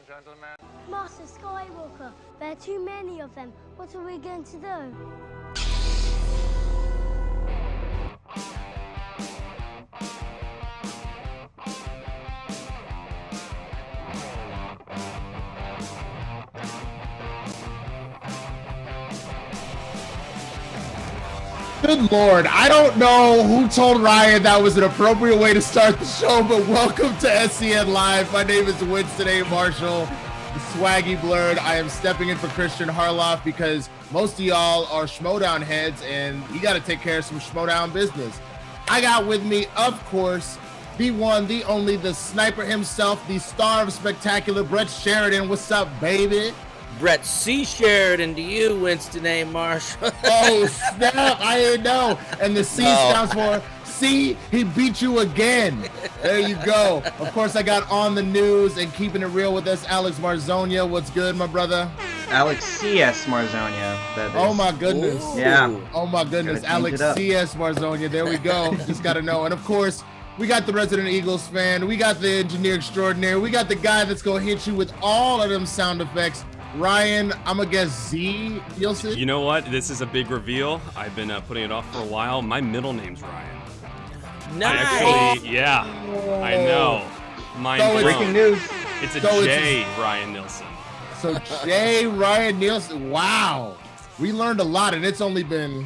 time, gentlemen. Master Skywalker, there are too many of them. What are we going to do? Good Lord, I don't know who told Ryan that was an appropriate way to start the show, but welcome to SEN Live. My name is Winston A. Marshall, the Swaggy Blurred. I am stepping in for Christian Harloff because most of y'all are Schmoedown heads, and we got to take care of some Schmoedown business. I got with me, of course, the one, the only, the sniper himself, the star of spectacular, Brett Sheridan. What's up, baby? Brett C. Sheridan to you, Winston A. Marshall. Oh, snap. I didn't know. And the C stands for C, he beat you again. There you go. Of course, I got on the news and keeping it real with us, Alex Marzoña. What's good, my brother? Alex C.S. Marzoña. Oh, my goodness. Ooh. Yeah. Oh, my goodness. Alex C.S. Marzoña. There we go. Just got to know. And, of course, we got the resident Eagles fan. We got the engineer extraordinaire. We got the guy that's going to hit you with all of them sound effects. Ryan, I'm gonna guess Z Nilsen. You know what? This is a big reveal. I've been putting it off for a while. My middle name's Ryan. Nice. Actually, yeah, I know. Mind blown. Breaking news. It's a J. Ryan Nilsen. So J. Ryan Nilsen. Wow, we learned a lot, and it's only been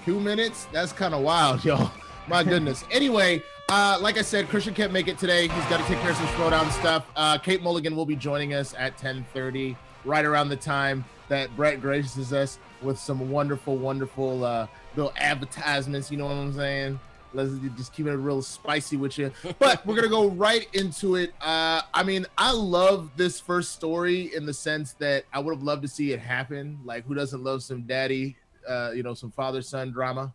2 minutes. That's kind of wild, y'all. My goodness. Anyway. Like I said, Christian can't make it today. He's got to take care of some Schmoedown stuff. Kate Mulligan will be joining us at 10:30, right around the time that Brett graces us with some wonderful, wonderful little advertisements. You know what I'm saying? Let's just keep it real spicy with you. But we're going to go right into it. I mean, I love this first story in the sense that I would have loved to see it happen. Like, who doesn't love some daddy, some father-son drama?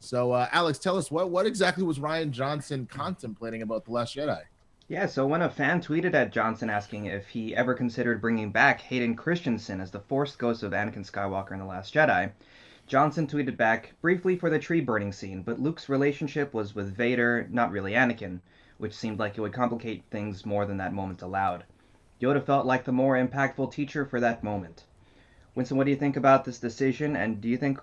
So, Alex, tell us what exactly was Ryan Johnson contemplating about The Last Jedi? Yeah, so when a fan tweeted at Johnson asking if he ever considered bringing back Hayden Christensen as the Force ghost of Anakin Skywalker in The Last Jedi, Johnson tweeted back, briefly for the tree burning scene, but Luke's relationship was with Vader, not really Anakin, which seemed like it would complicate things more than that moment allowed. Yoda felt like the more impactful teacher for that moment. Winston, what do you think about this decision, and do you think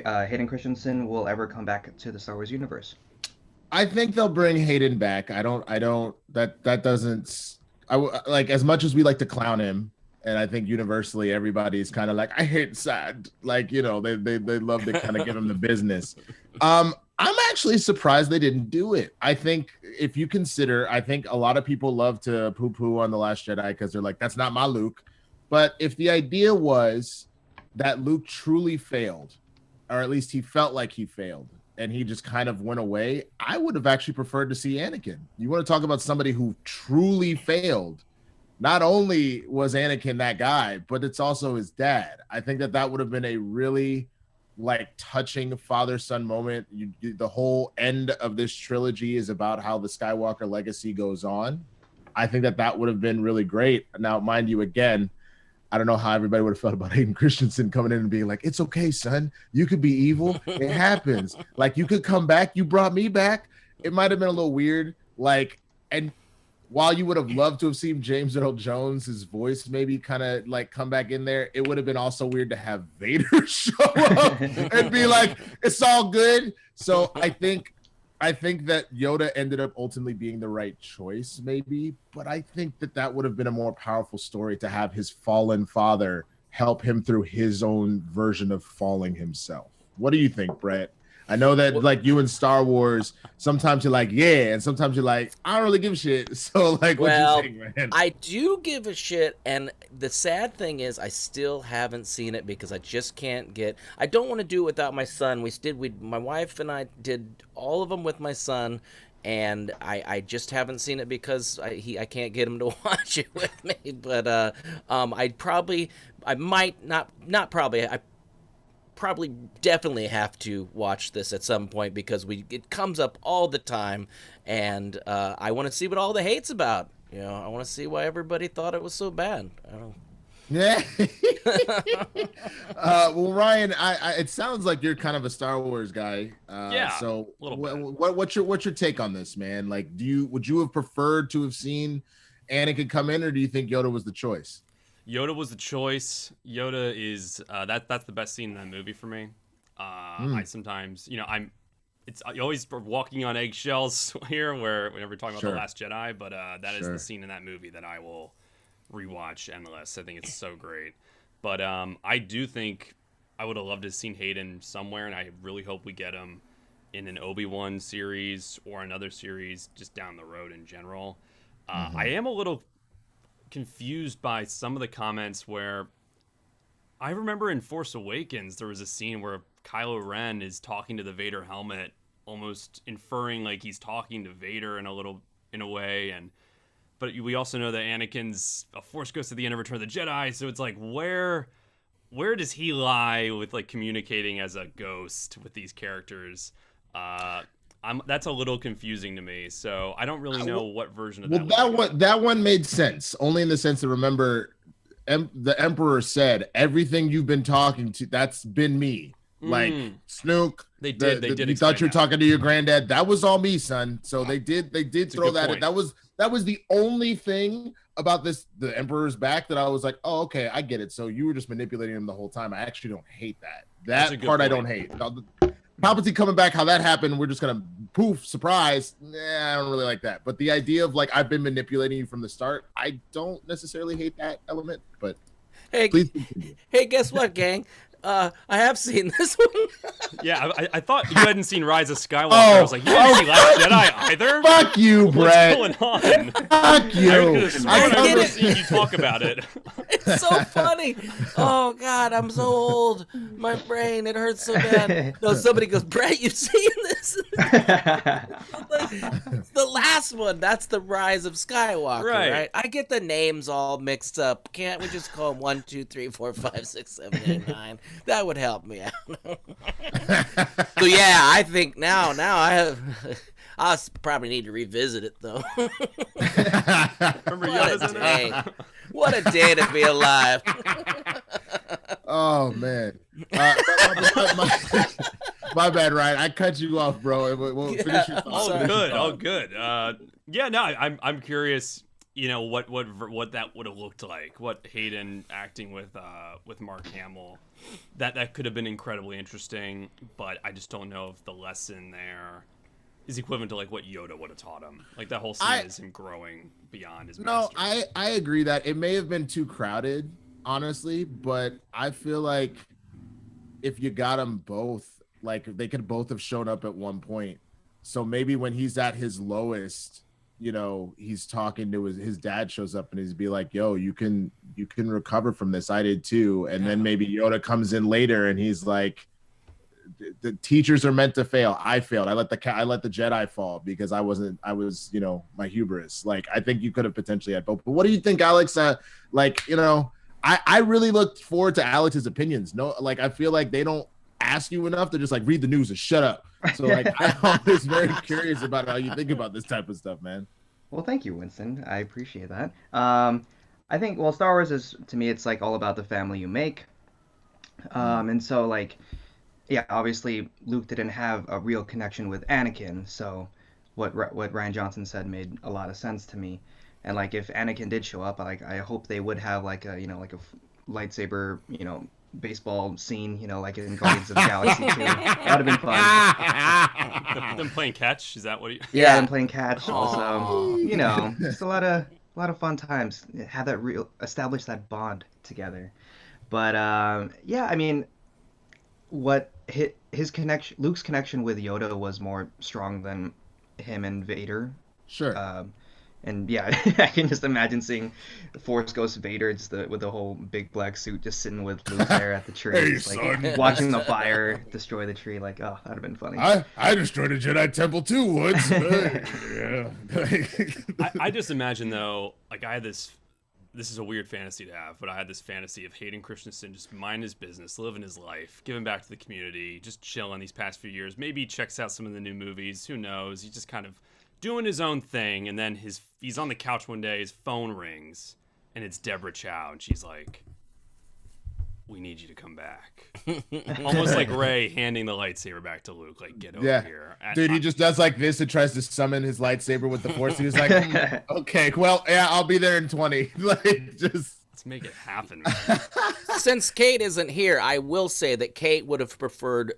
Hayden Christensen will ever come back to the Star Wars universe? I think they'll bring Hayden back. That doesn't, like, as much as we like to clown him, and I think universally everybody's kind of like, I hate sad. Like, they love to kind of give him the business. I'm actually surprised they didn't do it. I think if you consider, I think a lot of people love to poo-poo on The Last Jedi because they're like, that's not my Luke. But if the idea was that Luke truly failed, or at least he felt like he failed, and he just kind of went away, I would have actually preferred to see Anakin. You want to talk about somebody who truly failed. Not only was Anakin that guy, but it's also his dad. I think that would have been a really touching father-son moment. The whole end of this trilogy is about how the Skywalker legacy goes on. I think that would have been really great. Now, mind you, again, I don't know how everybody would have felt about Hayden Christensen coming in and being like, it's okay, son. You could be evil. It happens. Like, you could come back. You brought me back. It might have been a little weird. And while you would have loved to have seen James Earl Jones, his voice maybe kind of come back in there, it would have been also weird to have Vader show up and be like, it's all good. So I think that Yoda ended up ultimately being the right choice, maybe. But I think that would have been a more powerful story to have his fallen father help him through his own version of falling himself. What do you think, Brett? I know that you in Star Wars, sometimes you're like, yeah, and sometimes you're like, I don't really give a shit. So what you think, man? I do give a shit, and the sad thing is I still haven't seen it because I just can't get. I don't want to do it without my son. My wife and I did all of them with my son, and I just haven't seen it because I can't get him to watch it with me. But I probably definitely have to watch this at some point because it comes up all the time, and I want to see what all the hate's about. I want to see why everybody thought it was so bad. I don't know. Yeah. Well, Ryan, it sounds like you're kind of a Star Wars guy. Yeah. So a little bit. what's your take on this, man? Like, would you have preferred to have seen Anakin come in, or do you think Yoda was the choice? Yoda was the choice. Yoda is that's the best scene in that movie for me. I sometimes, it's always walking on eggshells here, whenever we're talking about The Last Jedi, but that is the scene in that movie that I will rewatch endless. I think it's so great. But I do think I would have loved to have seen Hayden somewhere, and I really hope we get him in an Obi-Wan series or another series just down the road in general. I am a little confused by some of the comments where I remember in Force Awakens there was a scene where Kylo Ren is talking to the Vader helmet, almost inferring like he's talking to Vader in a way, but we also know that Anakin's a Force ghost at the end of Return of the Jedi, so it's like where does he lie with like communicating as a ghost with these characters? That's a little confusing to me, so I don't really know what version of that. Well, that one made sense, only in the sense that remember, the Emperor said everything you've been talking to, that's been me. Like Snook, they did. You thought you were talking to your granddad. That was all me, son. So they did throw that in. That was the only thing about the Emperor's back that I was like, oh, okay, I get it. So you were just manipulating him the whole time. I actually don't hate that. That part I don't hate. Palpatine coming back, how that happened, we're just gonna poof, surprise. Nah, I don't really like that. But the idea of like I've been manipulating you from the start, I don't necessarily hate that element. But hey, guess what, gang? I have seen this one. Yeah, I thought you hadn't seen Rise of Skywalker. I was like, you haven't seen Last Jedi either? Fuck you, Brett. What's going on? Fuck you. I was seeing you talk about it. It's so funny. Oh, God, I'm so old. My brain, it hurts so bad. No, somebody goes, Brett, you've seen this? The last one, that's the Rise of Skywalker, right? I get the names all mixed up. Can't we just call them 1, 2, 3, 4, 5, 6, 7, 8, 9? That would help me out. So yeah, I think now I'll probably need to revisit it though. Remember Yoda's in it? What a day to be alive. Oh man. My bad, Ryan. I cut you off, bro. We'll finish your thought. Oh good. Yeah, no, I'm curious, what that would have looked like. What Hayden acting with Mark Hamill. That could have been incredibly interesting, but I just don't know if the lesson there is equivalent to like what Yoda would have taught him. Like that whole scene is him growing beyond his master. I agree that it may have been too crowded, honestly, but I feel like if you got them both, like they could both have shown up at one point. So maybe when he's at his lowest, he's talking to his dad shows up and he's be like, yo, you can recover from this. I did too. And then maybe Yoda comes in later and he's like, the teachers are meant to fail. I failed. I let the Jedi fall because I was my hubris. Like, I think you could have potentially had both. But what do you think, Alex? I really looked forward to Alex's opinions. No, like, I feel like they don't ask you enough to just like read the news and shut up. So like I'm always very curious about how you think about this type of stuff, man. Well, thank you, Winston. I appreciate that. I think Star Wars is, to me, it's like all about the family you make. And so like, yeah, obviously Luke didn't have a real connection with Anakin, so what Ryan Johnson said made a lot of sense to me. And like if Anakin did show up, I hope they would have like a lightsaber, baseball scene, like in Guardians of the Galaxy 2. That would have been fun. Them playing catch, is that what? Yeah, them playing catch. Also, just a lot of fun times. Have that establish that bond together. But yeah, I mean, what his connection, Luke's connection with Yoda was more strong than him and Vader. Sure. And yeah, I can just imagine seeing the Force Ghost Vader just with the whole big black suit just sitting with Luke there at the tree, Hey, just, like watching the fire destroy the tree. Like, oh, that'd have been funny. I destroyed a Jedi temple too, Woods. Yeah. I just imagine though, like I had this is a weird fantasy to have, but I had this fantasy of Hayden Christensen just mind his business, living his life, giving back to the community, just chilling these past few years. Maybe he checks out some of the new movies. Who knows? He's just kind of doing his own thing, and then he's on the couch one day, his phone rings, and it's Deborah Chow, and she's like, we need you to come back. Almost like Rey handing the lightsaber back to Luke, like, get over here. Dude, he just does like this and tries to summon his lightsaber with the Force. He was like, okay, well, yeah, I'll be there in 20. Like, just... Let's make it happen. Since Kate isn't here, I will say that Kate would have preferred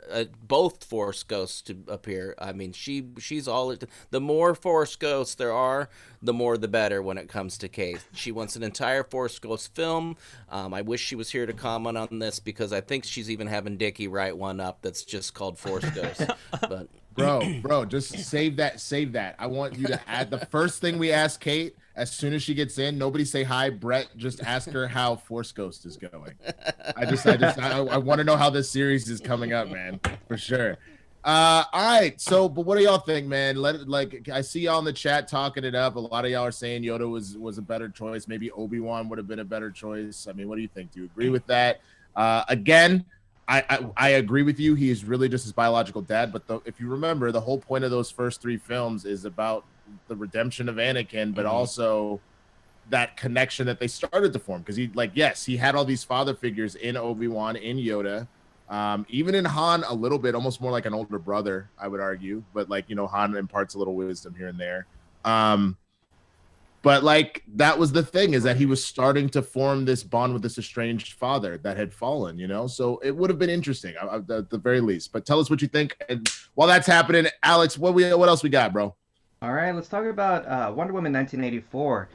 both Force Ghosts to appear. I mean, she's all... The more Force Ghosts there are, the more the better when it comes to Kate. She wants an entire Force Ghost film. I wish she was here to comment on this because I think she's even having Dickie write one up that's just called Force Ghost. But Bro, just save that. I want you to add the first thing we ask Kate as soon as she gets in. Nobody say hi, Brett. Just ask her how Force Ghost is going. I want to know how this series is coming up, man, for sure. All right. So, but what do y'all think, man? I see y'all in the chat talking it up. A lot of y'all are saying Yoda was a better choice. Maybe Obi-Wan would have been a better choice. I mean, what do you think? Do you agree with that? Again, I agree with you. He is really just his biological dad. But if you remember, the whole point of those first 3 films is about the redemption of Anakin, but also that connection that they started to form. Because he had all these father figures in Obi-Wan, in Yoda, even in Han a little bit, almost more like an older brother, I would argue. But Han imparts a little wisdom here and there. But that was the thing, is that he was starting to form this bond with this estranged father that had fallen, So it would have been interesting at the very least. But tell us what you think. And while that's happening, Alex, what else we got, bro? All right, let's talk about Wonder Woman 1984.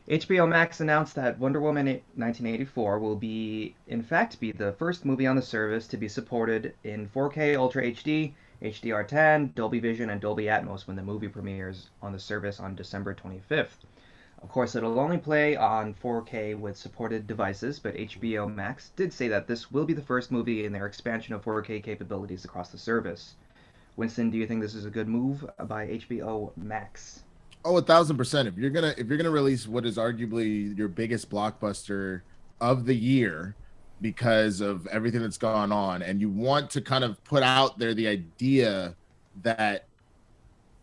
HBO Max announced that Wonder Woman 1984 will in fact be the first movie on the service to be supported in 4K Ultra HD, HDR10, Dolby Vision, and Dolby Atmos when the movie premieres on the service on December 25th. Of course, it'll only play on 4K with supported devices, but HBO Max did say that this will be the first movie in their expansion of 4K capabilities across the service. Winston, do you think this is a good move by HBO Max? Oh, 1,000%. If you're gonna release what is arguably your biggest blockbuster of the year because of everything that's gone on, and you want to kind of put out there the idea that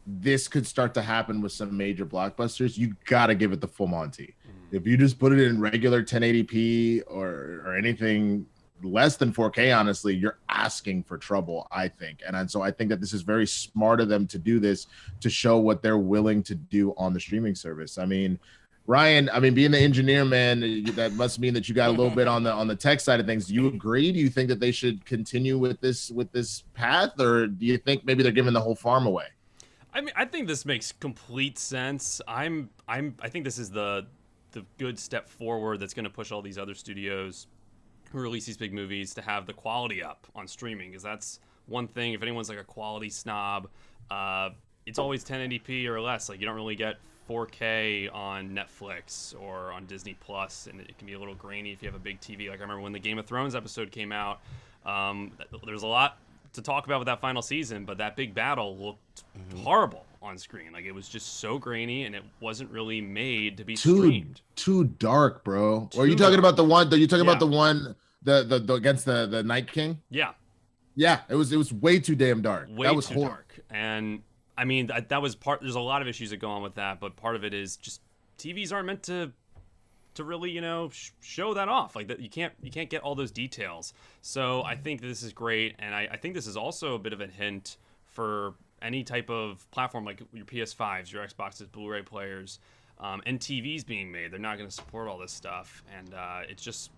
this could start to happen with some major blockbusters, you gotta give it the full Monty. If you just put it in regular 1080p or anything less than 4K, honestly, you're asking for trouble, I think. And so I think that this is very smart of them to do this, to show what they're willing to do on the streaming service. I mean, Ryan, being the engineer, man, that must mean that you got a little bit on the tech side of things. Do you agree? Do you think that they should continue with this path, or do you think maybe they're giving the whole farm away? I mean, I think this makes complete sense. I think this is the good step forward that's going to push all these other studios who release these big movies to have the quality up on streaming, because that's one thing. If anyone's like a quality snob, it's always 1080p or less. You don't really get 4K on Netflix or on Disney Plus, and it can be a little grainy if you have a big TV. I remember when the Game of Thrones episode came out, there's a lot to talk about with that final season, but that big battle looked horrible on screen. It was just so grainy, and it wasn't really made to be streamed. Too dark, bro. Or are you talking about the one? Are you talking about the one the against the Night King? Yeah. Yeah, it was way too damn dark. Way too dark. And I mean, that was part. There's a lot of issues that go on with that, but part of it is just TVs aren't meant to really, show that off. That you can't get all those details. So I think this is great, and I think this is also a bit of a hint for any type of platform, like your PS5s, your Xboxes, Blu-ray players, and TVs being made. They're not going to support all this stuff, and it just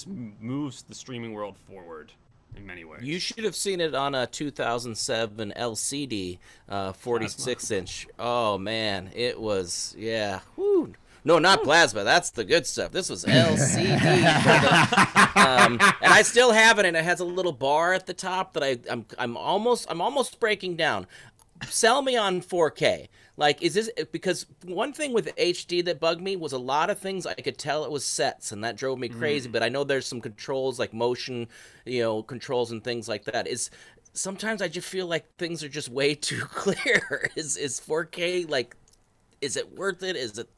moves the streaming world forward in many ways. You should have seen it on a 2007 LCD 46-inch. Oh man, it was, yeah. Woo. No, not plasma. That's the good stuff. This was LCD. And I still have it, and it has a little bar at the top that I'm almost breaking down. Sell me on 4K. Is this, because one thing with HD that bugged me was a lot of things I could tell it was sets, and that drove me crazy. But I know there's some controls, like motion, controls and things like that. Sometimes I just feel like things are just way too clear. Is 4K is it worth it? Is it?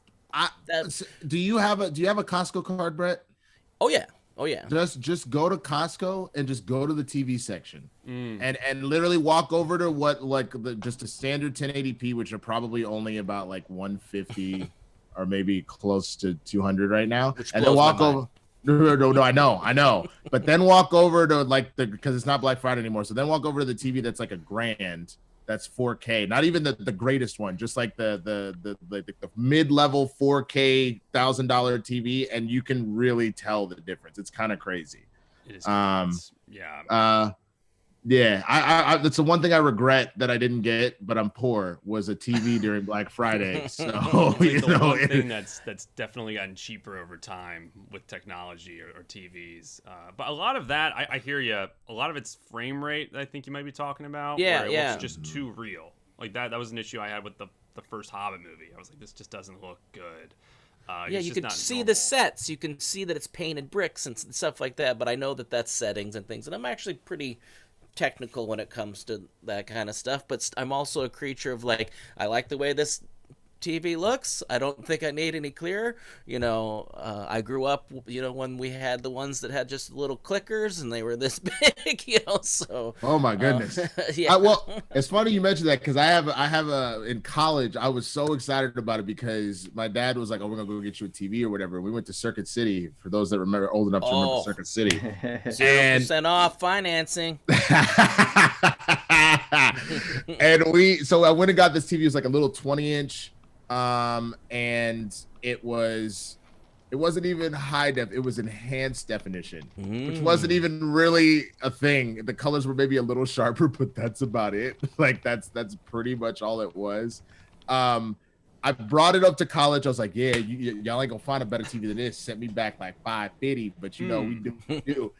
Do you have a Costco card, Brett? Oh yeah. Just go to Costco and just go to the TV section and literally walk over to just a standard 1080p, which are probably only about 150 or maybe close to 200 right now. Which and then walk over. No, I know. But then walk over to like because it's not Black Friday anymore. So then walk over to the TV that's like $1,000. That's 4K. Not even the greatest one, just like the mid-level 4K $1,000 TV, and you can really tell the difference. It's kind of crazy. It is. Yeah, I that's the one thing I regret that I didn't get, but I'm poor, was a TV during Black Friday. So one thing that's definitely gotten cheaper over time with technology or TVs. But a lot of that, I hear you. A lot of it's frame rate that I think you might be talking about. Yeah, where it looks just too real. Like that was an issue I had with the first Hobbit movie. I was like, this just doesn't look good. You can see the sets. You can see that it's painted bricks and stuff like that. But I know that that's settings and things, and I'm actually pretty technical when it comes to that kind of stuff, but I'm also a creature of like, I like the way this TV looks. I don't think I need any clearer. I grew up, when we had the ones that had just little clickers and they were this big, so. Oh my goodness. Yeah. Well, it's funny you mentioned that because I have in college, I was so excited about it because my dad was like, oh, we're going to go get you a TV or whatever. We went to Circuit City, for those that remember, old enough to remember Circuit City. 0% off financing. And so I went and got this TV. It was like a little 20-inch. And it wasn't even high def, it was enhanced definition, which wasn't even really a thing. The colors were maybe a little sharper, but that's about it. Like that's pretty much all it was. I brought it up to college. I was like, yeah, y'all ain't gonna find a better TV than this. Sent me back like $550, but we do.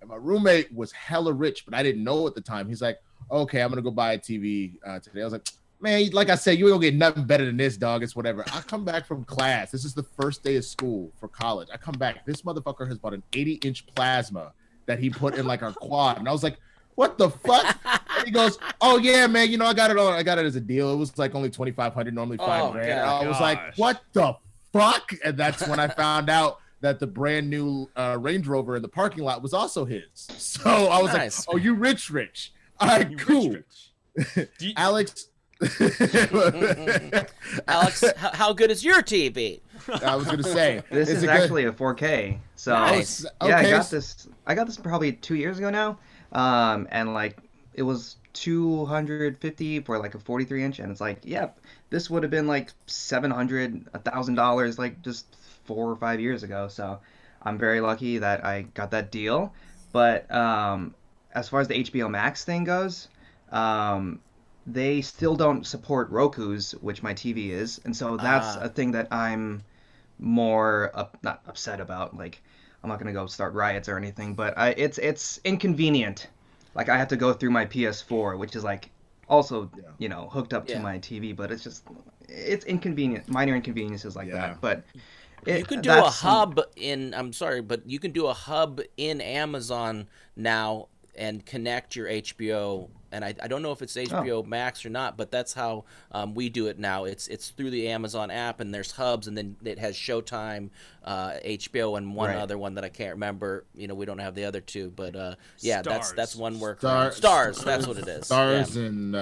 And my roommate was hella rich, but I didn't know at the time. He's like, okay, I'm gonna go buy a TV today. I was like, man, like I said, you ain't gonna get nothing better than this, dog. It's whatever. I come back from class. This is the first day of school for college. I come back. This motherfucker has bought an 80-inch plasma that he put in like our quad. And I was like, what the fuck? And he goes, oh yeah, man, I got it as a deal. It was like only $2,500, normally $5,000. I was like, what the fuck? And that's when I found out that the brand new Range Rover in the parking lot was also his. So I was like, oh, you rich. All right, cool. Alex. Alex, how good is your TV? I was gonna say this is actually a 4K. So nice. Yeah, okay. I got this probably 2 years ago now, and like it was $250 for like a 43-inch, and it's like, yep, this would have been like $700, $1,000 like just 4 or 5 years ago. So I'm very lucky that I got that deal. But as far as the HBO Max thing goes, they still don't support Roku's, which my TV is, and so that's a thing that I'm more not upset about. Like, I'm not gonna go start riots or anything, but it's inconvenient. Like, I have to go through my PS4, which is like also hooked up to my TV, but it's inconvenient, minor inconveniences like that. But you can do a hub in. I'm sorry, but you can do a hub in Amazon now and connect your HBO. And I don't know if it's HBO Max or not, but that's how we do it now. It's through the Amazon app, and there's hubs, and then it has Showtime, HBO, and one other one that I can't remember. We don't have the other two, but Stars. that's one work. Stars, that's what it is. Stars and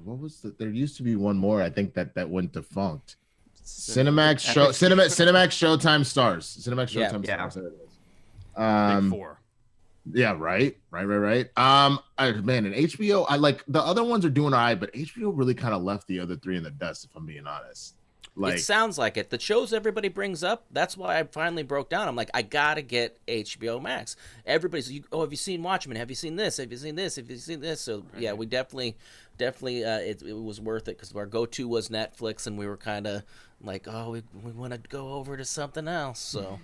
what was there used to be one more. I think that went defunct. Cinemax Showtime Stars. Cinemax Showtime Stars. There it is. Big four. Yeah, right. Man, and HBO, I like the other ones are doing all right, but HBO really kind of left the other three in the dust, if I'm being honest. Like, it sounds like it. The shows everybody brings up, that's why I finally broke down. I'm like, I gotta get HBO Max. Everybody's, have you seen Watchmen? Have you seen this? Have you seen this? Have you seen this? So yeah, we definitely, it was worth it because our go-to was Netflix, and we were kind of like, oh, we want to go over to something else. So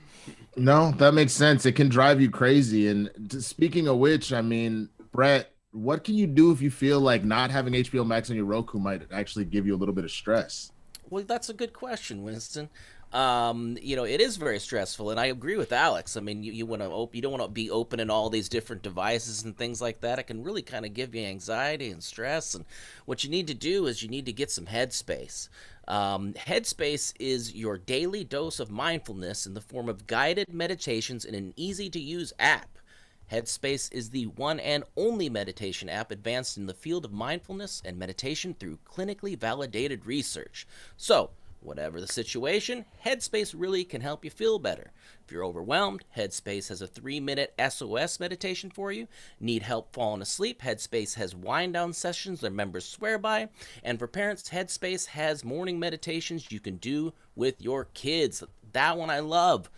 no, that makes sense. It can drive you crazy. And speaking of which, I mean, Brett, what can you do if you feel like not having HBO Max on your Roku might actually give you a little bit of stress? Well, that's a good question, Winston. It is very stressful, and I agree with Alex. I mean, you don't want to be opening all these different devices and things like that. It can really kind of give you anxiety and stress. And what you need to do is you need to get some Headspace. Headspace is your daily dose of mindfulness in the form of guided meditations in an easy-to-use app. Headspace is the one and only meditation app advanced in the field of mindfulness and meditation through clinically validated research. So, Whatever the situation, Headspace really can help you feel better. If you're overwhelmed, Headspace has a 3-minute SOS meditation for you. Need help falling asleep? Headspace has wind-down sessions their members swear by. And for parents, Headspace has morning meditations you can do with your kids. That one I love.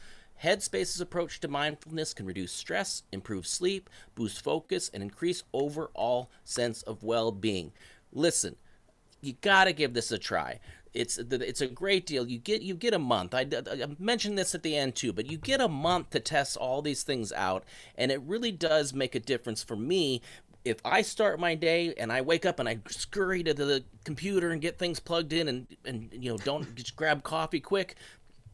Headspace's approach to mindfulness can reduce stress, improve sleep, boost focus, and increase overall sense of well-being. Listen, you gotta give this a try. It's a great deal. You get a month. I mentioned this at the end too, but you get a month to test all these things out, and it really does make a difference for me. If I start my day and I wake up and I scurry to the computer and get things plugged in and don't just grab coffee quick,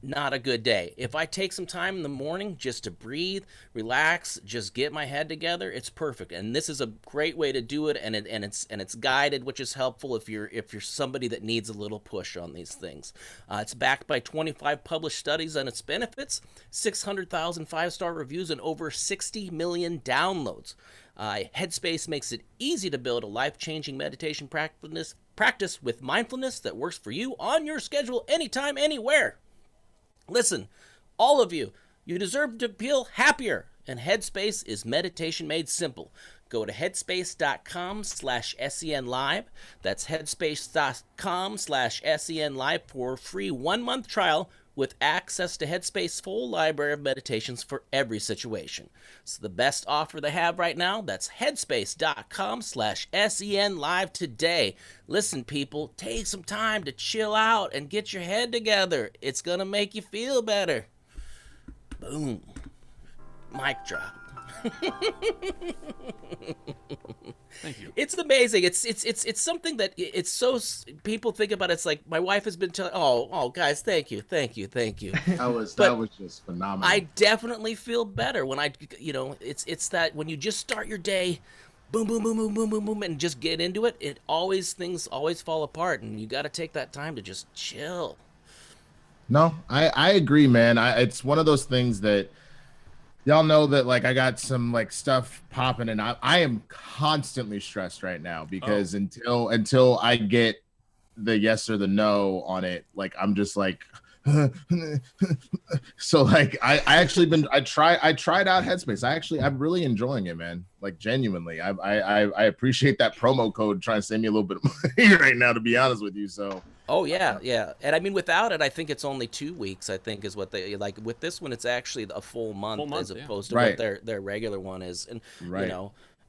not a good day. If I take some time in the morning just to breathe, relax, just get my head together, it's perfect. And this is a great way to do it, and it's guided, which is helpful if you're somebody that needs a little push on these things. It's backed by 25 published studies on its benefits, 600,000 5-star reviews, and over 60 million downloads. Headspace makes it easy to build a life-changing meditation practice with mindfulness that works for you on your schedule, anytime, anywhere. Listen, all of you deserve to feel happier, and Headspace is meditation made simple. Go to headspace.com/SENlive. That's headspace.com/SENlive for a free 1-month trial with access to Headspace's full library of meditations for every situation. It's the best offer they have right now. That's headspace.com/SENlive today. Listen, people, take some time to chill out and get your head together. It's going to make you feel better. Boom. Mic drop. Thank you. It's amazing. It's something that it's so people think about. It's like my wife has been telling. Oh, guys, thank you. That was just phenomenal. I definitely feel better when it's that when you just start your day, boom, boom, boom, boom, boom, boom, boom, and just get into it. Things always fall apart, and you got to take that time to just chill. No, I agree, man. It's one of those things that. Y'all know that like I got some like stuff popping, and I am constantly stressed right now because until I get the yes or the no on it, like I'm just like so like I tried out Headspace. I'm really enjoying it, man. Like genuinely. I appreciate that promo code trying to save me a little bit of money right now, to be honest with you. So oh yeah. And I mean, without it, I think it's only 2 weeks, I think is what they like. With this one, it's actually a full month as opposed to what their regular one is. And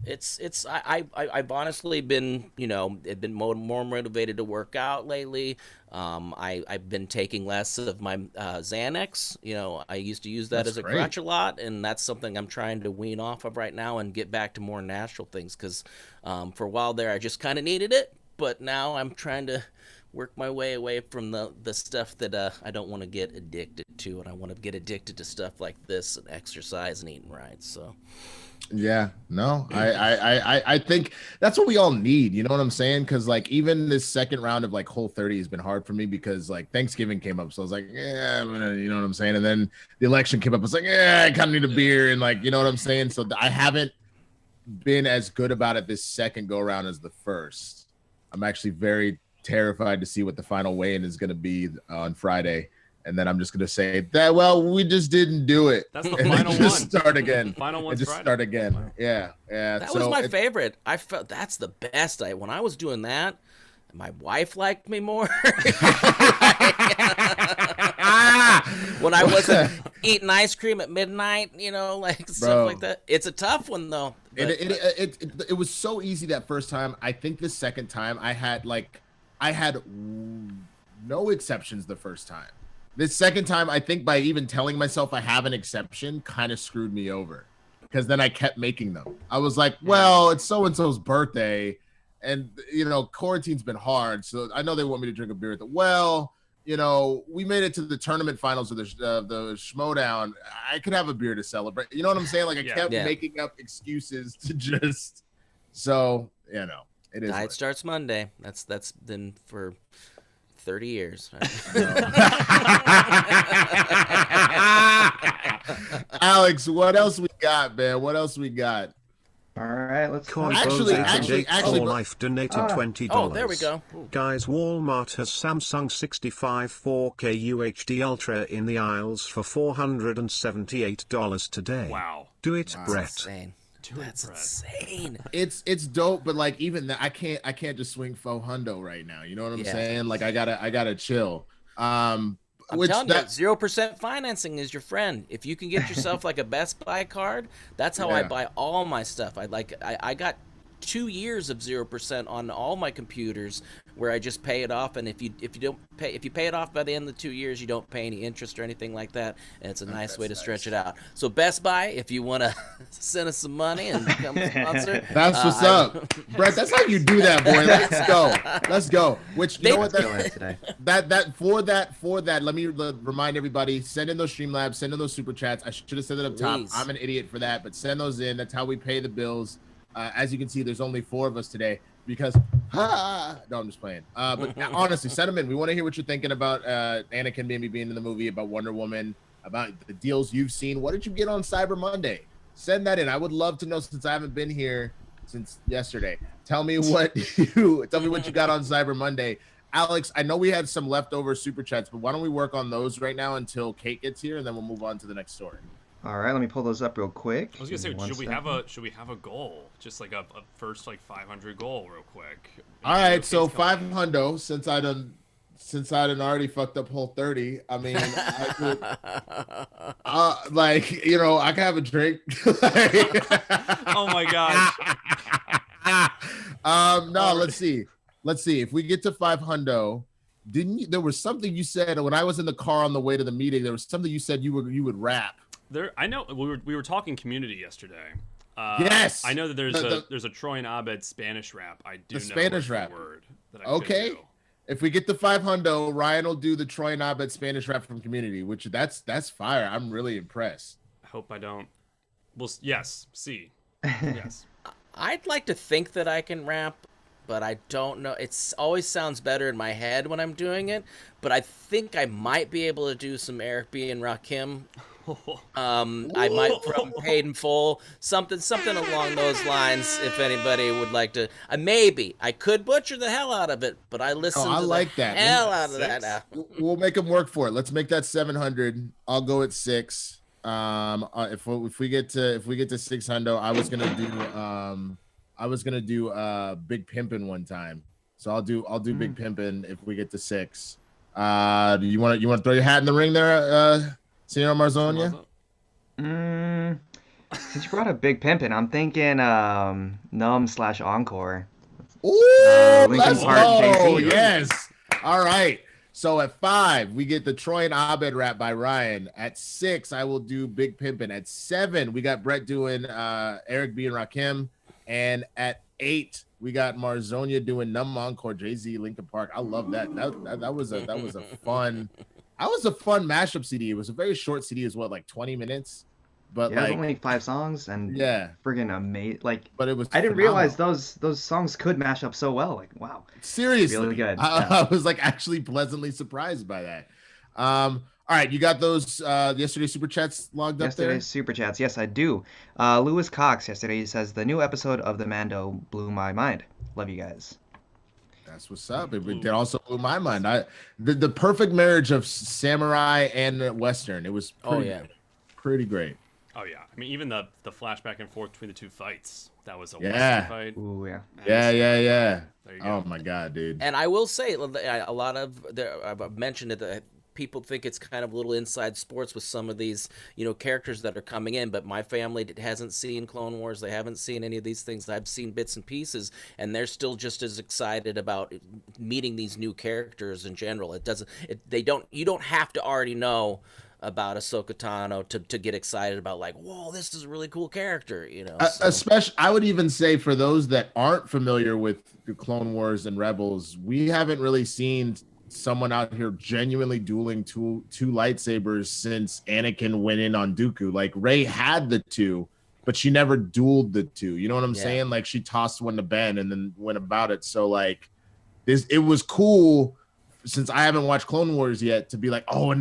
I've honestly been more motivated to work out lately. I've been taking less of my Xanax. I used to use that as a crutch a lot, and that's something I'm trying to wean off of right now and get back to more natural things, because for a while there I just kind of needed it, but now I'm trying to work my way away from the stuff that I don't want to get addicted to, and I want to get addicted to stuff like this and exercise and eating right. So yeah, no, I think that's what we all need. You know what I'm saying? Because like even this second round of like Whole30 has been hard for me because like Thanksgiving came up, so I was like, yeah, I'm gonna, you know what I'm saying? And then the election came up, I was like, yeah, I kind of need a beer, and like, you know what I'm saying? So I haven't been as good about it this second go around as the first. I'm actually very terrified to see what the final weigh-in is going to be on Friday, and then I'm just going to say that, well, we just didn't do it. That's the final one. Just start again. The final one's just Friday. Start again. Yeah. That was my favorite. I felt that's the best. When I was doing that, my wife liked me more. When I wasn't eating ice cream at midnight, stuff like that. It's a tough one though. It was so easy that first time. I think the second time I had no exceptions the first time. This second time, I think by even telling myself I have an exception kind of screwed me over, because then I kept making them. I was like, well, it's so-and-so's birthday, and, quarantine's been hard, so I know they want me to drink a beer. We made it to the tournament finals of the Schmoedown. I could have a beer to celebrate. You know what I'm saying? Like, I kept making up excuses to just, so, it is. Diet starts Monday. That's been for 30 years. Alex, what else we got, man? What else we got? All right, let's Actually, Life donated $20. Oh, there we go. Ooh. Guys, Walmart has Samsung 65 4K UHD Ultra in the aisles for $478 today. Wow. Do it, That's Brett. insane. That's insane. It's dope, but like even that, I can't just swing faux hundo right now. You know what I'm saying? Like I gotta chill. I'm telling you, 0% financing is your friend. If you can get yourself like a Best Buy card, that's how I buy all my stuff. I got 2 years of 0% on all my computers where I just pay it off, and if you pay it off by the end of the 2 years, you don't pay any interest or anything like that, and it's a nice way to stretch it out. So Best Buy, if you want to send us some money and become a sponsor, that's what's up, Brett. That's how you do that, boy. Let's go. Which you know what for that. Let me remind everybody: send in those Streamlabs, send in those super chats. I should have said it up top. I'm an idiot for that, but send those in. That's how we pay the bills. As you can see, there's only 4 of us today because no, I'm just playing. But honestly, send them in. We want to hear what you're thinking about Anakin maybe being in the movie, about Wonder Woman, about the deals you've seen. What did you get on Cyber Monday? Send that in. I would love to know, since I haven't been here since yesterday. Tell me what you got on Cyber Monday. Alex, I know we had some leftover super chats, but why don't we work on those right now until Kate gets here, and then we'll move on to the next story. All right, let me pull those up real quick. I was gonna say, should we have a goal, just like a first 500 goal, real quick? All right, so 500. Since I done already fucked up whole 30. I mean, I could, I can have a drink. Oh my gosh. No, let's see. If we get to 500. There was something you said when I was in the car on the way to the meeting. There was something you said you would rap. I know we were talking Community yesterday. Yes, I know that there's a Troy and Abed Spanish rap. I do know Spanish rap word that I okay. Do. If we get to 500, Ryan will do the Troy and Abed Spanish rap from Community, which that's fire. I'm really impressed. I hope I don't. Well, yes, see, yes. I'd like to think that I can rap, but I don't know. It always sounds better in my head when I'm doing it, but I think I might be able to do some Eric B. and Rakim. I might from Paid in Full, something along those lines. If anybody would like to, maybe I could butcher the hell out of it, but I listen. I to like the that. Hell out of that now. We'll make them work for it. Let's make that 700. I'll go at 6. If we get to 600, I was gonna do Big Pimpin' one time. So I'll do Big Pimpin' if we get to 6. Do you want to throw your hat in the ring there, Senor Marzoña? Since you brought up Big Pimpin', I'm thinking Numb/Encore. Ooh, Linkin let's Park, go. JC. Yes. All right. So at 5, we get the Troy and Abed rap by Ryan. At 6, I will do Big Pimpin'. At 7, we got Brett doing Eric B. and Rakim. And at 8, we got Marzoña doing Numb Encore, Jay-Z, Linkin Park. I love that. That was a fun mashup CD. It was a very short CD as well, like 20 minutes. But it was only 5 songs and friggin' amazing. But it was. I didn't realize those songs could mash up so well. Like, wow, seriously, really good. I was like actually pleasantly surprised by that. All right, you got those yesterday's super chats logged up there? Yesterday's super chats, yes, I do. Lewis Cox yesterday says the new episode of The Mando blew my mind. Love you guys. That's what's up. It also blew my mind. The perfect marriage of samurai and western. It was pretty great. Oh yeah, I mean even the flashback and forth between the two fights. That was a western fight. Ooh yeah. Yeah. There you go. Oh my god, dude. And I will say a lot of I've mentioned it that people think it's kind of a little inside sports with some of these, characters that are coming in, but my family hasn't seen Clone Wars. They haven't seen any of these things. I've seen bits and pieces, and they're still just as excited about meeting these new characters in general. You don't have to already know about Ahsoka Tano to get excited about, like, whoa, this is a really cool character, Especially, I would even say for those that aren't familiar with the Clone Wars and Rebels, we haven't really seen someone out here genuinely dueling two lightsabers since Anakin went in on Dooku. Like, Rey had the 2, but she never dueled the 2. You know what I'm saying? Like, she tossed one to Ben and then went about it. So like it was cool, since I haven't watched Clone Wars yet, to be like, oh,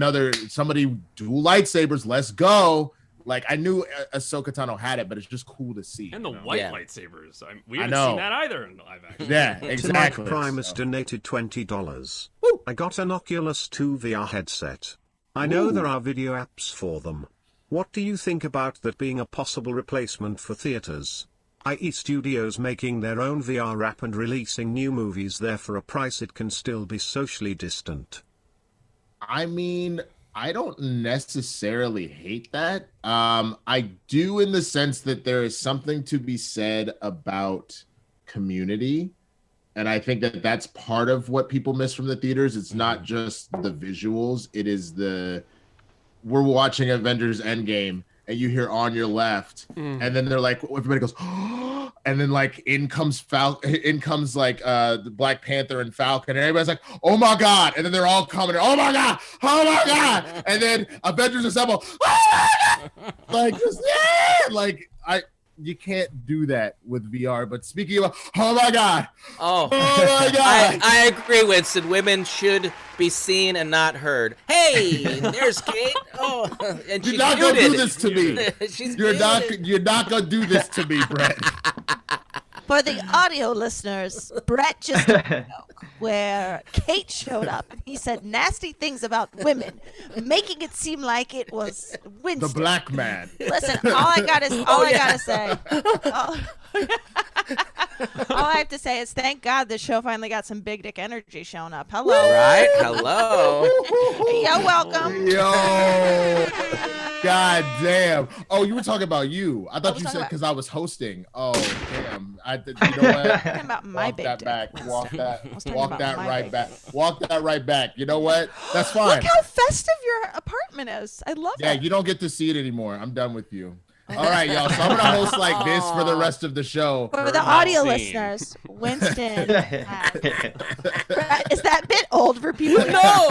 somebody dual lightsabers, let's go. Like I knew Ahsoka Tano had it, but it's just cool to see. And the white lightsabers. We haven't seen that either in live action. Yeah, exactly. Primus donated $20. I got an Oculus 2 VR headset. I know there are video apps for them. What do you think about that being a possible replacement for theaters? i.e. studios making their own VR app and releasing new movies there for a price it can still be socially distant. I mean, I don't necessarily hate that. I do in the sense that there is something to be said about community. And I think that that's part of what people miss from the theaters. It's not just the visuals. It is we're watching Avengers Endgame and you hear On Your Left, and then they're like, everybody goes, oh, and then like in comes the Black Panther and Falcon, and everybody's like, oh my god, and then they're all coming, oh my god, and then Avengers Assemble, like just you can't do that with VR. But speaking of, oh my god, I agree, Winston. Women should be seen and not heard. Hey, there's Kate. Oh, and she's you're not gonna do this to me. You're not gonna do this to me, Brett. For the audio listeners, Brett just did a joke where Kate showed up and he said nasty things about women, making it seem like it was Winston. The black man. Listen, all I gotta say. All I have to say is thank God the show finally got some big dick energy showing up. Hello. Right? Hello. You're welcome. Yo. God damn. Oh, you were talking about you. I thought you said because I was hosting. Oh, damn. You know what? Talking about my Walk big that dick. back. Walk that my right big back. Walk that right back. You know what? That's fine. Look how festive your apartment is. I love it. Yeah, you don't get to see it anymore. I'm done with you. All right, y'all. So I'm gonna host like this for the rest of the show. For the audio listeners, Winston. Is that bit old for people? No,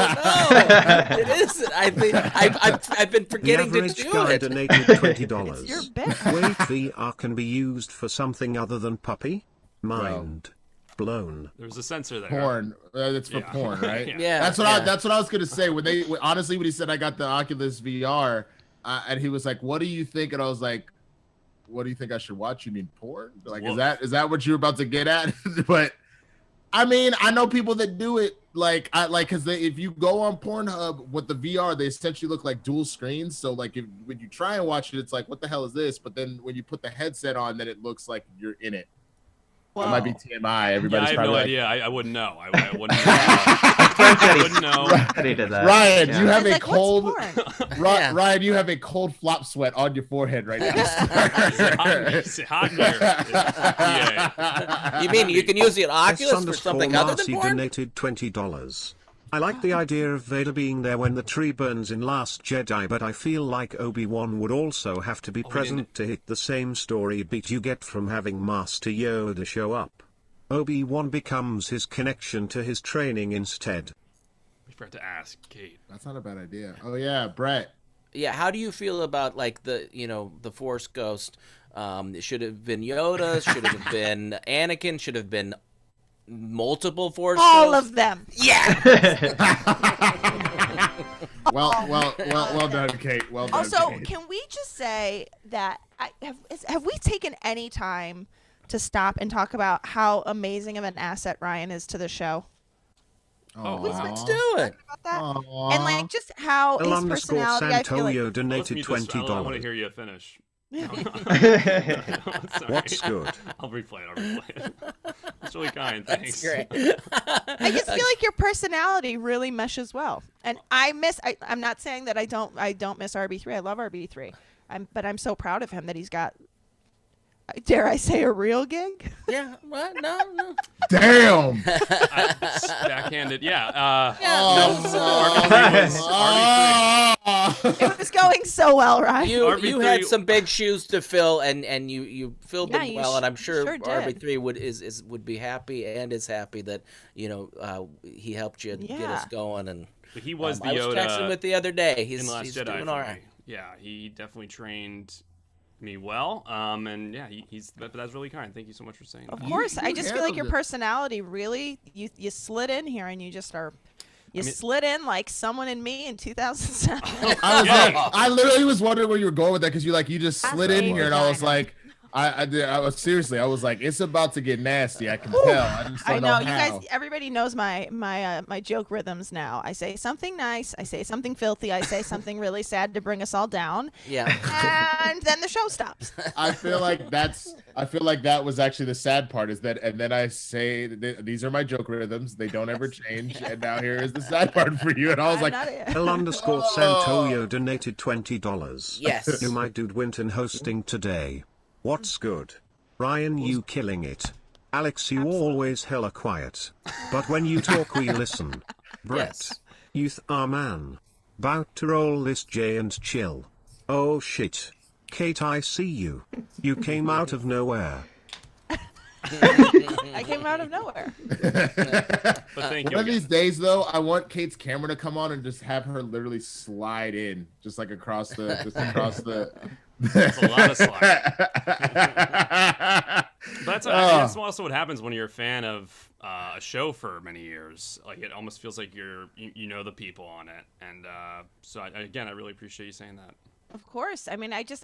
it isn't. I've been forgetting to do guy it. donated $20. It's your bit. Wait, VR can be used for something other than puppy? Mind blown. There's a sensor there. Porn. It's for porn, right? Yeah. That's what I was gonna say. When he said I got the Oculus VR. And he was like, "What do you think?" And I was like, "What do you think I should watch? You mean porn? Like, is that what you're about to get at?" But I mean, I know people that do it. Because if you go on Pornhub with the VR, they essentially look like dual screens. So like, when you try and watch it, it's like, "What the hell is this?" But then when you put the headset on, then it looks like you're in it. Wow. It might be TMI. Everybody's I have probably no idea. I wouldn't know. I wouldn't know. He did that. Ryan, Yeah. you have a Like, cold. what's Ryan, you have a cold flop sweat on your forehead right now. It's hot here. You mean you can use the Oculus for something other than Marcy porn? donated $20. I like the idea of Vader being there when the tree burns in Last Jedi, but I feel like Obi-Wan would also have to be present to hit the same story beat you get from having Master Yoda show up. Obi-Wan becomes his connection to his training instead. We forgot to ask Kate. That's not a bad idea. Oh yeah, Brett. Yeah, how do you feel about like the Force Ghost? It should have been Yoda, should have been Anakin, should have been multiple Force All Ghosts. of them. Yeah. Well done, Kate. Well done. Also, Kate. can we just say that have we taken any time to stop and talk about how amazing of an asset Ryan is to the show? Let's do it. About that? And like just how his personality, I feel like Santoyo donated $20. I want to hear you finish. What's good? I'll replay it. That's really kind. Thanks. That's great. I just feel like your personality really meshes well. And I'm not saying that I don't miss RB3. I love RB3. But I'm so proud of him that he's got, dare I say, a real gig? Yeah. What? No. Damn. Backhanded. Yeah. It was going so well, Ryan. You had some big shoes to fill, and you filled them well, and I'm sure did. RB3 would be happy and is happy that he helped you get us going. And but he was the I was Yoda texting with the other day. He's in Last Jedi. doing all right. Yeah, he definitely trained me well. And yeah, that's really kind. Thank you so much for saying that. Of course, I just feel like your handled it. personality really you slid in here and you just are You slid in like Someone in Me in 2007. I literally was wondering where you were going with that because you just slid in here and I was like, I was seriously, I was like, it's about to get nasty. I can tell. I just don't know you how. guys. Everybody knows my joke rhythms now. I say something nice. I say something filthy. I say something really sad to bring us all down. Yeah. And then the show stops. I feel like that was actually the sad part is that, and then I say these are my joke rhythms. They don't ever change. And now here is the sad part for you. And I was like, L_Santoyo donated $20. Yes. You my dude Winton hosting today. What's good? Ryan, you killing it. Alex, you always hella quiet. But when you talk, we listen. Brett, Yes. youth our man. Bout to roll this J and chill. Oh shit. Kate, I see you. You came out of nowhere. I came out of nowhere. But thank you. one of these days, though, I want Kate's camera to come on and just have her literally slide in, just like across the. That's a lot of slide. But that's also what happens when you're a fan of a show for many years. Like it almost feels like you know the people on it, and so I really appreciate you saying that. Of course. I mean, I just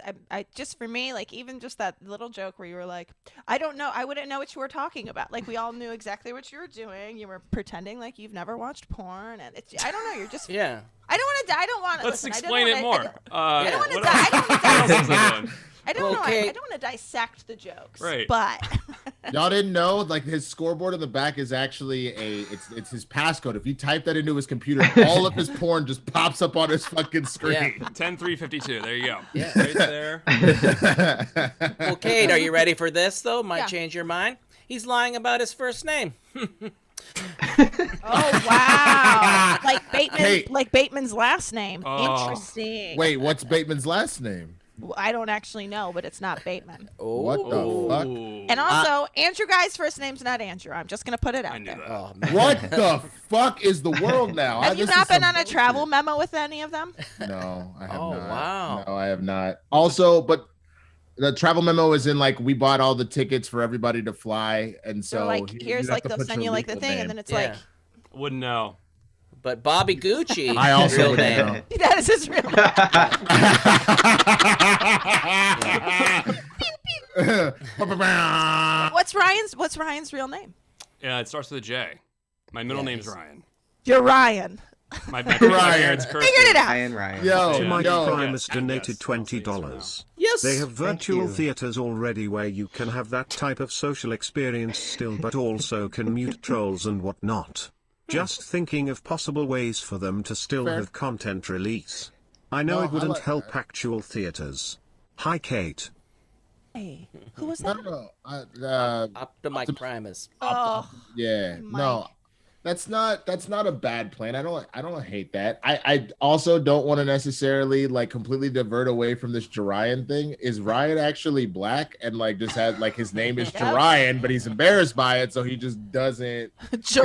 for me, like even just that little joke where you were like, I don't know, I wouldn't know what you were talking about. Like we all knew exactly what you were doing. You were pretending like you've never watched porn, and I don't know. You're just Yeah. I don't want to die. I don't want to. Let's listen, explain it more. I don't want to die. I don't want to die. I don't know. Okay. I don't want to dissect the jokes. Right. But Y'all didn't know, like his scoreboard in the back is actually it's his passcode. If you type that into his computer, all of his porn just pops up on his fucking screen. Yeah. 10-352. There you go. Yeah. Right there. Well, Kate, are you ready for this though? Might Yeah. change your mind. He's lying about his first name. oh wow, like Bateman, Hey. like Bateman's last name. Oh. Interesting. Wait, what's Bateman's last name? I don't actually know, but it's not Bateman. What the fuck? And also, Andrew Guy's first name's not Andrew. I'm just gonna put it I out knew there. that. Oh man. What the fuck is the world now? Have you This is not been some on a bullshit. travel memo with any of them? No, I have Oh, not. wow. No, I have not. Also, but the travel memo is in like we bought all the tickets for everybody to fly, and So so like, you'd here's have like to they'll put send your you like the legal thing, name. and then it's Yeah. like Wouldn't know. But Bobby Gucci, I also real wouldn't name. know. that is his real name. What's Ryan's real name? Yeah, it starts with a J. My middle name's Ryan. You're Ryan. My Ryan. parents cursed Figured me. it out. Ryan Ryan. Yo, To my yo, Prime yes, has donated yes, I'll say $20. Yes. They have virtual you. theaters already where you can have that type of social experience still, but also can mute trolls and whatnot. Just thinking of possible ways for them to still Fair. have content release. I know No, it wouldn't I like help actual theaters. Hi, Kate. Hey, who was No, that? no, Optimike Primus. Oh, yeah, Mike. no, that's not a bad plan. I don't hate that. I also don't want to necessarily like completely divert away from this Jarian thing. Is Ryan actually black and like just had like his name is Yep. Jarian, but he's embarrassed by it, so he just doesn't. Joe.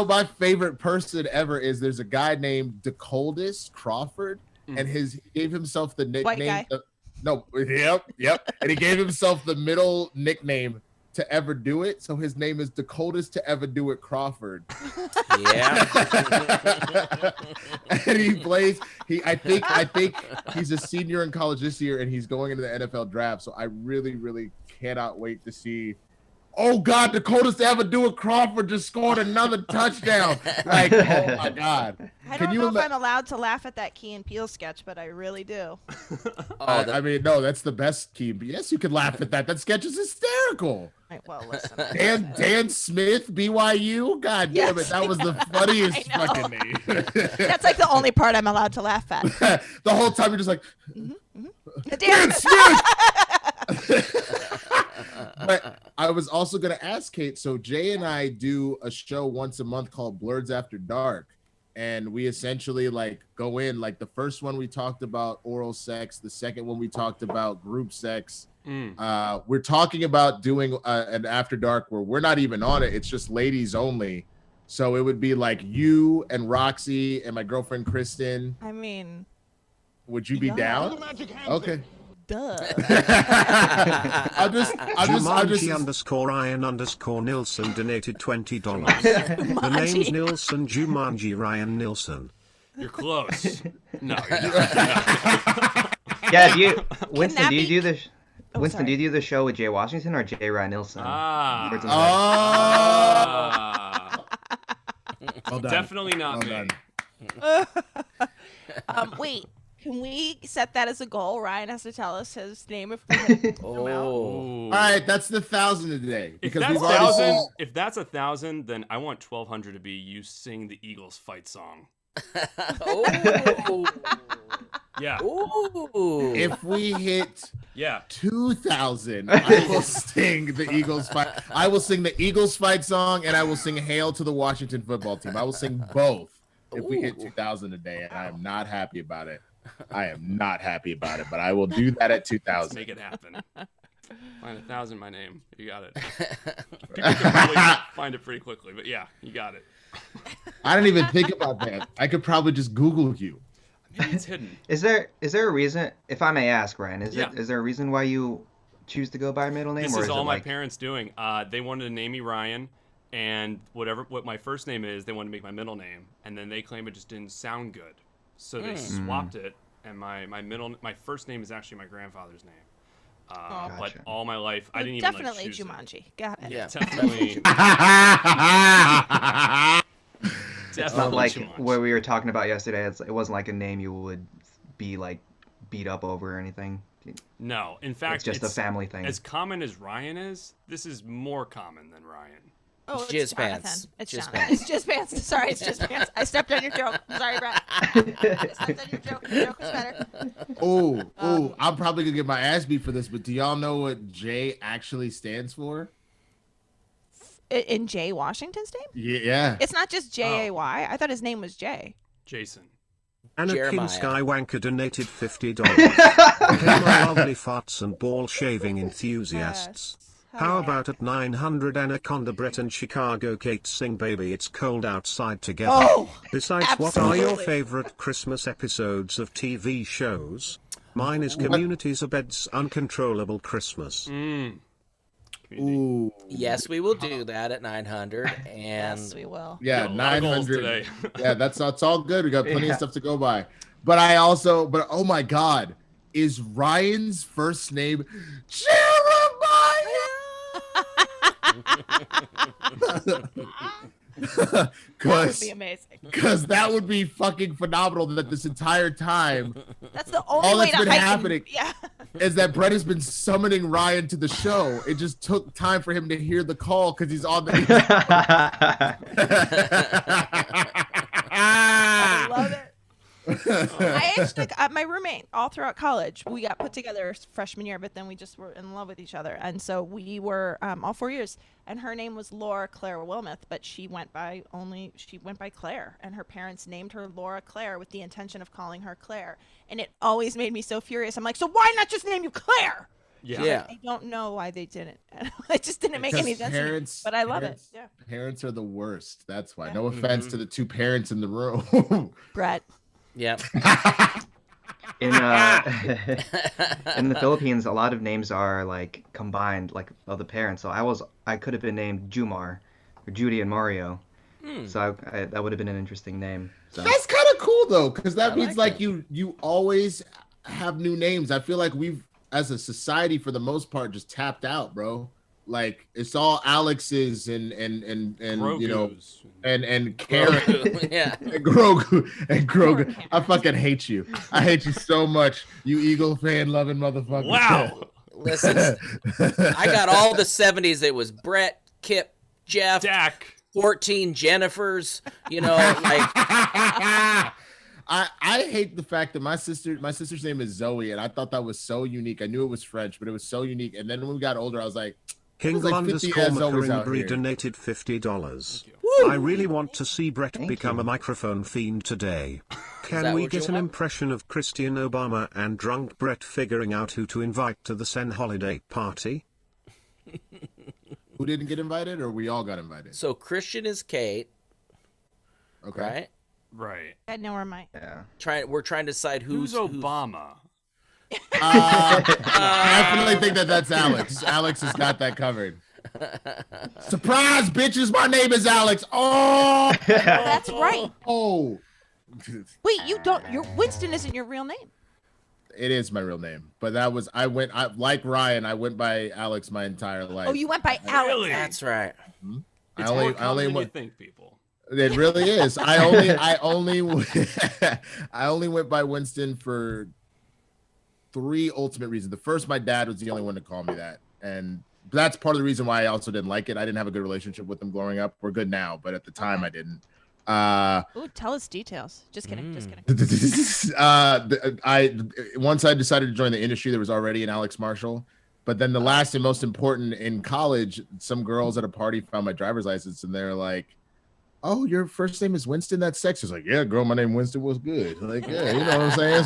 My favorite person ever is there's a guy named DeColdis Crawford, and he gave himself the nickname. White guy. Yep, and he gave himself the middle nickname to ever do it. So his name is DeColdis to ever do it Crawford. Yeah. And he plays. I think he's a senior in college this year, and he's going into the NFL draft. So I really, really cannot wait to see. Oh God, the coldest to ever do it. Crawford just scored another touchdown. Like, oh my God. I don't know if I'm allowed to laugh at that Key and Peele sketch, but I really do. I mean, no, that's the best key. Yes, you can laugh at that. That sketch is hysterical. Right, well, listen. Dan Smith, BYU. God damn it, that was the funniest I know. fucking name. That's like the only part I'm allowed to laugh at. The whole time you're just like, Dan Smith. But I was also going to ask Kate. So Jay and I do a show once a month called Blurs After Dark. And we essentially like go in, like the first one we talked about oral sex. The second one we talked about group sex. We're talking about doing an After Dark where we're not even on it. It's just ladies only. So it would be like you and Roxy and my girlfriend, Kristen. I mean, Would you be down? Okay. Duh. I'm just Jumanji _ Ryan Nilsen donated $20. The name's Nilsen. Jumanji Ryan Nilsen. You're close. No. You're not. Yeah, Winston, that do you be- do the Oh, Winston, sorry. do you do the show with Jay Washington or Jay Ryan Nilsen? Ah. Words on Well done. Definitely not Well me. done. Wait, can we set that as a goal? Ryan has to tell us his name if we hit him out. Ooh. All right, that's the 1,000 a day. If Because that's we've already 1,000, said- if that's 1,000, then I want 1,200 to be you sing the Eagles fight song. Oh. Yeah. Ooh. if we hit Yeah. 2,000, I will sing the Eagles fight. I will sing the Eagles fight song, and I will sing "Hail to the Washington Football Team." I will sing both if we hit 2,000 a day, and I am not happy about it. I am not happy about it, but I will do that at Let's 2,000. make it happen. Find 1,000 my name. You got it. People can probably find it pretty quickly, but yeah, you got it. I didn't even think about that. I could probably just Google you. Maybe it's hidden. Is there a reason, if I may ask, Ryan, is Yeah. there a reason why you choose to go by a middle name? This or is all it my like... parents doing. They wanted to name me Ryan, and what my first name is, they wanted to make my middle name, and then they claim it just didn't sound good, so they swapped it. And my first name is actually my grandfather's name. But Gotcha. all my life, I didn't even like Definitely choose it. Jumanji. Got it. Yeah. Definitely. It's not like Jumanji. what we were talking about yesterday. It wasn't like a name you would be like beat up over or anything. No, in fact, It's just a family thing. As common as Ryan is, this is more common than Ryan. Oh, Jizz it's pants. Jonathan. It's Jizz Jonathan. pants. It's Jizz pants. Sorry, it's Jizz pants. I stepped on your joke. I'm sorry, Brett. I stepped on your joke. Your joke was better. Oh, I'm probably gonna get my ass beat for this, but do y'all know what J actually stands for? In Jay Washington's name? Yeah. It's not just J-A-Y. I thought his name was Jay. Jason. Anakin Jeremiah. Skywalker donated $50. Hey, my lovely farts and ball shaving enthusiasts. How about at 900 Anaconda Brett and Chicago Kate sing Baby It's Cold Outside together? Oh, Besides, what are your absolutely. favorite Christmas episodes of TV shows? Mine is Community's Bed's Uncontrollable Christmas. Ooh. Yes, we will do that at 900. And yes, we will. Yeah, Got a lot of goals 900. today. Yeah, that's all good. We got plenty of stuff to go by. But oh my God, is Ryan's first name Jeremiah? That would be amazing. Because that would be fucking phenomenal that this entire time That's the only all way that's to been heighten- happening Yeah. is that Brett has been summoning Ryan to the show. It just took time for him to hear the call because he's on the. I love it. I actually, my roommate, all throughout college, we got put together freshman year, but then we just were in love with each other, and so we were all 4 years. And her name was Laura Claire Wilmoth, but she went by Claire, and her parents named her Laura Claire with the intention of calling her Claire, and it always made me so furious. I'm like, so why not just name you Claire? Yeah. I don't know why they didn't. It just didn't make any sense. To me, but I love it. Yeah, Parents are the worst. That's why. Yeah. No offense to the two parents in the room. Brett. Yep. In the Philippines, a lot of names are like combined, like of the parents. So I could have been named Jumar, or Judy and Mario. So that would have been an interesting name. So. That's kind of cool though, because that I means like like you always have new names. I feel like we've, as a society, for the most part, just tapped out, bro. Like it's all Alex's and you know Grogu's. and Karen Yeah. and Grogu. I fucking hate you. I hate you so much, you Eagle fan loving motherfucker. Wow. Listen, I got all the 70s. It was Brett, Kip, Jeff, Dak. 14 Jennifers, you know, like I hate the fact that my sister's name is Zoe, and I thought that was so unique. I knew it was French, but it was so unique. And then when we got older, I was like, there's Hingle like 50 underscore Zoes out McCarinbury here. donated $50. I really want to see Brett become a microphone fiend today. Can that we what you get an want? impression of Christian Obama and drunk Brett figuring out who to invite to the SEN holiday party? Who didn't get invited, or we all got invited? so Christian is Kate, Okay. right? Right. I know where my. Yeah. We're trying to decide Who's Obama? I definitely think that's Alex. Alex has got that covered. Surprise, bitches! My name is Alex. Oh, That's right. oh. Wait, you don't. Your Winston isn't your real name. It is my real name, but like Ryan. I went by Alex my entire life. Oh, you went by Alex. Really? That's right. It's more common than you think, people. It really is. I only went by Winston for 3 ultimate reasons. The first, my dad was the only one to call me that, and that's part of the reason why I also didn't like it. I didn't have a good relationship with him growing up. We're good now, but at the time I didn't. Ooh, tell us details. Just kidding. Just kidding. Once I decided to join the industry, there was already an Alex Marshall. But then the last and most important, in college, some girls at a party found my driver's license, and they're like, "Oh, your first name is Winston? That's sexy." I was like, "Yeah, girl, my name Winston was good." Like, yeah, you know what I'm saying?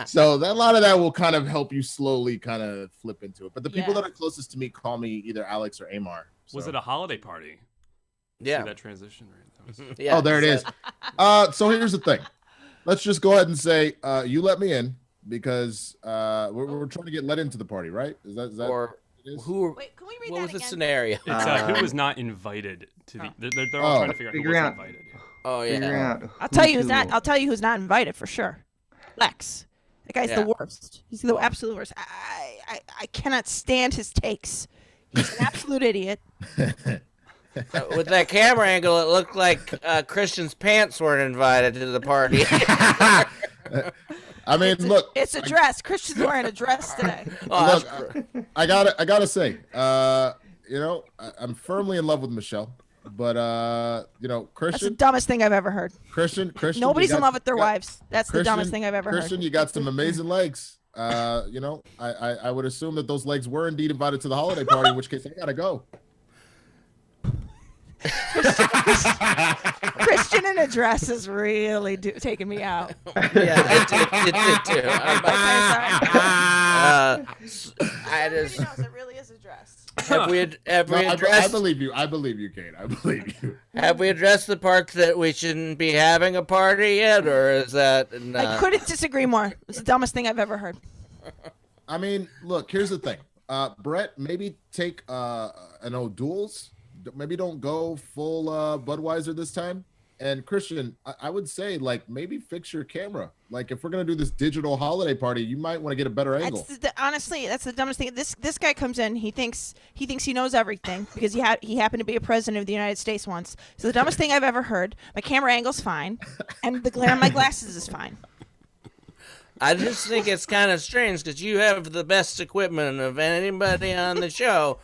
So a lot of that will kind of help you slowly kind of flip into it. But the people that are closest to me call me either Alex or Amar. So. Was it a holiday party? Yeah. See that transition, right? Yeah, oh, there it is. So here's the thing. Let's just go ahead and say you let me in because we're trying to get let into the party, right? Is that or who? Wait, can we read what that was the again? scenario? It's who was not invited to the. They're all trying to figure out who was invited. Oh yeah. I'll tell you who's not. I'll tell you who's not invited for sure. Lex. That guy's the worst. He's the absolute worst. I cannot stand his takes. He's an absolute idiot. With that camera angle, it looked like Christian's pants weren't invited to the party. I mean, look. It's a dress. Christian's wearing a dress today. Look, I gotta say, I'm firmly in love with Michelle, but Christian. That's the dumbest thing I've ever heard. Christian. Nobody's in love with their wives. That's the dumbest thing I've ever heard. Christian, you got some amazing legs. I would assume that those legs were indeed invited to the holiday party, in which case I gotta go. Christian in a dress is really taking me out. Yeah, it did too. It really is a dress. Have we addressed? I believe you. I believe you, Kate. I believe you. Have we addressed the part that we shouldn't be having a party yet, or is that? I couldn't disagree more. It's the dumbest thing I've ever heard. I mean, look. Here's the thing. Brett, maybe take an O'Doul's. Maybe don't go full Budweiser this time. And Christian, I would say maybe fix your camera. Like if we're gonna do this digital holiday party, you might want to get a better angle. Honestly, that's the dumbest thing. This guy comes in, he thinks he knows everything because he happened to be a president of the United States once. So the dumbest thing I've ever heard. My camera angle's fine, and the glare on my glasses is fine. I just think it's kind of strange because you have the best equipment of anybody on the show.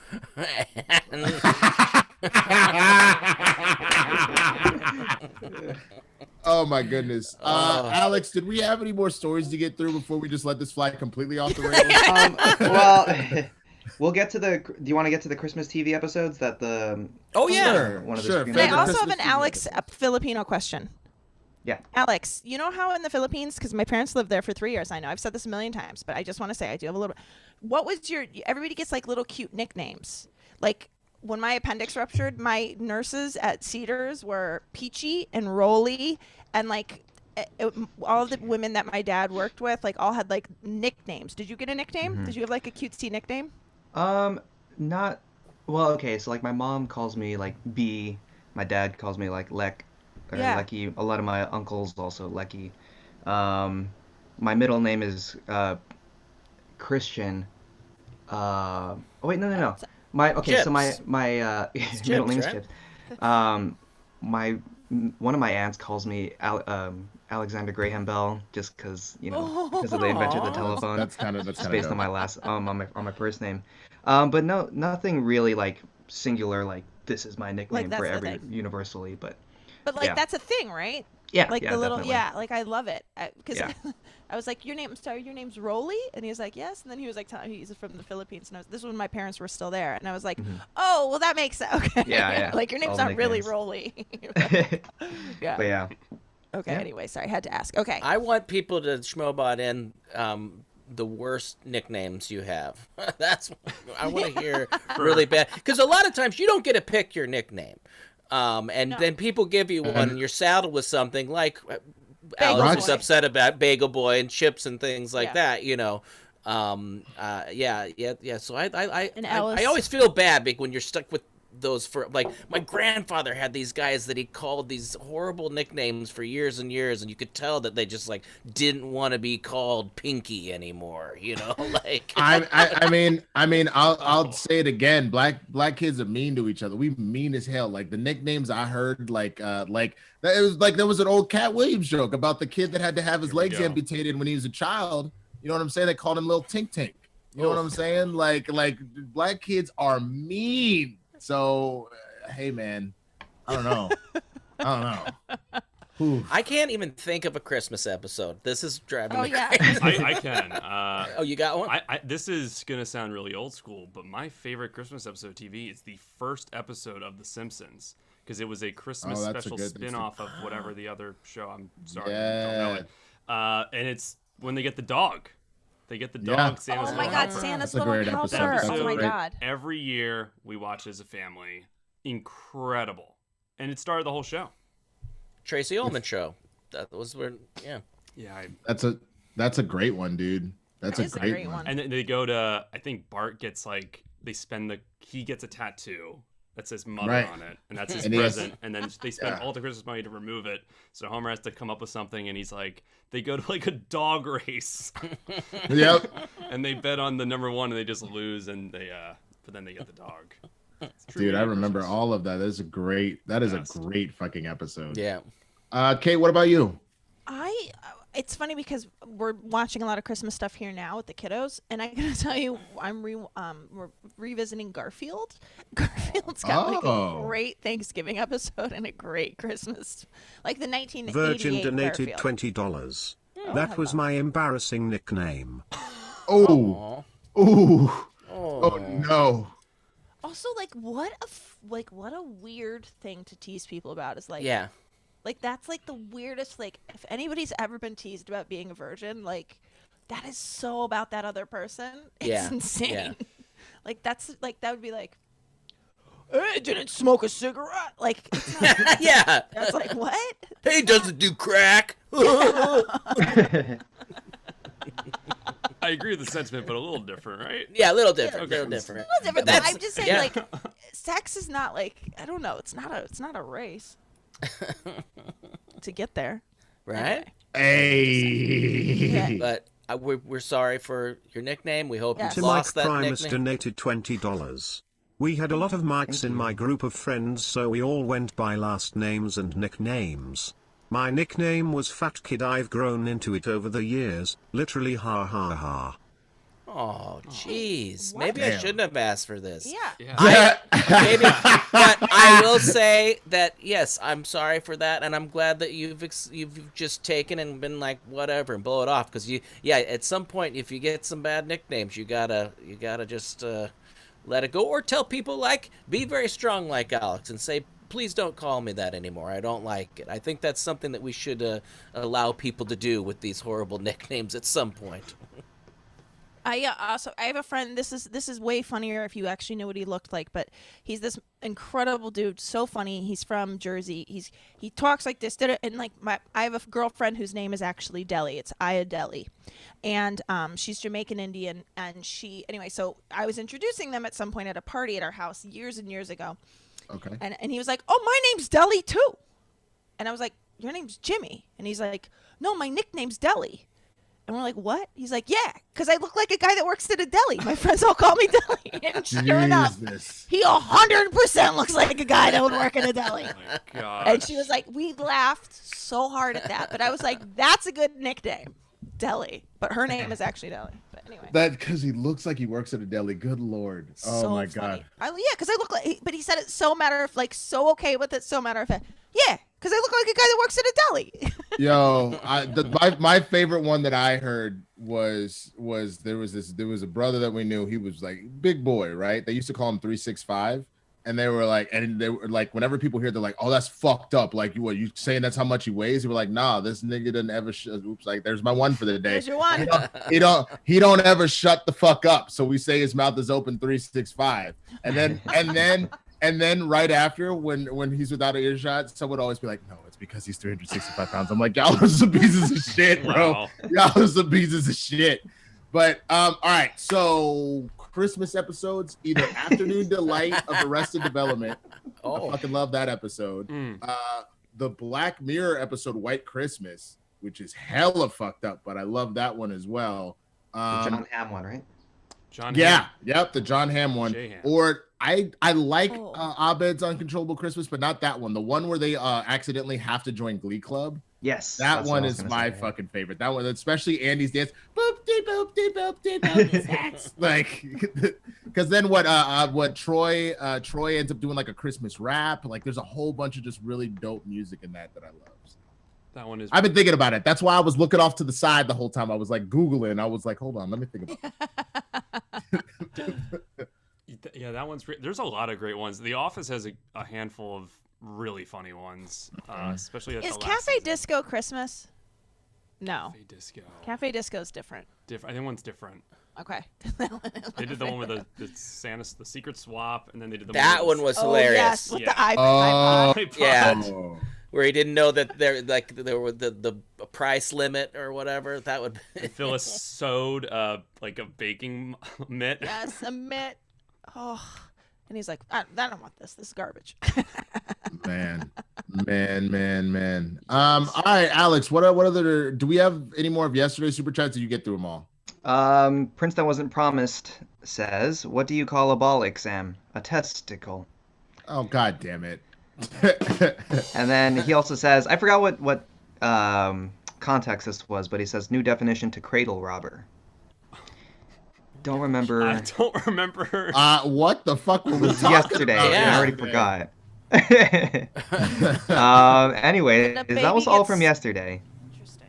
Oh my goodness. Alex, did we have any more stories to get through before we just let this fly completely off the rails? Well, we'll get to the. Do you want to get to the Christmas TV episodes that the? Oh yeah. Sure. I also have an Alex Filipino question. Yeah. Alex, you know how in the Philippines, because my parents lived there for 3 years, I know I've said this a million times, but I just want to say I do have a little. What was everybody gets little cute nicknames. Like when my appendix ruptured, my nurses at Cedars were Peachy and Rolly, and all of the women that my dad worked with all had nicknames. Did you get a nickname? Mm-hmm. Did you have a cutesy nickname? Not. Well, okay. So my mom calls me B. My dad calls me Lek. Or Lecky. A lot of my uncles also Lecky. My middle name is Christian. Oh wait, no. So my middle name is Chips. One of my aunts calls me Alexander Graham Bell just because because they invented the telephone. That's based on my last on my first name. But no, nothing really singular this is my nickname for every universally, but. But that's a thing, right? Yeah. The little definitely. I love it because I was like, your name's Rolly, and he was like, yes, and then he was telling he's from the Philippines, and this was when my parents were still there, and I was like, oh, well that makes sense. Okay. Yeah. Your name's not really Rolly. Yeah. But yeah. Okay. Yeah. Anyway, sorry, I had to ask. Okay. I want people to Schmoebot in the worst nicknames you have. I want to hear really bad because a lot of times you don't get to pick your nickname. Then people give you one and you're saddled with something Alex was Boy. upset about Bagel Boy and chips and things like Yeah. that, you know. Yeah. So I And Alice. always feel bad when you're stuck with those for like my grandfather had these guys that he called these horrible nicknames for years and years, and you could tell that they just like didn't want to be called Pinky anymore, you know. Like I mean, I'll say it again. Black kids are mean to each other. We mean as hell. Like the nicknames I heard, it was like there was an old Cat Williams joke about the kid that had to have his legs amputated when he was a child. You know what I'm saying? They called him Little Tink Tink. You know what I'm saying? Like black kids are mean. So, hey man, I don't know. I can't even think of a Christmas episode. This is driving me yeah. crazy. I can. Oh, you got one? This is gonna sound really old school, but my favorite Christmas episode of TV is the first episode of The Simpsons, because it was a Christmas special spin-off of whatever the other show. I'm sorry, I don't know it. And it's when they get the dog. They get the dog. Santa's Oh my little God, helper. Santa's That's a little great helper. episode. Oh my God. Every year we watch as a family. Incredible. And it started the whole show. Tracy Ullman show. That was where, yeah. Yeah. That's a great one, dude. That's That is a great one. And then they go to, I think Bart gets he gets a tattoo that says mother on it, and that's his present. And then they spend all the Christmas money to remove it. So Homer has to come up with something, and he's like, they go to like a dog race. Yep. And they bet on the number one, and they just lose, and but then they get the dog. Dude, I remember all of that. That is a great fucking episode. Yeah. Kate, what about you? It's funny because we're watching a lot of Christmas stuff here now with the kiddos, and I gotta tell you, we're revisiting Garfield. Garfield's got like a great Thanksgiving episode and a great Christmas, like the 1988 Virgin donated Garfield. $20. That was my embarrassing nickname. Oh no. Also, like what a weird thing to tease people about is like, Yeah. like that's like the weirdest. Like if anybody's ever been teased about being a virgin, like that is so about that other person. It's insane. Yeah. Like that's like that would be like, I didn't smoke a cigarette. Like it's not, Yeah. that's like what? He doesn't do crack. I agree with the sentiment, but a little different, right? Yeah, a little different. Okay. A little different. It's different, But but I'm just saying, yeah. like, sex is not like I don't know. It's not a race to get there, Right? Hey. But we're sorry for your nickname. We hope Yes. To you Mike lost that Primus nickname. donated $20. We had a lot of Mikes in my group of friends, so we all went by last names and nicknames. My nickname was Fat Kid. I've grown into it over the years. Literally ha ha ha. Oh, jeez. What? Maybe I Damn. shouldn't have asked for this. Yeah. Maybe, but I will say that yes, I'm sorry for that, and I'm glad that you've just taken and been like whatever and blow it off, because at some point if you get some bad nicknames, you gotta just let it go, or tell people like be very strong like Alex and say, please don't call me that anymore. I don't like it. I think that's something that we should allow people to do with these horrible nicknames at some point. I have a friend. This is way funnier if you actually knew what he looked like. But he's this incredible dude, so funny. He's from Jersey. He talks like this. And like I have a girlfriend whose name is actually Deli. It's Aya Deli, and she's Jamaican Indian. And so I was introducing them at some point at a party at our house years and years ago. Okay. And he was like, "Oh, my name's Deli too," and I was like, "Your name's Jimmy," and he's like, "No, my nickname's Deli." And we're like, what? He's like, yeah, because I look like a guy that works at a deli. My friends all call me Deli. And sure enough, he 100% looks like a guy that would work at a deli. Oh my God. And she was like, we laughed so hard at that. But I was like, that's a good nickname, Deli. But her name is actually Deli. But anyway. That because he looks like he works at a deli. Good Lord. Oh So my funny. God. Yeah, because I look like, but he said it so so okay with it, so matter of fact. Yeah, because I look like a guy that works at a deli. Yo, my favorite one that I heard was there was a brother that we knew. He was like big boy, right? They used to call him 365, and they were like, whenever people hear, they're like, oh, that's fucked up. Like you saying that's how much he weighs? You were like, nah, this nigga doesn't ever. Oops, like there's my one for the day. There's your one. He don't ever shut the fuck up. So we say his mouth is open 365, and then right after when he's without an earshot, someone would always be like, no, it's it's because he's 365 pounds. I'm like, y'all are some pieces of shit, bro. Wow. Y'all are some pieces of shit. But all right, so Christmas episodes, either Afternoon Delight of Arrested Development. I fucking love that episode. The Black Mirror episode White Christmas, which is hella fucked up, but I love that one as well. The John Hamm one, right? The John Hamm one. J-Ham. Or I like Abed's Uncontrollable Christmas, but not that one. The one where they accidentally have to join Glee Club. Yes, that one is my fucking favorite. That one, especially Andy's dance. Boop dee boop dee boop dee boop. Like, because then what Troy ends up doing like a Christmas rap. Like, there's a whole bunch of just really dope music in that I love. That one is. I've been thinking about it. That's why I was looking off to the side the whole time. I was like Googling. I was like, hold on, let me think about it. Yeah, that one's great. There's a lot of great ones. The Office has a handful of really funny ones, especially at the last Cafe season. Disco Christmas? No. Cafe Disco. Cafe Disco is different. I think one's different. Okay. They did the one with the Santa, the secret swap, and then they did the That one was hilarious. Yes, with the iPod. iPod. Yeah. Where he didn't know that there were the price limit or whatever. That would. Phyllis sewed like a baking mitt. Yes, a mitt. Oh, and he's like, I don't want this. This is garbage. Man. All right, Alex. What other? Do we have any more of yesterday's super chats? Did you get through them all? Prince That Wasn't Promised says, "What do you call a ball exam? A testicle." Oh, god damn it. And then he also says, I forgot what context this was, but he says, new definition to cradle robber. Don't remember. I don't remember. What the fuck were we talking yesterday? about? Yeah. I already forgot. Anyway, that was all from yesterday. Interesting.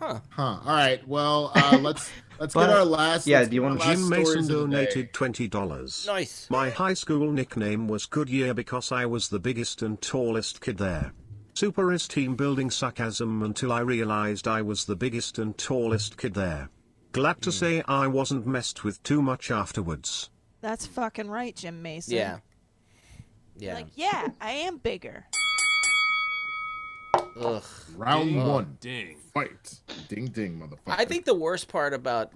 Huh. All right. Well, let's get our last. Yeah. Do you want Jim Mason donated $20. Nice. My high school nickname was Goodyear because I was the biggest and tallest kid there. Super is team building sarcasm until I realized I was the biggest and tallest kid there. Glad to say I wasn't messed with too much afterwards. That's fucking right, Jim Mason. Yeah. Yeah. Like, yeah, I am bigger. Ugh. Round one. Ding. Fight. Ding ding, motherfucker. I think the worst part about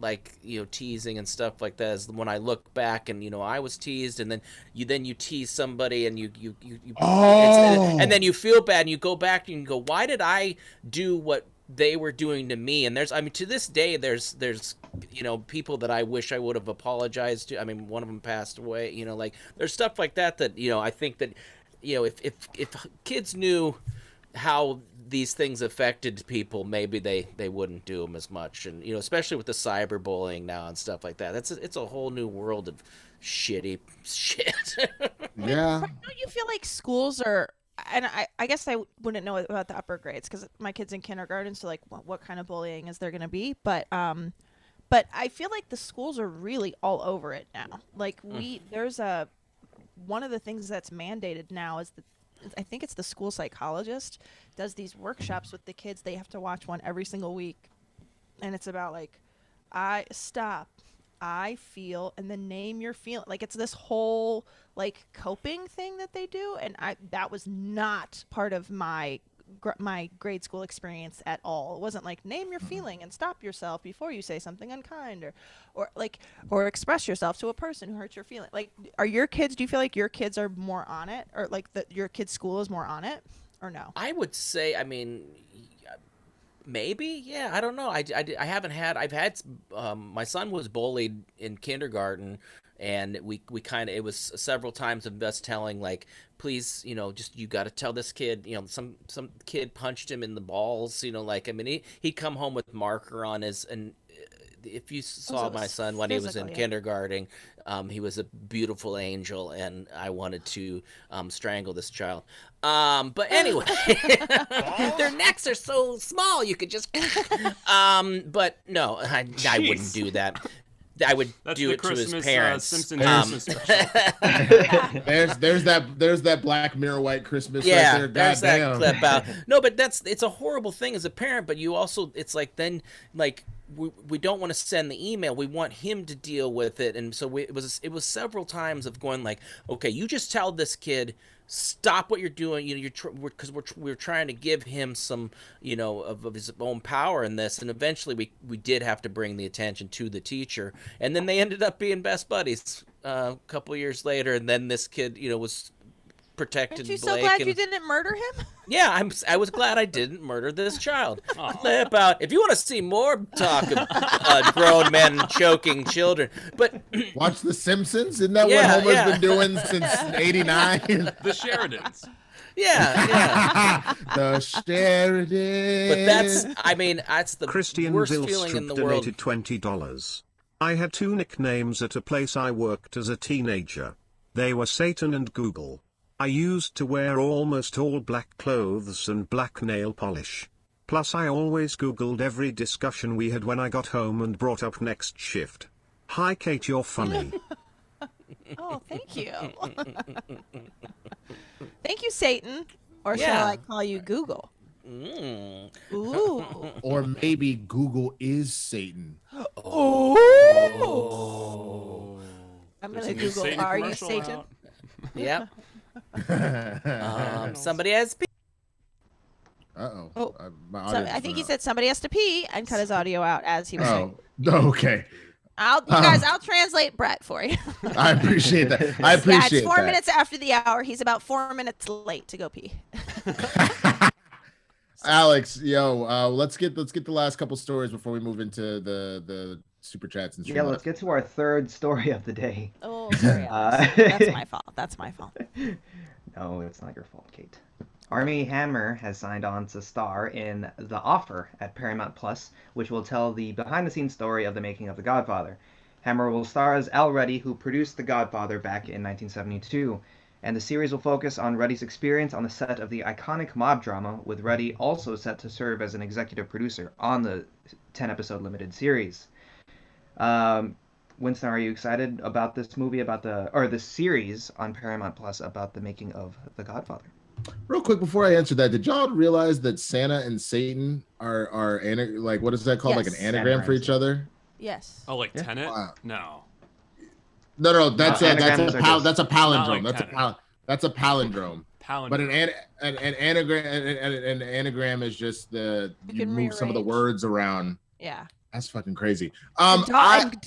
teasing and stuff like that is when I look back and I was teased and then you tease somebody and you and then you feel bad and you go back and you go, why did I do what they were doing to me? And to this day there's people that I wish I would have apologized to. I mean, one of them passed away. There's stuff like that I think that if kids knew how these things affected people, maybe they wouldn't do them as much. And especially with the cyberbullying now and stuff like that, it's a whole new world of shitty shit. Yeah. Don't you feel like schools are, and I guess I wouldn't know about the upper grades because my kid's in kindergarten, so like what kind of bullying is there going to be? But I feel like the schools are really all over it now. Like there's one of the things that's mandated now is that I think it's the school psychologist does these workshops with the kids. They have to watch one every single week, and it's about I feel, and then name your feeling. Like, it's this whole coping thing that they do, and that was not part of my grade school experience at all. It wasn't like name your feeling and stop yourself before you say something unkind, or express yourself to a person who hurts your feeling. Like, do you feel like your kids are more on it, or your kid's school is more on it, or no? I would say, maybe, yeah, I don't know. I've had my son was bullied in kindergarten, and it was several times of us telling, please, just, you got to tell this kid, some kid punched him in the balls, he'd come home with marker on his, and if you saw my son when he was in kindergarten, he was a beautiful angel, and I wanted to strangle this child. But anyway, their necks are so small you could just. But no, I wouldn't do that. I would do it to his parents. Simpsons Christmas special. There's that Black Mirror White Christmas. Yeah, right there. there's that clip out. No, but it's a horrible thing as a parent. But you also, it's we don't want to send the email. We want him to deal with it. And so it was several times of going okay, you just tell this kid stop what you're doing. You know, because we're trying to give him some, you know, of his own power in this, and eventually we did have to bring the attention to the teacher, and then they ended up being best buddies a couple years later, and then this kid, you know, was protected. Aren't you Blake so glad and, you didn't murder him? Yeah, I was glad I didn't murder this child. About if you want to see more talk of grown men choking children, but watch The Simpsons. Isn't that what Homer's been doing since '89? The Sheridans. Yeah. The Sheridan. But that's the Christian worst Vilstrup feeling in the donated world. $20. I had 2 nicknames at a place I worked as a teenager. They were Satan and Google. I used to wear almost all black clothes and black nail polish. Plus I always Googled every discussion we had when I got home and brought up next shift. Hi Kate, you're funny. Oh, thank you. Thank you, Satan. Or shall I call you Google? Ooh. Or maybe Google is Satan. Oh. I'm going to Google, Satan are you commercial Satan? out. Yep. Somebody has pee. Uh-oh. Oh. My So, audio I think he went said somebody has to pee and cut his audio out as he was saying. Oh, okay. I'll translate Brett for you. I appreciate that. I appreciate it's 4 that. minutes after the hour. He's about 4 minutes late to go pee. Alex, let's get the last couple stories before we move into the super chats and Yeah, let's get to our third story of the day. Oh, sorry, Alex. That's my fault. That's my fault. No, it's not your fault, Kate. Armie Hammer has signed on to star in The Offer at Paramount Plus, which will tell the behind-the-scenes story of the making of The Godfather. Hammer will star as Al Ruddy, who produced The Godfather back in 1972, and the series will focus on Ruddy's experience on the set of the iconic mob drama, with Ruddy also set to serve as an executive producer on the 10-episode limited series. Winston, are you excited about this movie, this series on Paramount Plus about the making of The Godfather? Real quick before I answer that, did y'all realize that Santa and Satan are what is that called? Yes. Like an anagram for each other? Yes. Oh, like Tenet? Wow. No. No, that's a palindrome. Like That's a palindrome. Palindrome. But an anagram is just you can move some of the rearrange. words around. Yeah. That's fucking crazy. And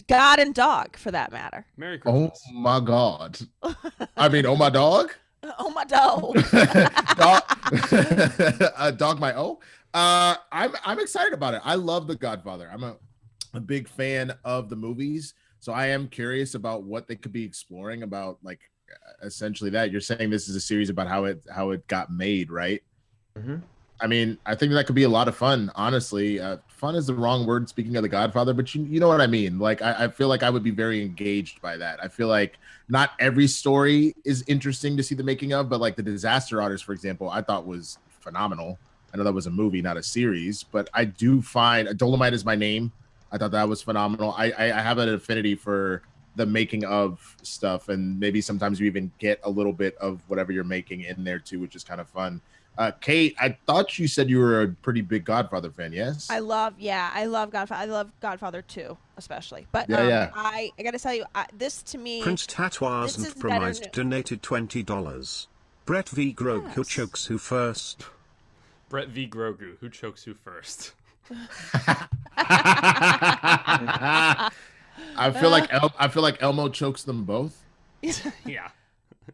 God and dog, for that matter. Merry Oh Christmas. my God. I mean, oh my dog. Oh my dog. Dog my O. I'm excited about it. I love The Godfather. I'm a big fan of the movies, so I am curious about what they could be exploring about, like, essentially that. You're saying this is a series about how it got made, right? Mm-hmm. I mean, I think that could be a lot of fun, honestly. Fun is the wrong word, speaking of The Godfather, but you know what I mean. Like, I feel like I would be very engaged by that. I feel like not every story is interesting to see the making of, but like The Disaster Artist, for example, I thought was phenomenal. I know that was a movie, not a series, but I do find Dolomite Is My Name. I thought that was phenomenal. I have an affinity for the making of stuff, and maybe sometimes you even get a little bit of whatever you're making in there too, which is kind of fun. Kate, I thought you said you were a pretty big Godfather fan, yes? I love Godfather. I love Godfather 2, especially. But Yeah. I got to tell you, this to me. Prince Tatois this is and Promised better donated $20. Brett V. Grog, who Yes. chokes who first? Brett v. Grogu. Who chokes who first? I feel like Elmo chokes them both. Yeah.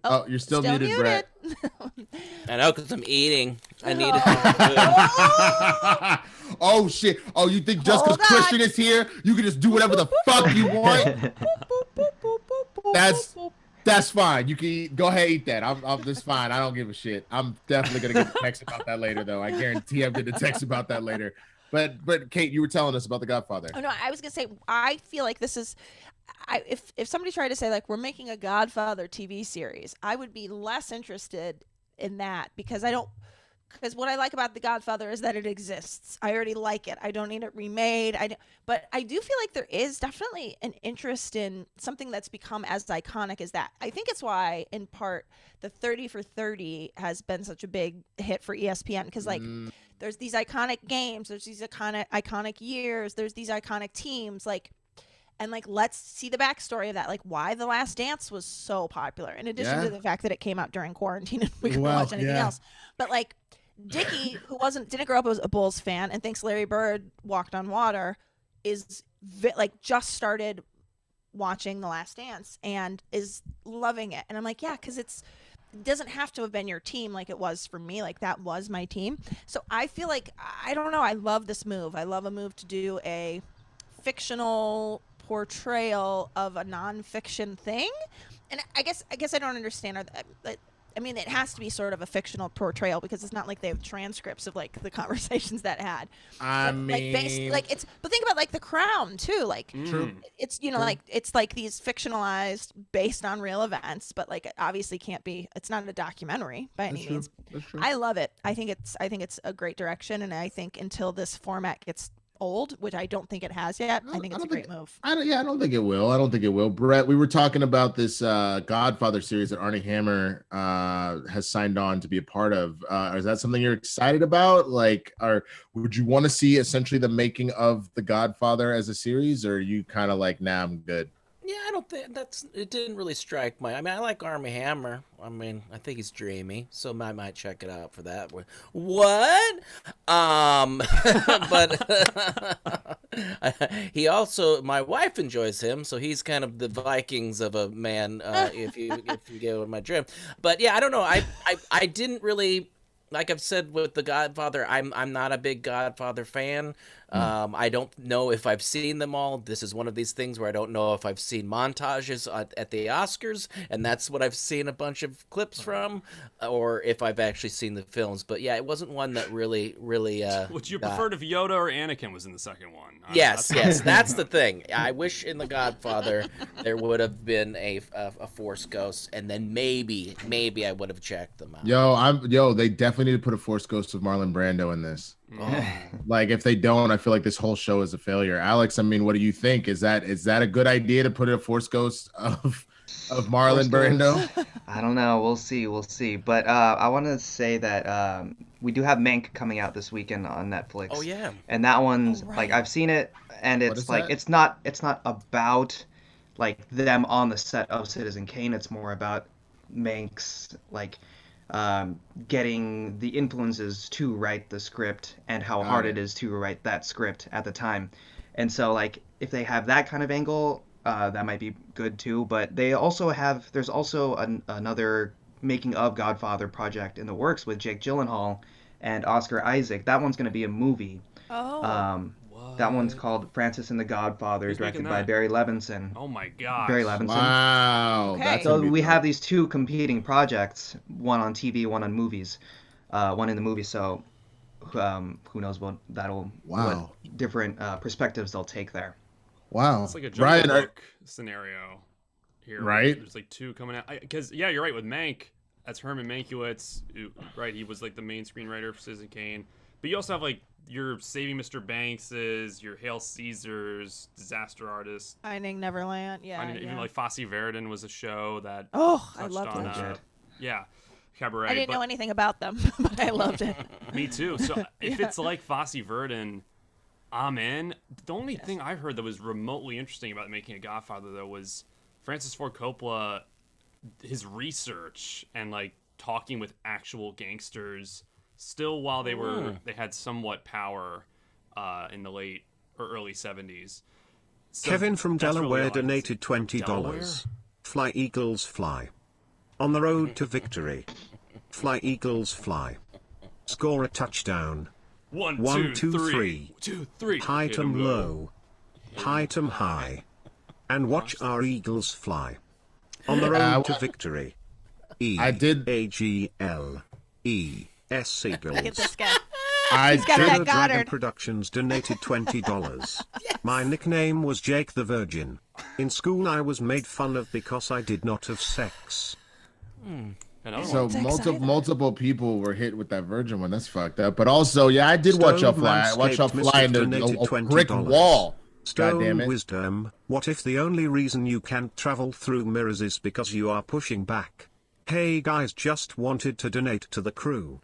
Oh, you're still muted, Brett. I know, because I'm eating. I need to. Oh shit! Oh, you think just because Hold on. Christian is here, you can just do whatever the fuck you want? That's fine. You can go ahead, eat that. I'm that's fine. I don't give a shit. I'm definitely gonna get a text about that later, though. I guarantee I'm getting a text about that later. But Kate, you were telling us about The Godfather. Oh no, I was gonna say I feel like this is. If somebody tried to say like we're making a Godfather TV series, I would be less interested in that because what I like about The Godfather is that it exists. I already like it. I don't need it remade. But I do feel like there is definitely an interest in something that's become as iconic as that. I think it's why, in part, the 30 for 30 has been such a big hit for ESPN because like there's these iconic games, there's these iconic years, there's these iconic teams like. and like let's see the backstory of that, like why The Last Dance was so popular, in addition to the fact that it came out during quarantine and we couldn't watch anything else. But like Dickie, who didn't grow up as a Bulls fan and thinks Larry Bird walked on water, is like just started watching The Last Dance and is loving it. And I'm like, yeah, because it doesn't have to have been your team like it was for me. Like that was my team. So I feel like, I don't know, I love this move. I love a move to do a fictional portrayal of a nonfiction thing. And I guess I don't understand. I mean, it has to be sort of a fictional portrayal because it's not like they have transcripts of like the conversations that had. I mean, but think about like The Crown too. Like, True. It's like it's like these fictionalized based on real events, but like it obviously can't be. It's not a documentary by any means. That's true. I love it. I think it's a great direction, and I think until this format gets old, which I don't think it has yet, I think it's a great move. I don't think it will. I don't think it will. Brett, we were talking about this Godfather series that Armie Hammer has signed on to be a part of. Is that something you're excited about? Like, or would you want to see essentially the making of the Godfather as a series, or are you kind of like, nah, I'm good? Yeah, I don't think it didn't really strike my. I mean, I like Armie Hammer. I mean, I think he's dreamy, so I might check it out for that. What? But he also, my wife enjoys him, so he's kind of the Vikings of a man. If you get my drift. But yeah, I don't know. I didn't really. Like I've said with the Godfather, I'm not a big Godfather fan. I don't know if I've seen them all. This is one of these things where I don't know if I've seen montages at the Oscars, and that's what I've seen a bunch of clips from, or if I've actually seen the films. But yeah, it wasn't one that really. Would you prefer if Yoda or Anakin was in the second one? Yes, that's the thing. I wish in the Godfather there would have been a Force Ghost, and then maybe I would have checked them out. They definitely need to put a Force Ghost of Marlon Brando in this. Like if they don't, I feel like this whole show is a failure. Alex, I mean, what do you think? Is that a good idea to put a Force Ghost of Marlon Brando? I don't know. We'll see. But I want to say that we do have Mank coming out this weekend on Netflix. Oh yeah. And that one's like I've seen it, and it's like it's not about like them on the set of Citizen Kane. It's more about Mank's like getting the influences to write the script and how hard it is to write that script at the time. And so like if they have that kind of angle, that might be good too. But there's also another making of Godfather project in the works with Jake Gyllenhaal and Oscar Isaac. That one's going to be a movie. That one's called Francis and the Godfather, directed by Barry Levinson. Oh my god. Barry Levinson. Wow. Okay. So we have these two competing projects, one on TV, one on movies, one in the movies. So who knows what different perspectives they'll take there. Wow. It's like a Jungle Book scenario here. Right. There's like two coming out. Because, yeah, you're right. With Mank, that's Herman Mankiewicz. Right. He was like the main screenwriter for Citizen Kane. But you also have like your Saving Mr. Bankses, your Hail Caesars, Disaster Artist. Finding Neverland. Yeah. Even like Fosse Verdon was a show that I loved that. Yeah. Cabaret. I didn't know anything about them, but I loved it. Me too. So if it's like Fosse Verdon, I'm in. The only thing I've heard that was remotely interesting about making a Godfather, though, was Francis Ford Coppola, his research and like talking with actual gangsters still while they had somewhat power in the late or early 70s. So Kevin from Delaware really donated $20. Fly Eagles fly. On the road to victory. Fly Eagles fly. Score a touchdown. 1, 2, 3. 2, 3. Height 'em low. Height 'em high. And watch our Eagles fly. On the road to victory. E-A-G-L-E-S Eagles. Look at this guy. He's got that Dragon Goddard. Productions donated $20. My nickname was Jake the Virgin. In school I was made fun of because I did not have sex. So multiple people were hit with that Virgin one. That's fucked up. But also, yeah, I did watch y'all fly. Watch y'all fly into a brick wall. God damn it. Wisdom. What if the only reason you can't travel through mirrors is because you are pushing back? Hey guys, just wanted to donate to the crew.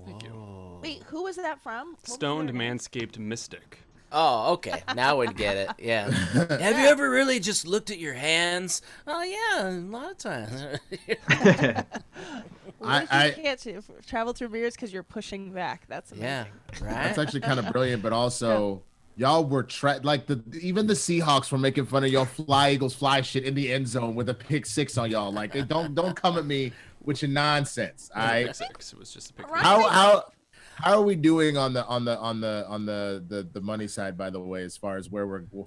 Thank you. Wait, who was that from? What was Stoned their name? Manscaped Mystic. Oh, okay. Now we'd get it. Yeah. Have you ever really just looked at your hands? Oh, yeah, a lot of times. I can't travel through mirrors because you're pushing back. That's amazing. Yeah, right. That's actually kind of brilliant, but also y'all were like even the Seahawks were making fun of y'all Eagles fly shit in the end zone with a pick 6 on y'all. Like, don't come at me with your nonsense. Pick 6. It was just a pick. How are we doing on the money side, by the way, as far as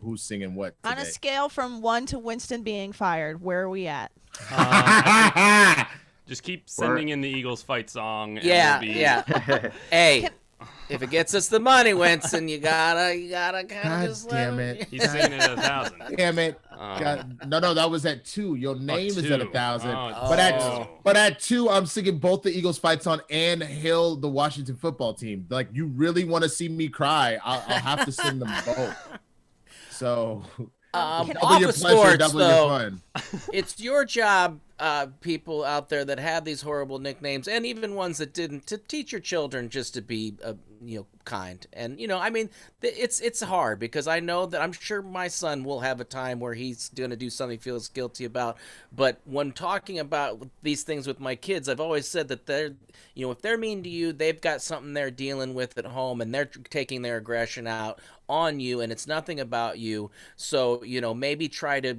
who's singing what today? On a scale from 1 to Winston being fired, where are we at? Just keep sending in the Eagles fight song. And Yeah, we'll be... yeah. Hey, if it gets us the money, Winston, you gotta kind of just damn it. He's singing it at 1,000. Damn it. No, that was at 2. Your name is at 1,000. Oh. But at 2, I'm singing both the Eagles fight song and Hail the Washington football team. Like, you really want to see me cry? I'll have to sing them both. So, off of sports, though, fun. it's your job, people out there that have these horrible nicknames, and even ones that didn't, to teach your children just to be, kind. And I mean, it's hard because I know that I'm sure my son will have a time where he's going to do something he feels guilty about. But when talking about these things with my kids, I've always said that if they're mean to you, they've got something they're dealing with at home, and they're taking their aggression out on you, and it's nothing about you. So maybe try to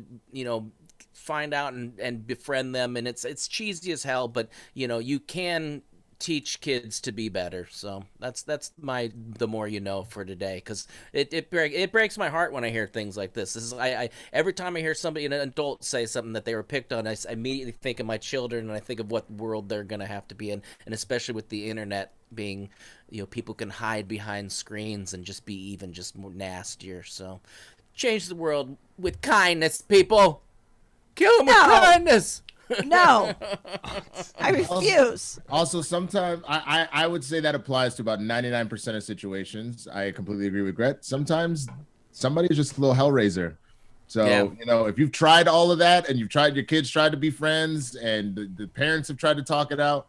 find out and befriend them. And it's cheesy as hell, but you can teach kids to be better. So that's the more you know for today, because it breaks my heart when I hear things like this. I every time I hear somebody, an adult, say something that they were picked on, I immediately think of my children, and I think of what world they're gonna have to be in, and especially with the internet being, people can hide behind screens and just be even just more nastier. So change the world with kindness, people. Kill them with kindness. No, I refuse. Also, sometimes I would say that applies to about 99% of situations. I completely agree with Gret. Sometimes somebody's just a little hellraiser. So, if you've tried all of that and your kids tried to be friends and the parents have tried to talk it out,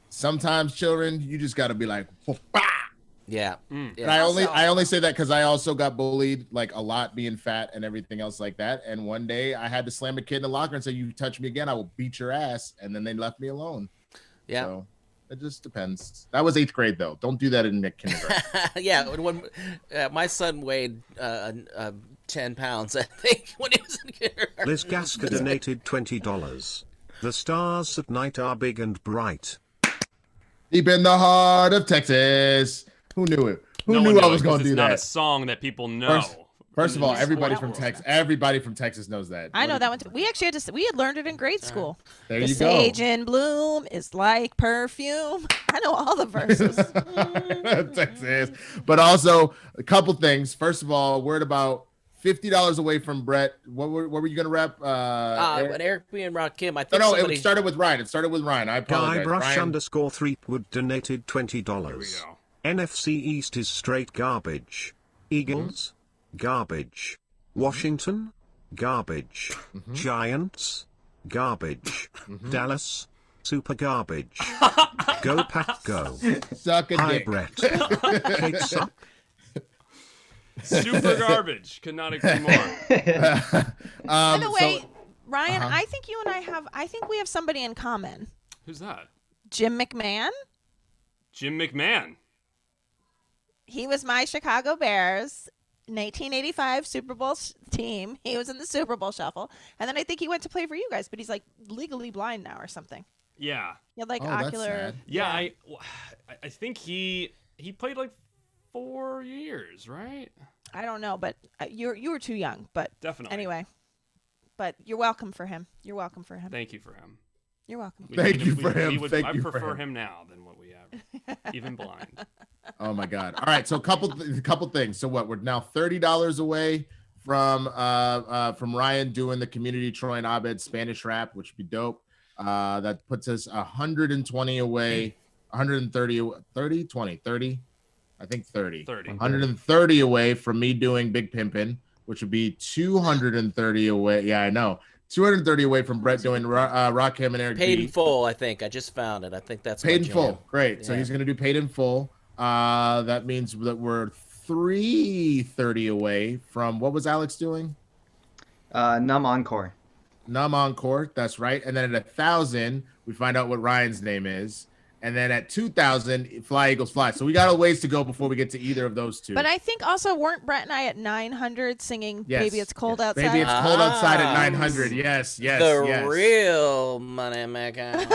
sometimes children, you just got to be like, bah! Yeah. And I only say that because I also got bullied like a lot, being fat and everything else like that. And one day I had to slam a kid in the locker and say, "You touch me again, I will beat your ass." And then they left me alone. Yeah. So it just depends. That was 8th grade though. Don't do that in kindergarten. Yeah. When my son weighed 10 pounds, I think, when he was in kindergarten. Liz Gasker donated $20. The stars at night are big and bright. Deep in the heart of Texas. Who knew it? Who knew I was going to do that? It's not a song that people know. First of all, everybody from Texas knows that. I know that one too. We actually we had learned it in grade school. There the you go. Sage in bloom is like perfume. I know all the verses. Texas. But also a couple things. First of all, word about $50 away from Brett. What were you gonna rap? Eric B and Rakim. I think no, it started with Ryan. I apologize. Guybrush_3 would donated $20. There we go. NFC East is straight garbage. Eagles, garbage. Washington, garbage. Giants, garbage. Dallas, super garbage. Go Pack Go. Suck a Hi dick. Brett. Kate suck. Super garbage. Could not agree more. By the way, Ryan, I think you and I think we have somebody in common. Who's that? Jim McMahon. Jim McMahon. He was my Chicago Bears 1985 Super Bowl team. He was in the Super Bowl shuffle. And then I think he went to play for you guys, but he's like legally blind now or something. Yeah. He had like that's ocular. sad. Yeah, I think he played like 4 years, right? I don't know, but you were too young. But Definitely. Anyway, but you're welcome for him. Thank you for him. You're welcome. Thank you for him. I prefer him now than what we have, even blind. Oh my God! All right, so a couple things. So what? We're now $30 away from Ryan doing the Community Troy and Abed Spanish rap, which would be dope. That puts us 120 away, 130, 30, 20, 30. I think 30. 130 away from me doing Big Pimpin', which would be 230 away. Yeah, I know. 230 away from Brett doing Rakim and Eric Paid B. in full, I think. I just found it. I think that's Paid in what full. you Great. Yeah. So he's going to do paid in full. That means that we're 330 away from what was Alex doing? Numb Encore. Numb Encore, that's right. And then at 1,000, we find out what Ryan's name is. And then at 2,000, Fly Eagles Fly. So we got a ways to go before we get to either of those two. But I think also weren't Brett and I at 900 singing Baby It's Cold Outside? Baby It's Cold Outside at 900. Yes. The real money maker.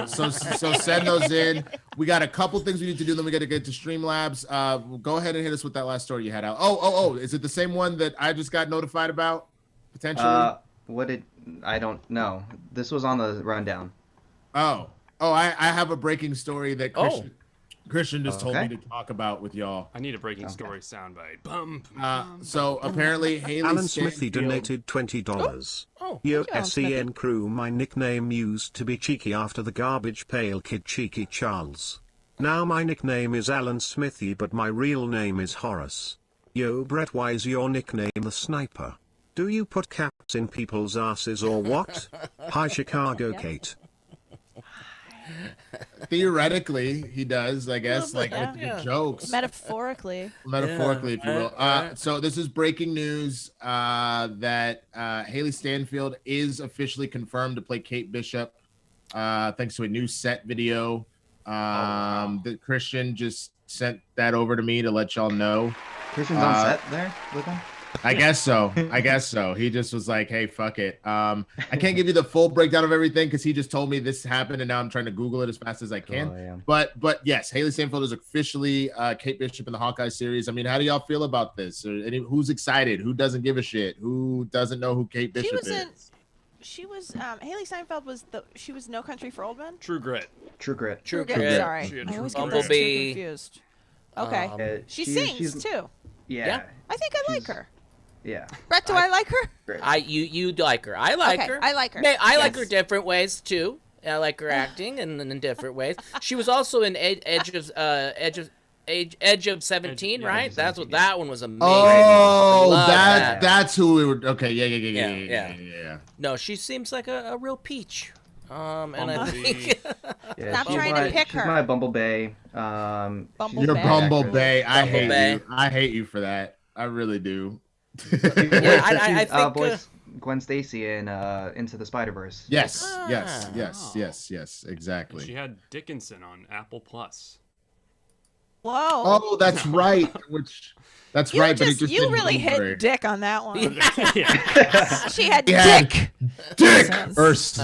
So send those in. We got a couple things we need to do. Then we got to get to Streamlabs. Go ahead and hit us with that last story you had out. Oh, is it the same one that I just got notified about? Potentially? I don't know. This was on the rundown. I have a breaking story that Christian just told me to talk about with y'all. I need a breaking story soundbite. So apparently Haley Alan Stanfield... Smithy donated $20. Yo, Alan Smithy. SEN crew, my nickname used to be Cheeky after the Garbage Pail Kid Cheeky Charles. Now my nickname is Alan Smithy, but my real name is Horace. Yo, Brett, why is your nickname the Sniper? Do you put caps in people's asses or what? Hi, Chicago, Kate. Theoretically, he does, I guess, with the jokes. Metaphorically, if you will. So this is breaking news that Haley Stanfield is officially confirmed to play Kate Bishop, thanks to a new set video. That Christian just sent that over to me to let y'all know. Christian's on set there with him? I guess so. He just was like, hey, fuck it. I can't give you the full breakdown of everything because he just told me this happened and now I'm trying to Google it as fast as I can. But yes, Haley Stanfield is officially Kate Bishop in the Hawkeye series. I mean, how do y'all feel about this? Who's excited? Who doesn't give a shit? Who doesn't know who Kate Bishop is? Haley Steinfeld was No Country for Old Men? True Grit. Sorry. I always get those two confused. Okay. She sings too. Yeah. I think I like her. Yeah. Brett, do I like her? You like her. I like her. I like her. I like her different ways too. I like her acting and in different ways. She was also in Edge of 17, right? That's what that one was amazing. Oh, that's who we were. Okay, yeah. No, she seems like a real peach. And I think stop trying to pick her. She's my Bumblebee. You're Bumblebee. I hate you. I hate you for that. I really do. I think Gwen Stacy in Into the Spider-Verse. Yes, exactly. She had Dickinson on Apple Plus. Whoa. Oh, that's right. That's right. But you really hit Dick on that one. She had Dick first.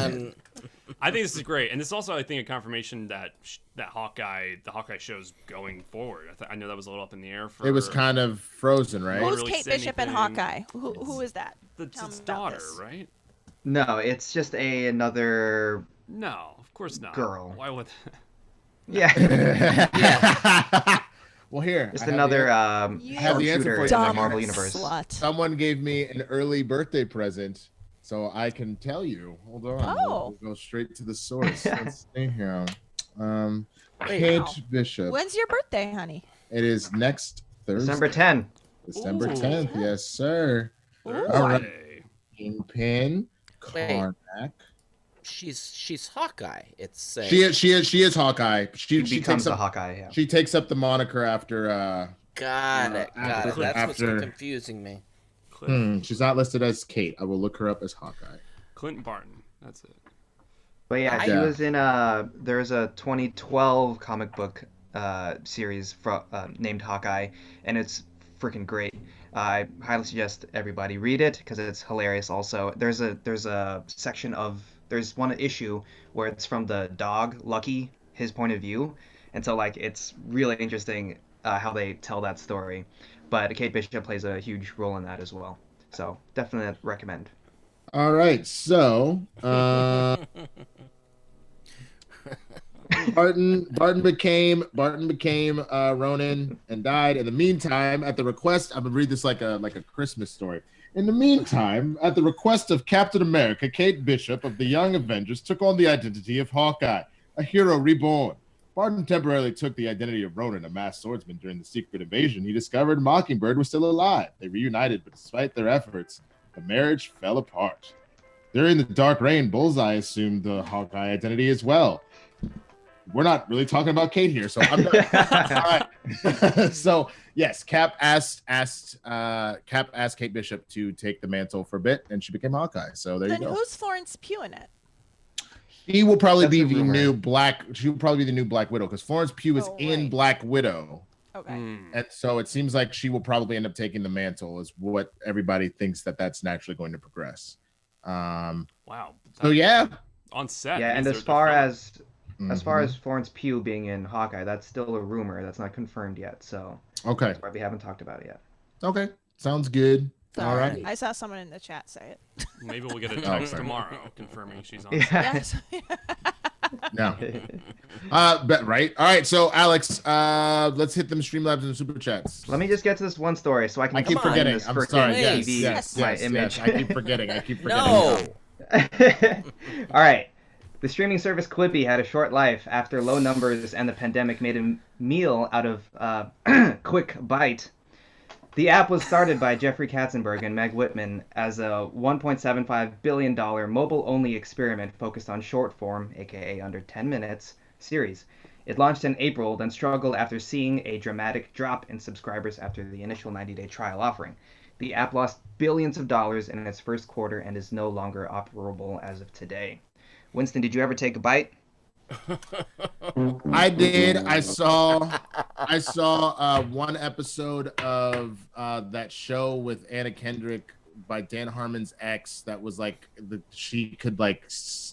I think this is great, and this is also, I think, a confirmation that the Hawkeye show's going forward. I know that was a little up in the air. It was kind of frozen, right? Who's Kate Bishop and Hawkeye? Who is that? It's daughter, right? No, it's just another. No, of course not. Girl. Why would? Yeah. Well, here. Just another have the answer for you in the Marvel universe. Slut. Someone gave me an early birthday present. So I can tell you. Hold on. We'll go straight to the source. Let's see here. Kate Bishop. When's your birthday, honey? It is next Thursday. December 10th. December 10th. Yes, sir. Thursday. All right. Kingpin. Karnak. She's Hawkeye. It's she is Hawkeye. She becomes the Hawkeye. Yeah. She takes up the moniker after. Got it. That's what's confusing me. She's not listed as Kate. I will look her up as Hawkeye. Clinton Barton. That's it. But yeah, she was in there's a 2012 comic book series named Hawkeye, and it's freaking great. I highly suggest everybody read it because it's hilarious. Also, there's a section of there's one issue where it's from the dog Lucky, his point of view, and so like it's really interesting how they tell that story. But Kate Bishop plays a huge role in that as well. So definitely recommend. All right. So Barton became Ronin and died. In the meantime, at the request, I'm gonna read this like a Christmas story. In the meantime, at the request of Captain America, Kate Bishop of the Young Avengers took on the identity of Hawkeye, a hero reborn. Barton temporarily took the identity of Ronin, a masked swordsman, during the secret invasion. He discovered Mockingbird was still alive. They reunited, but despite their efforts, the marriage fell apart. During the Dark Reign, Bullseye assumed the Hawkeye identity as well. We're not really talking about Kate here, so I'm not. All right. So Yes, Cap asked Kate Bishop to take the mantle for a bit, and she became Hawkeye. So there you go. Then who's Florence Pugh in it? She will probably That's be a the rumor. new Black. She will probably be the new Black Widow because Florence Pugh is in right. Black Widow, Okay. and so it seems like she will probably end up taking the mantle. Is what everybody thinks that's naturally going to progress. Wow. So yeah, On set. Yeah, means and they're as far filming. as far as Florence Pugh being in Hawkeye, that's still a rumor. That's not confirmed yet. So okay, that's why we haven't talked about it yet. okay, sounds good. Sorry. All right. I saw someone in the chat say it. Maybe we'll get a text tomorrow confirming she's on. Yeah. Yes. No. But right. All right. So Alex, let's hit them Streamlabs and super chats. Let me just get to this one story so I can I keep explain forgetting. this I'm freaking sorry. TV, Yes. my image. I keep forgetting. No. All right. The streaming service Quibi had a short life after low numbers and the pandemic made a meal out of Quick Bite. The app was started by Jeffrey Katzenberg and Meg Whitman as a $1.75 billion mobile-only experiment focused on short form, aka under 10 minutes, series. It launched in April, then struggled after seeing a dramatic drop in subscribers after the initial 90-day trial offering. The app lost billions of dollars in its first quarter and is no longer operable as of today. Winston, did you ever take a bite? I did. I saw one episode of that show with Anna Kendrick by Dan Harmon's ex. That was like she could like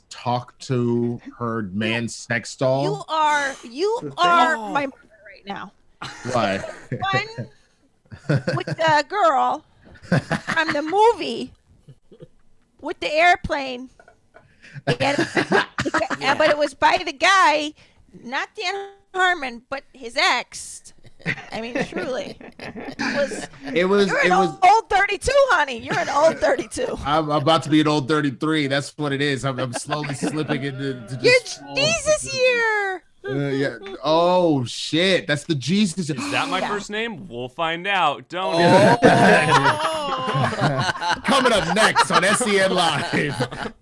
talk to her man's sex doll. You are my mother right now. Why? One with the girl from the movie with the airplane. But it was by the guy, not Dan Harmon, but his ex. I mean, truly, It was. You're an old 32, honey. You're an old 32. I'm about to be an old 33. That's what it is. I'm slowly slipping into. You're Jesus year. Yeah. Oh shit! That's the Jesus. Is that my first name? We'll find out. Don't. Coming up next on SEN Live.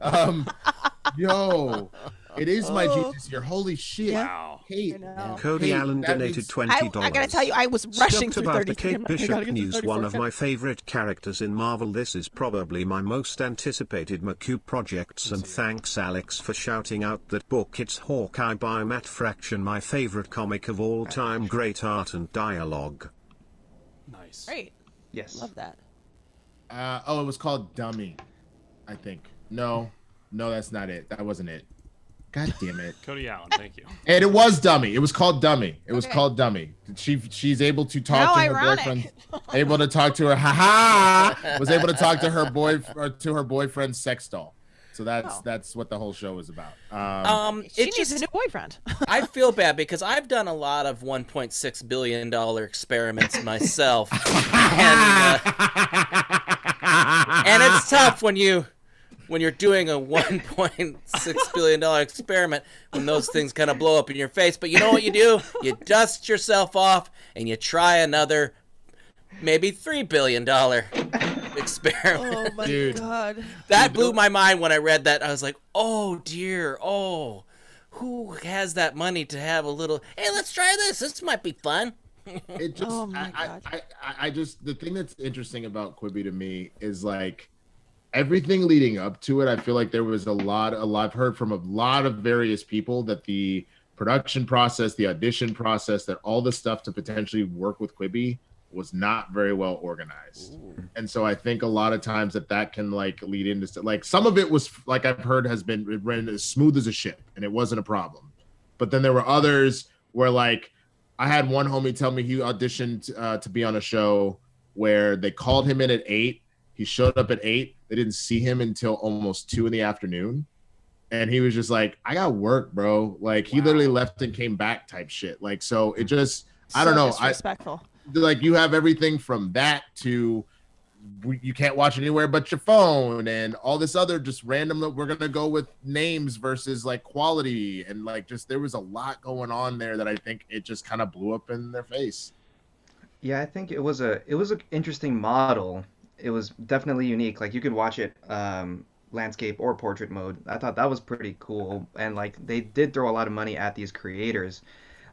Yo, it is my Jesus year. Holy shit! Wow. Kate, Cody Kate, Allen that donated means- $20. I gotta tell you, I was rushing Stuffed through about 33. the Kate I'm like, I Bishop gotta get to news, 34. one of my favorite characters in Marvel. This is probably my most anticipated McCube projects, and thanks Alex for shouting out that book. It's Hawkeye by Matt Fraction, my favorite comic of all time. Great art and dialogue. Nice. Great, Yes. love that. it was called Dummy, I think. No, that's not it. That wasn't it. God damn it. Cody Allen, thank you. And it was Dummy. It was called Dummy. It was Okay. called Dummy. She's able to talk How to ironic. her boyfriend. Able to talk to her. Was able to talk to her boyfriend's sex doll. So that's what the whole show is about. She It needs just a new boyfriend. I feel bad because I've done a lot of $1.6 billion experiments myself, and it's tough when you're doing a $1.6 billion experiment when those things kind of blow up in your face. But you know what you do? You dust yourself off and you try another maybe $3 billion experiment. Oh my Dude. god. That blew my mind when I read that. I was like, oh dear, oh, who has that money to have a little, hey, let's try this. This might be fun. It just, Oh my God. I just, the thing that's interesting about Quibi to me is like everything leading up to it. I feel like there was I've heard from a lot of various people that the production process, the audition process, that all the stuff to potentially work with Quibi was not very well organized. Ooh. And so I think a lot of times that can like lead into like some of it was like I've heard has been ran as smooth as a ship and it wasn't a problem. But then there were others where like I had one homie tell me he auditioned to be on a show where they called him in at 8. He showed up at 8. They didn't see him until almost 2 p.m. And he was just like, I got work, bro. Like he literally left and came back type shit. Like, so it just, I don't know. Disrespectful. Like you have everything from that to you can't watch anywhere but your phone and all this other just random. We're going to go with names versus like quality. And like, just, there was a lot going on there that I think it just kind of blew up in their face. Yeah, I think it was an interesting model. It was definitely unique. Like you could watch it landscape or portrait mode. I thought that was pretty cool. And like they did throw a lot of money at these creators.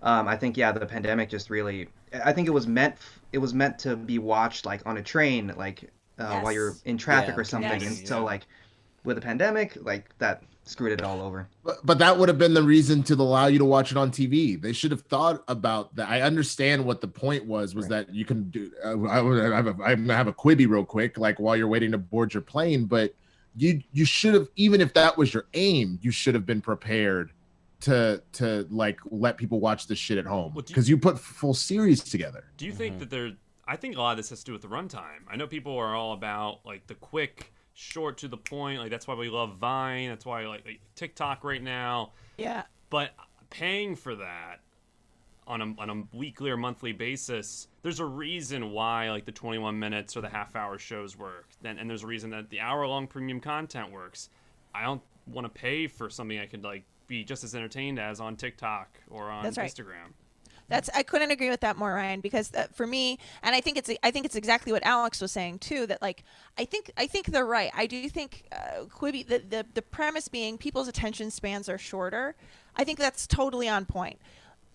I think, yeah, the pandemic just really I think it was meant to be watched like on a train, like while you're in traffic or something. Yes. And so like with the pandemic, like that screwed it all over. But that would have been the reason to allow you to watch it on TV. They should have thought about that. I understand what the point was that you can do. I'm gonna have a Quibi real quick, like while you're waiting to board your plane. But you should have, even if that was your aim, you should have been prepared to like let people watch this shit at home, because you put full series together. Do you think that I think a lot of this has to do with the runtime. I know people are all about like the quick, short to the point. Like that's why we love Vine. That's why I like TikTok right now. Yeah. But paying for that on a weekly or monthly basis, there's a reason why like the 21 minutes or the half-hour shows work. And there's a reason that the hour-long premium content works. I don't want to pay for something I could like be just as entertained as on TikTok or on Instagram. I couldn't agree with that more, Ryan, because for me, and I think it's exactly what Alex was saying too. That like I think they're right. I do think Quibi, the premise being people's attention spans are shorter. I think that's totally on point.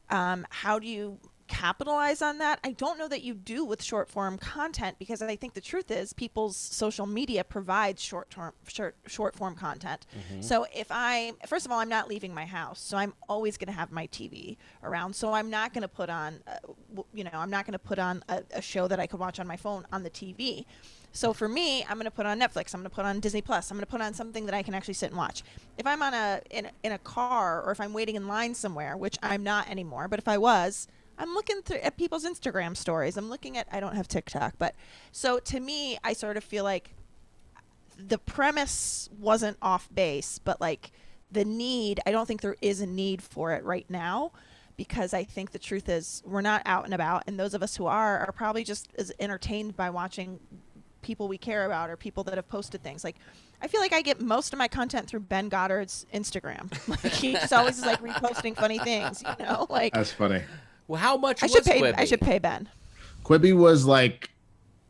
How do you capitalize on that? I don't know that you do with short form content, because I think the truth is people's social media provides short form content. So first of all, I'm not leaving my house, so I'm always going to have my TV around. So I'm not going to put on, a show that I could watch on my phone on the TV. So for me, I'm going to put on Netflix. I'm going to put on Disney Plus. I'm going to put on something that I can actually sit and watch. If I'm in a car, or if I'm waiting in line somewhere, which I'm not anymore, but if I was, I'm looking at people's Instagram stories. I don't have TikTok, but so to me, I sort of feel like the premise wasn't off base, but like the need, I don't think there is a need for it right now, because I think the truth is we're not out and about, and those of us who are probably just as entertained by watching people we care about or people that have posted things. Like I feel like I get most of my content through Ben Goddard's Instagram. Like he just always is like reposting funny things, like That's funny. Well, how much I was should pay Quibi? I should pay Ben. Quibi was like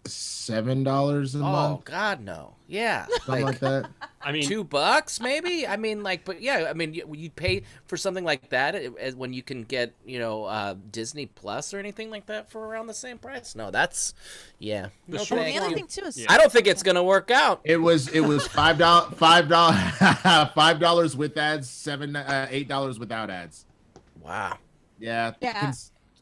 $7 a month. Oh God, no. Yeah, Something like that. I mean, $2 maybe. I mean, like, but yeah, I mean, you'd pay for something like that when you can get, Disney Plus or anything like that for around the same price. No, that's, yeah. The No, short thank The other you. thing too is I don't think it's gonna work out. It was $5 with ads, $8 without ads. Wow. Yeah.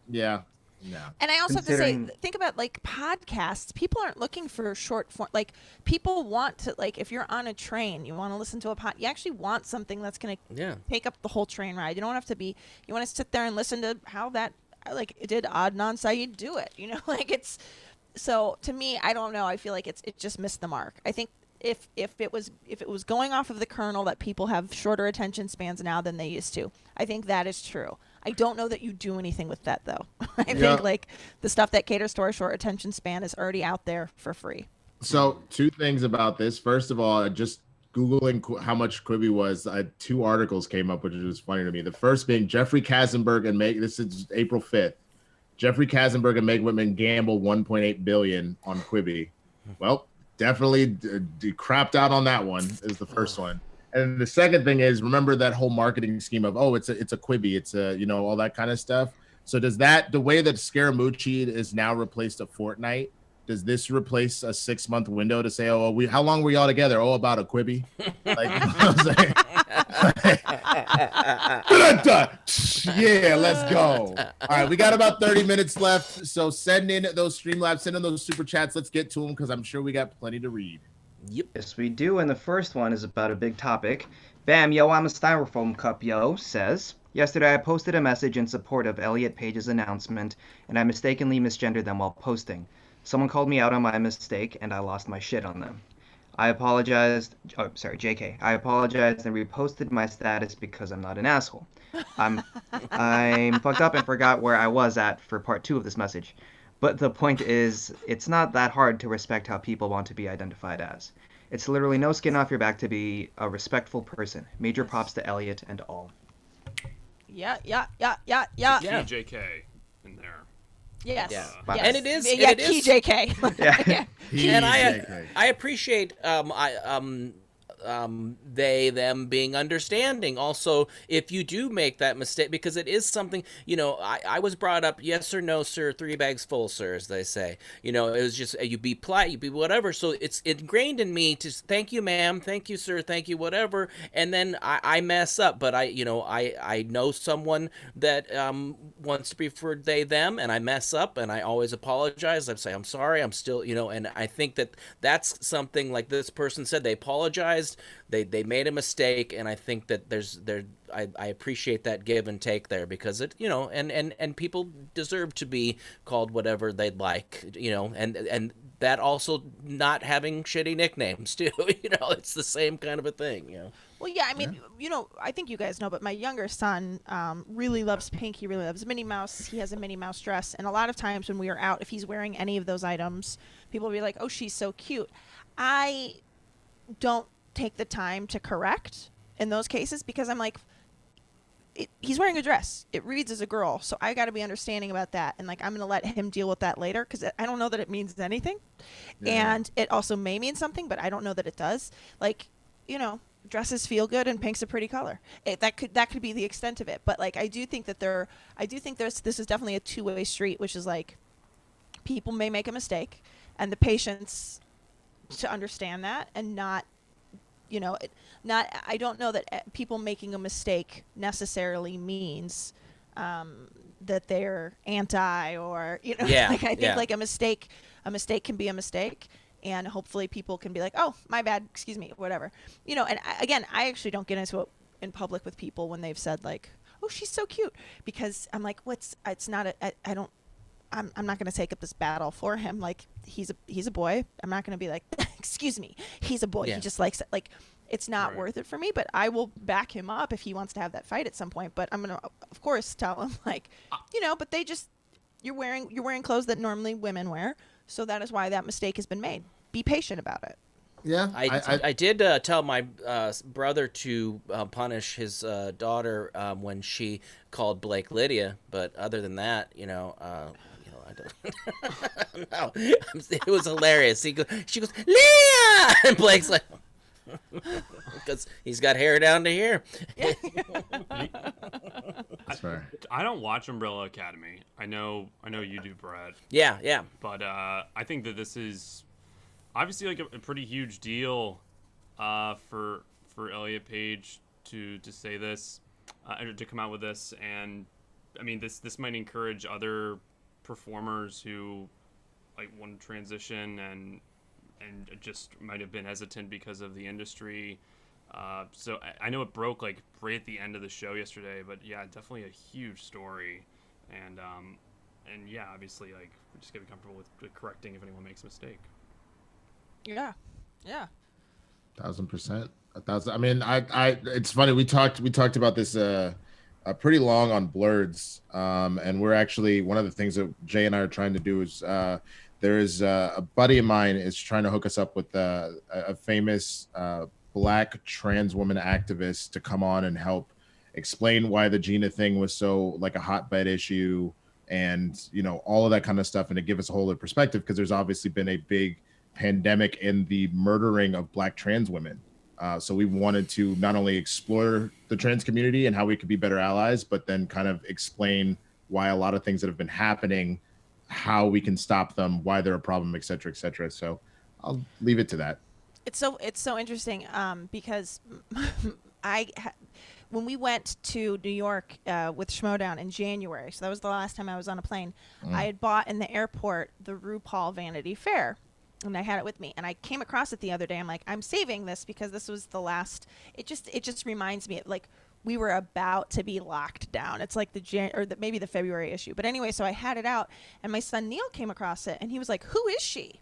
Yeah. No. And I also have to say, Considering- think about like podcasts. People aren't looking for short form. Like people want to, like if you're on a train, you want to listen to a pod. You actually want something that's going to take up the whole train ride. You don't have to be. You want to sit there and listen to how that, like it did Adnan Syed do it. Like it's. So to me, I don't know. I feel like it just missed the mark. I think if it was going off of the kernel that people have shorter attention spans now than they used to, I think that is true. I don't know that you do anything with that though. I think like the stuff that caters to our short attention span is already out there for free. So 2 things about this. First of all, just Googling how much Quibi was, 2 articles came up, which was funny to me. The first being Jeffrey Katzenberg and this is April 5th. Jeffrey Katzenberg and Meg Whitman gambled $1.8 billion on Quibi. Well, definitely crapped out on that one is the first one. And the second thing is, remember that whole marketing scheme of, it's a Quibi, it's a, all that kind of stuff. So does that, the way that Scaramucci is now replaced a fortnight, does this replace a 6-month window to say, how long were y'all together? About a Quibi? Like, yeah, let's go. All right, we got about 30 minutes left. So send in those Streamlabs, send in those super chats. Let's get to them because I'm sure we got plenty to read. Yep. Yes, we do, and the first one is about a big topic. Bam, yo, I'm a Styrofoam cup, yo, says, yesterday I posted a message in support of Elliot Page's announcement, and I mistakenly misgendered them while posting. Someone called me out on my mistake, and I lost my shit on them. I apologized, JK, I apologized and reposted my status because I'm not an asshole. I'm fucked up and forgot where I was at for part 2 of this message. But the point is, it's not that hard to respect how people want to be identified as. It's literally no skin off your back to be a respectful person. Major props to Elliot and all. Yeah. JK in there. Yes. Yeah. Yes. And it is. Yeah, and it key is. JK. Yeah. And I appreciate they, them being understanding. Also, if you do make that mistake, because it is something, I was brought up, yes or no, sir, 3 bags full, sir, as they say. It was just, you be polite, you be whatever. So it's ingrained in me to thank you, ma'am, thank you, sir, thank you, whatever. And then I mess up, but I know someone that wants to be referred they, them, and I mess up, and I always apologize. I say, I'm sorry, I'm still, and I think that's something like this person said. They apologized, they made a mistake, and I think that I appreciate that give and take there, because it, and people deserve to be called whatever they'd like, and that also not having shitty nicknames too. It's the same kind of a thing. Well, yeah, I mean, I think you guys know, but my younger son really loves pink. He really loves Minnie Mouse. He has a Minnie Mouse dress. And a lot of times when we are out, if he's wearing any of those items, people will be like, oh, she's so cute. I don't take the time to correct in those cases, because I'm like, he's wearing a dress. It reads as a girl. So I got to be understanding about that. And like, I'm going to let him deal with that later, because I don't know that it means anything. Yeah. And it also may mean something, but I don't know that it does. Like, dresses feel good, and pink's a pretty color. That could be the extent of it. But like, I do think this is definitely a two-way street, which is like, people may make a mistake, and the patience to understand that, and not, I don't know that people making a mistake necessarily means that they're anti, or yeah, like, I think like a mistake can be a mistake. And hopefully people can be like, oh, my bad, excuse me, whatever. And I actually don't get into it in public with people when they've said like, oh, she's so cute. Because I'm like, I'm not going to take up this battle for him. Like, he's a boy. I'm not going to be like, excuse me, he's a boy. Yeah. He just likes it. Like, it's not worth it for me, but I will back him up if he wants to have that fight at some point. But I'm going to, of course, tell him like, but you're wearing clothes that normally women wear. So that is why that mistake has been made. Be patient about it. Yeah, I did tell my brother to punish his daughter when she called Blake Lydia, but other than that, I don't. No, it was hilarious. She goes, Leah, and Blake's like, because he's got hair down to here. I don't watch Umbrella Academy. I know you do, Brad. Yeah. But I think that this is obviously like a pretty huge deal for Elliot Page to say this, to come out with this, and I mean this might encourage other performers who like want to transition and just might have been hesitant because of the industry. So I know it broke like right at the end of the show yesterday, but yeah, definitely a huge story, and yeah, obviously like we just gotta be comfortable with correcting if anyone makes a mistake. Yeah. 1,000%. 1,000. I mean, I it's funny, we talked about this pretty long on Blurreds, and we're actually, one of the things that Jay and I are trying to do is there is a buddy of mine is trying to hook us up with a famous Black trans woman activist to come on and help explain why the Gina thing was so like a hotbed issue, and all of that kind of stuff, and to give us a whole other perspective, because there's obviously been a big pandemic in the murdering of Black trans women. So we wanted to not only explore the trans community and how we could be better allies, but then kind of explain why a lot of things that have been happening, how we can stop them, why they're a problem, et cetera, et cetera. So I'll leave it to that. It's so interesting because when we went to New York with Schmoedown in January, so that was the last time I was on a plane, I had bought in the airport the RuPaul Vanity Fair, and I had it with me, and I came across it the other day. I'm like, I'm saving this because this was the last. It just reminds me, like, we were about to be locked down. It's like maybe the February issue. But anyway, so I had it out, and my son Neil came across it, and he was like, "Who is she?"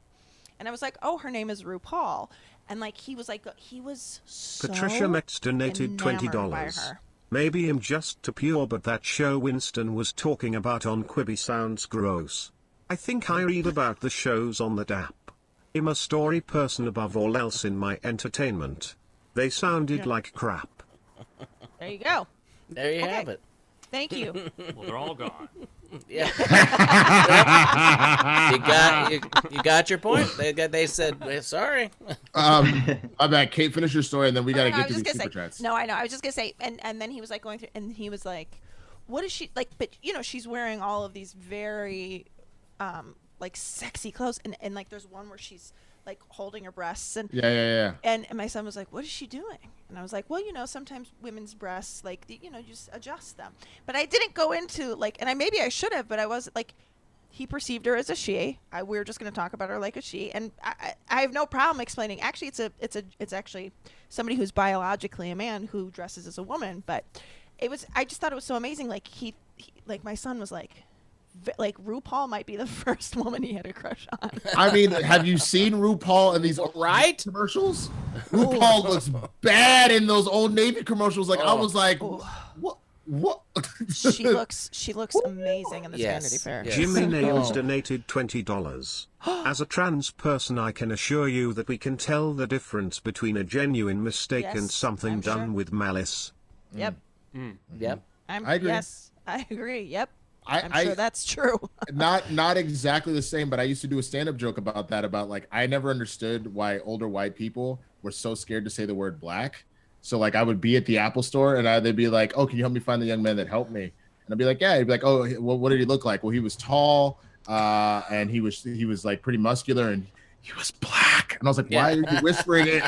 And I was like, "Oh, her name is RuPaul." And like, he was so Patricia Metz donated $20. Maybe I'm just too pure, but that show Winston was talking about on Quibi sounds gross. I think I read about the shows on that app. I'm a story person above all else in my entertainment. They sounded like crap. There you go. There you have it. Thank you. Well, they're all gone. Yeah. You got your point. They said sorry. I'm at Kate. Finish your story, and then we gotta get to these super chats. No, I know. I was just gonna say, and then he was like going through, and he was like, "What is she like?" But she's wearing all of these very, like sexy clothes, and like there's one where she's like holding her breasts, and yeah. And my son was like, "What is she doing?" And I was like, "Well, sometimes women's breasts, like, you just adjust them." But I didn't go into like, and maybe I should have, but I was like, he perceived her as a she. We were just going to talk about her like a she, and I have no problem explaining. Actually, it's actually somebody who's biologically a man who dresses as a woman. But I just thought it was so amazing. Like he like my son was like RuPaul might be the first woman he had a crush on. I mean, have you seen RuPaul in these right commercials? RuPaul looks bad in those Old Navy commercials. Like I was like, what? She looks amazing in this Vanity Fair. Yes. Jimmy Nails donated $20. As a trans person, I can assure you that we can tell the difference between a genuine mistake and something done with malice. Yep. Yep. I agree. Yes, I agree. Yep. I'm sure that's true. not exactly the same, but I used to do a stand-up joke about that. About like I never understood why older white people were so scared to say the word black. So like I would be at the Apple store and they'd be like, "Oh, can you help me find the young man that helped me?" And I'd be like, "Yeah." He'd be like, "Oh, what did he look like?" Well, he was tall, and he was like pretty muscular, and he was black. And I was like, "Why are you whispering it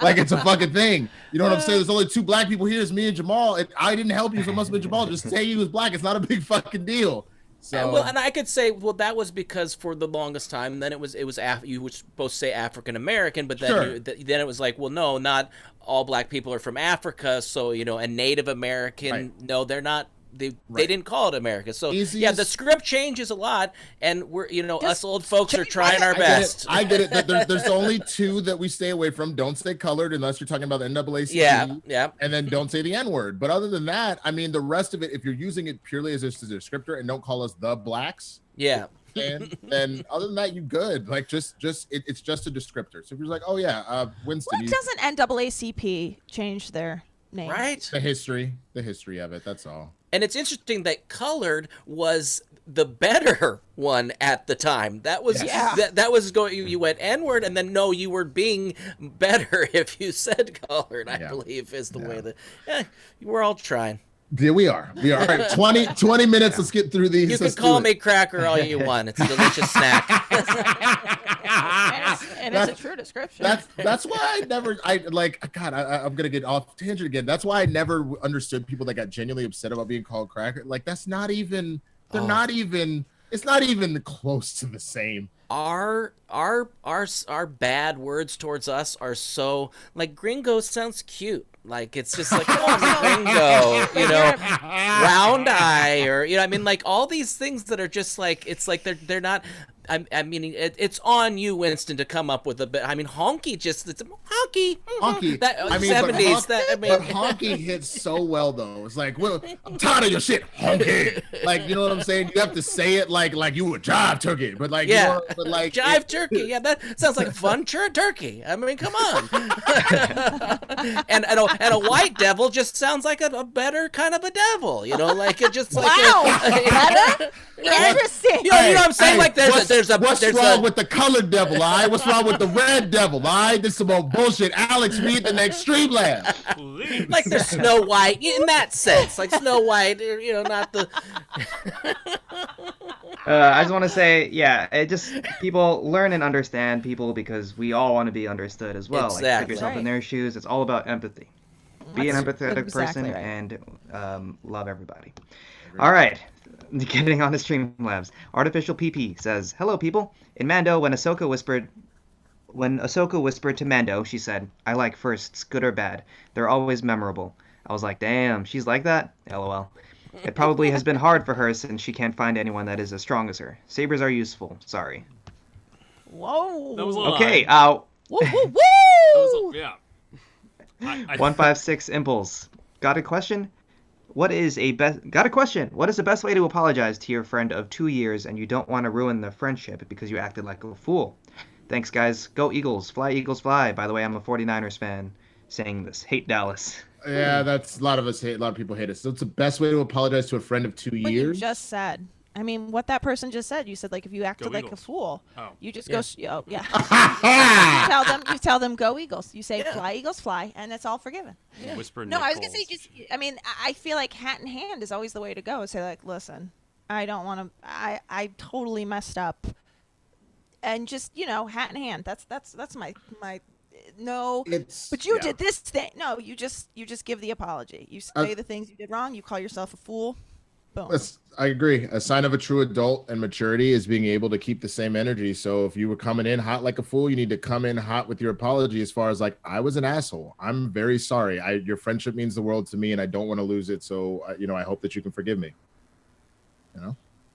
like it's a fucking thing?" You know what I'm saying? There's only two black people here. It's me and Jamal. And I didn't help you, so it must have been Jamal. Just say he was black. It's not a big fucking deal. So and I could say, well, that was because for the longest time, then it was you were supposed to say African American, but then then it was like, well, no, not all black people are from Africa, so a Native American, no, they're not. They didn't call it America. So yeah, the script changes a lot, and we're us old folks are trying our best. I get it. There's only two that we stay away from. Don't say colored unless you're talking about the NAACP. Yeah. And then don't say the N-word. But other than that, I mean, the rest of it, if you're using it purely as a descriptor and don't call us the blacks. Yeah. And then other than that, you good. Like it's just a descriptor. So if you're like, oh yeah, Winston. Well, doesn't NAACP change their name? Right. The history of it. That's all. And it's interesting that colored was the better one at the time. That was that was going. You went N-word, and then no, you were being better if you said colored. I believe is the way that we're all trying. Yeah, we are. All right, 20 minutes. Let's get through these. You can call me Cracker all you want. It's a delicious snack. and it's a true description. That's why I'm gonna get off tangent again. That's why I never understood people that got genuinely upset about being called Cracker. Like that's not even. They're not even. It's not even close to the same. Our bad words towards us are so like gringo sounds cute. Like it's just like gringo, round eye, or I mean, like all these things that are just like it's like they're not. I mean, it's on you, Winston, to come up with a bit. I mean, honky it's honky. That 70s. But honky hits so well though. It's like, well, I'm tired of your shit, honky. Like, you know what I'm saying? You have to say it like you would jive turkey, but like jive turkey. Yeah, that sounds like a fun turkey. I mean, come on. and a white devil just sounds like a better kind of a devil. Like it just like better. Interesting. You know what I'm saying? Like what's wrong with the colored devil? All right, what's wrong with the red devil? All right, this is some old bullshit. Alex, read the next Streamlabs. Like there's Snow White in that sense, like Snow White, not the. I just want to say, it just people learn and understand people because we all want to be understood as well. Exactly. Like put yourself in their shoes. It's all about empathy. Be an empathetic person and love everybody. All right. Getting on to Streamlabs. Artificial PP says, "Hello, people. In Mando, when Ahsoka whispered to Mando, she said, 'I like firsts, good or bad. They're always memorable.' I was like, damn, she's like that? LOL. It probably has been hard for her since she can't find anyone that is as strong as her. Sabers are useful. Sorry." Whoa. That was a okay. lie. Woo, woo, woo! Yeah. 156 Impulse. Got a question? What is the best way to apologize to your friend of 2 years and you don't want to ruin the friendship because you acted like a fool? Thanks, guys. Go Eagles. Fly, Eagles, fly. By the way, I'm a 49ers fan saying this. Hate Dallas. Yeah, that's a lot of people hate us. So it's the best way to apologize to a friend of 2 What you years. just said. I mean, what that person just said. You said, like, if you acted Go like a Eagles. fool, Oh. you just Yeah. go, yeah. you tell them, go Eagles. You say, fly, Eagles, fly, and it's all forgiven. Yeah. Whisper No, Nick I was going to say, Foles. I mean, I feel like hat in hand is always the way to go. Say, like, listen, I don't want to, I totally messed up. And just, hat in hand. That's my no. But you did this thing. No, you just give the apology. You say the things you did wrong. You call yourself a fool. Boom. I agree. A sign of a true adult and maturity is being able to keep the same energy. So if you were coming in hot like a fool, you need to come in hot with your apology as far as like, I was an asshole. I'm very sorry. Your friendship means the world to me and I don't want to lose it. So, I hope that you can forgive me.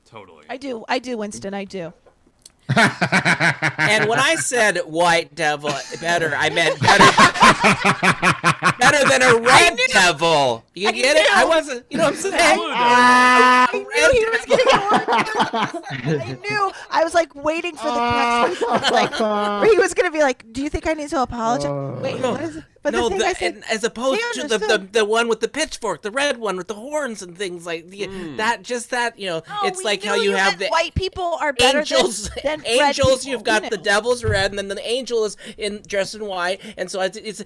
Totally. I do, Winston. I do. And when I said white devil better, I meant better than a red devil. You get it? I wasn't, you know what I'm saying? I knew he was going to I knew. I was like waiting for the next where he was going to be like, do you think I need to apologize? Wait, what is it? But No, the thing I said, as opposed he to understood. the one with the pitchfork, the red one with the horns and things like that. Just that, it's we like how knew you have meant the white people are better angels. than red Angels, people. you've got We the knew. devil's red, and then the angel is dressed in white, and so it's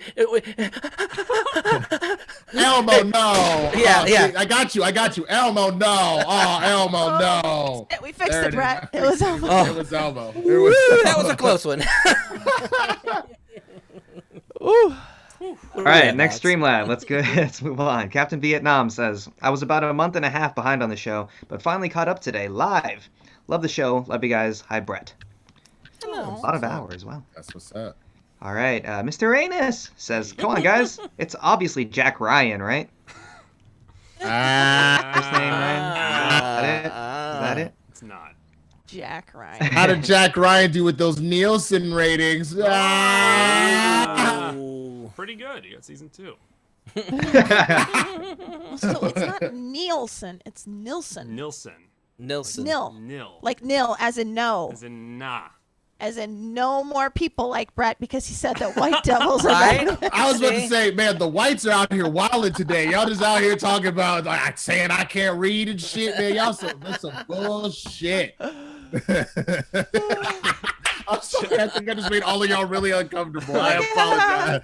Elmo, no. Yeah, yeah. See, I got you. Elmo, no. Oh, Elmo, no. We fixed There it, it is. Brett. It was Elmo. It was Elmo. Woo, that was a close one. Ooh. All right, next Streamlab. Let's move on. Captain Vietnam says, I was about a month and a half behind on the show, but finally caught up today, live. Love the show. Love you guys. Hi, Brett. Hello. A lot of hours. Wow. That's what's up. All right, Mr. Anus says, come on, guys. It's obviously Jack Ryan, right? First name, Ryan? Is that it? It's not. Jack Ryan. How did Jack Ryan do with those Nielsen ratings? Pretty good. You got season 2. So it's not Nielsen. It's Nilsen. Nilsen. Nilsen. Nil. Like nil, as in no. As in nah. As in no more people like Brett because he said that white devils are Right? better. I was about to say, man, the whites are out here wilding today. Y'all just out here talking about like saying I can't read and shit, man. That's some bullshit. I'm sorry, I think I just made all of y'all really uncomfortable. I apologize.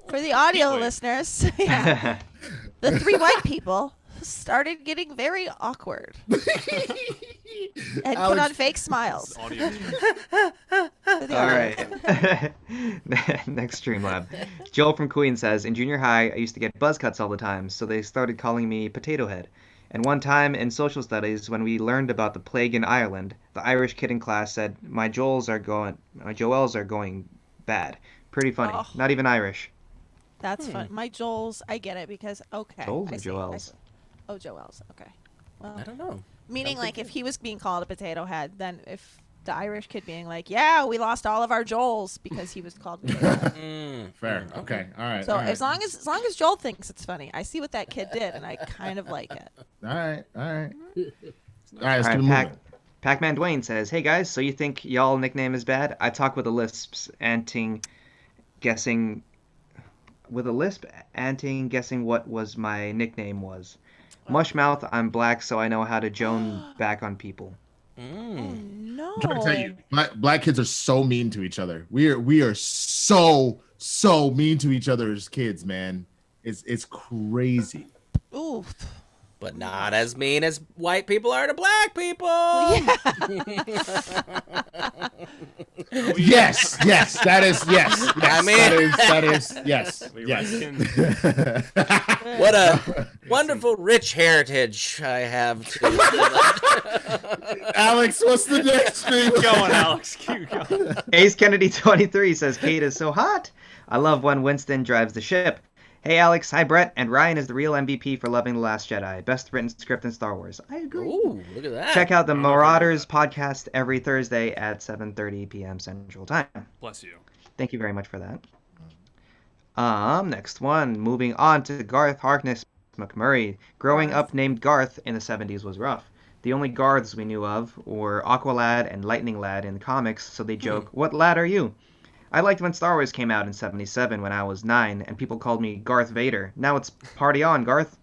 For the audio listeners, yeah, the 3 white people started getting very awkward and put on fake smiles. Audio. For the All audience. right. Next Streamlab. Joel from Queen says, in junior high, I used to get buzz cuts all the time, so they started calling me Potato Head. And one time in social studies, when we learned about the plague in Ireland, the Irish kid in class said, my Joels are going bad. Pretty funny. Oh. Not even Irish. That's fun. My Joels, I get it because, okay. Joels I or see, I Joels? see. Oh, Joels. Okay. Well, I don't know. meaning like if he was being called a potato head, then if the Irish kid being like, yeah, we lost all of our Joels because he was called potato head. Fair. Okay. All right. So all right. as long as Joel thinks it's funny, I see what that kid did and I kind of like it. All right. All right. Let's All right, keep it moving. Pac-Man Dwayne says, hey guys, so you think y'all nickname is bad? I talk with a lisp, guessing what was my nickname was. Mushmouth, I'm black, so I know how to Joan back on people. No. I'm trying to tell you, black kids are so mean to each other. We are so mean to each other as kids, man. It's crazy. Ooh. But not as mean as white people are to black people. Yes, that is yes. I mean- that is yes. We Yes. reckon. What a wonderful, rich heritage I have. Alex, what's the next thing? Keep going, Alex. Keep going. Ace Kennedy 23 says, Kate is so hot. I love when Winston drives the ship. Hey Alex, hi Brett, and Ryan is the real MVP for loving The Last Jedi. Best written script in Star Wars. I agree. Ooh, look at that. Check out the Marauders podcast every Thursday at 7:30 p.m. Central Time. Bless you. Thank you very much for that. Next one. Moving on to Garth Harkness McMurray. Growing up named Garth in the 70s was rough. The only Garths we knew of were Aqualad and Lightning Lad in the comics, so they joke, what lad are you? I liked when Star Wars came out in '77 when I was 9, and people called me Garth Vader. Now it's party on, Garth.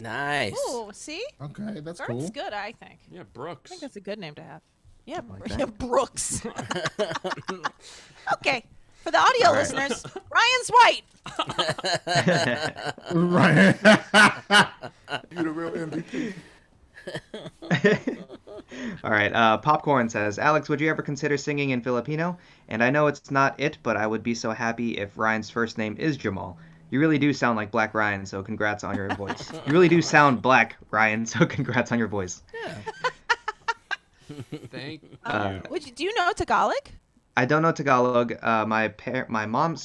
Nice. Oh, see? Okay, that's Garth's cool. good, I think. Yeah, I Brooks. think that's a good name to have. Yeah, like that. yeah, Brooks. Okay, for the audio listeners, Ryan's white. Right. You the real MVP. All right. Popcorn says, Alex, would you ever consider singing in Filipino? And I know it's not it, but I would be so happy if Ryan's first name is Jamal. You really do sound like Black Ryan, so congrats on your voice. You really do sound black, Ryan, so congrats on your voice. Thank you. Do you know Tagalog? I don't know Tagalog. My mom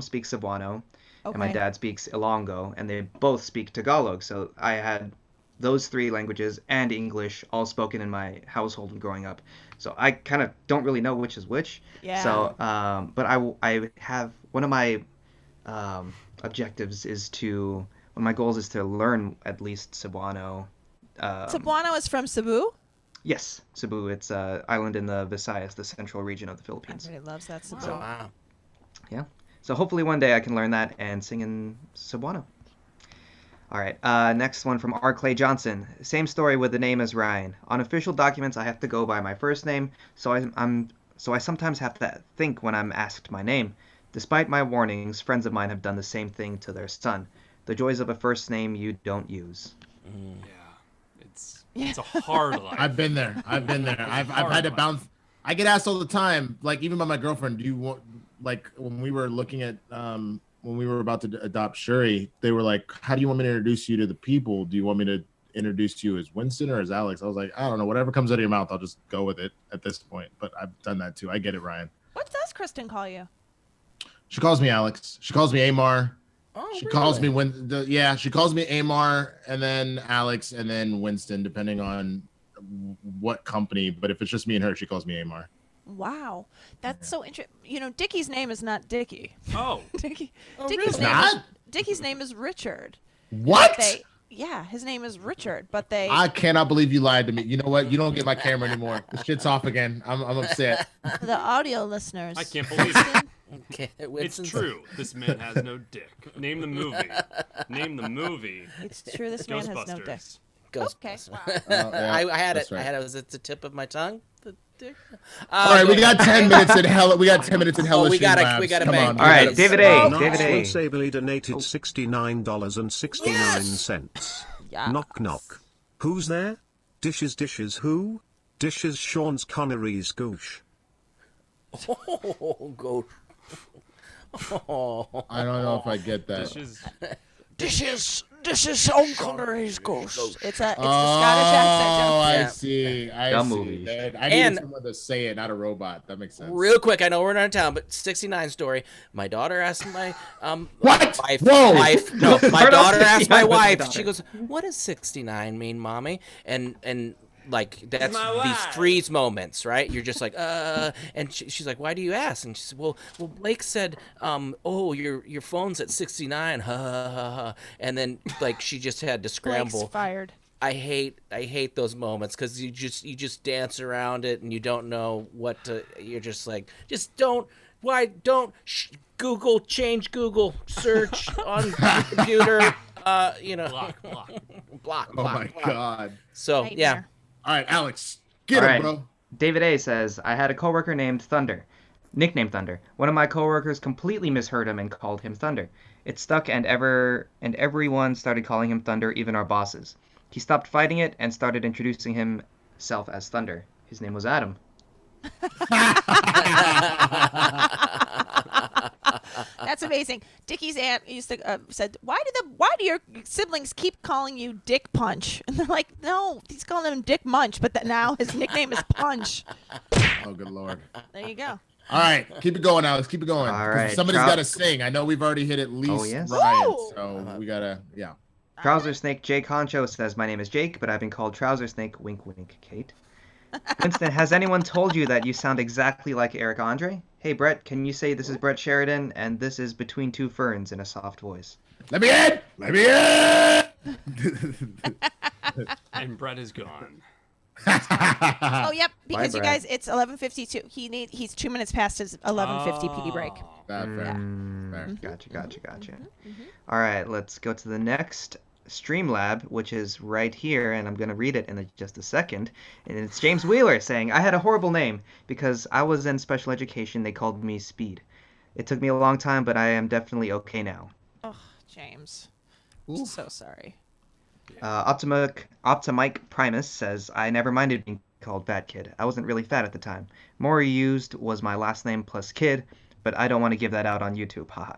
speaks Cebuano, and my Okay. dad speaks Ilonggo, and they both speak Tagalog. So I had those 3 languages and English all spoken in my household growing up. So I kind of don't really know which is which. Yeah. So, but I have one of my objectives is to one of my goals is to learn at least Cebuano. Cebuano is from Cebu. Yes, Cebu. It's an island in the Visayas, the central region of the Philippines. Everybody loves that Cebu. Oh, wow. Yeah. So hopefully one day I can learn that and sing in Cebuano. All right. Next one from R. Clay Johnson. Same story with the name as Ryan. On official documents, I have to go by my first name, so I sometimes have to think when I'm asked my name. Despite my warnings, friends of mine have done the same thing to their son. The joys of a first name you don't use. Yeah, it's a hard life. I've been there. I've had to bounce. I get asked all the time, like even by my girlfriend, do you want, like when we were looking at when we were about to adopt Shuri, they were like, how do you want me to introduce you to the people? Do you want me to introduce you as Winston or as Alex? I was like, I don't know, whatever comes out of your mouth, I'll just go with it at this point. But I've done that too. I get it, Ryan. What does Kristen call you? She calls me Alex. She calls me Amar. Oh, She really? calls me she calls me Amar and then Alex and then Winston, depending on what company. But if it's just me and her, she calls me Amar. Wow, that's so interesting. You know, Dickie's name is not Dickie. Oh, Dickie's really? name Not? is Dickie's name is Richard. What? Yeah, his name is Richard, but they. I cannot believe you lied to me. You know what? You don't get my camera anymore. The shit's off again. I'm upset. The audio listeners. I can't believe it. Okay, It's Winston's- true. This man has no dick. Name the movie. Name the movie. It's true. This man has no dick. Ghostbusters. Okay. Yeah, I had it. that's right. I had it. Was it the tip of my tongue? The dick. All right, we got 10 minutes in hell. We got 10 minutes in hellish. we gotta labs. bang. Come on. All right, Yes. David A. Knox David A. Winsably donated $69.69. Yeah. Knock knock. Who's there? Dishes who? Dishes Sean's Connery's goosh. Oh, go. Oh. I don't know if I get that. This is This is Sean Connery's ghost. It's the Scottish Oh, accent. I Yeah. see. I Dumb see. movies. I needed And- someone to say it, not a robot. That makes sense. Real quick, I know we're not in town, but 69 story. My daughter asked my What? wife. Whoa. Wife. No, my Start off daughter asked 69 my with the wife. daughter. She goes, "What does 69 mean, mommy?" And like that's these freeze moments, right? You're just like, and she's like, "Why do you ask?" And she said, "Well, Blake said, oh, your phone's at 69, ha ha ha ha." And then like she just had to scramble. Blake's fired. I hate those moments because you just dance around it and you don't know what to. You're just like, just don't. Why don't Google change Google search on your computer? You know, block. Oh my God. So yeah, Nightmare. All right, Alex, get All him, right. bro. David A says, I had a coworker named Thunder, nicknamed Thunder. One of my coworkers completely misheard him and called him Thunder. It stuck and everyone started calling him Thunder, even our bosses. He stopped fighting it and started introducing himself as Thunder. His name was Adam. That's amazing. Dickie's aunt used to said, "Why do your siblings keep calling you Dick Punch?" And they're like, "No, he's calling him Dick Munch, but now his nickname is Punch." Oh, good Lord. There you go. All right, keep it going, Alex. Keep it going. All 'Cause right, somebody's Trout- got to sing. I know we've already hit at least yes? Ryan, Woo! so we gotta, yeah. Trouser Snake Jake Honcho says, my name is Jake, but I've been called Trouser Snake, wink wink, Kate. Winston, has anyone told you that you sound exactly like Eric Andre? Hey, Brett, can you say this is Brett Sheridan and this is Between Two Ferns in a soft voice? Let me in! Let me in! and Brett is gone. Oh, yep. Because you Brad. guys, it's 11:52. He's 2 minutes past his 11:50 PD break. Fair. Gotcha. All right, let's go to the next Streamlab, which is right here, and I'm going to read it in just a second. And it's James Wheeler saying, I had a horrible name. Because I was in special education, they called me Speed. It took me a long time, but I am definitely okay now. Oh, James. I'm so sorry. Optimike Primus says, I never minded being called Fat Kid. I wasn't really fat at the time. More used was my last name plus kid, but I don't want to give that out on YouTube, haha.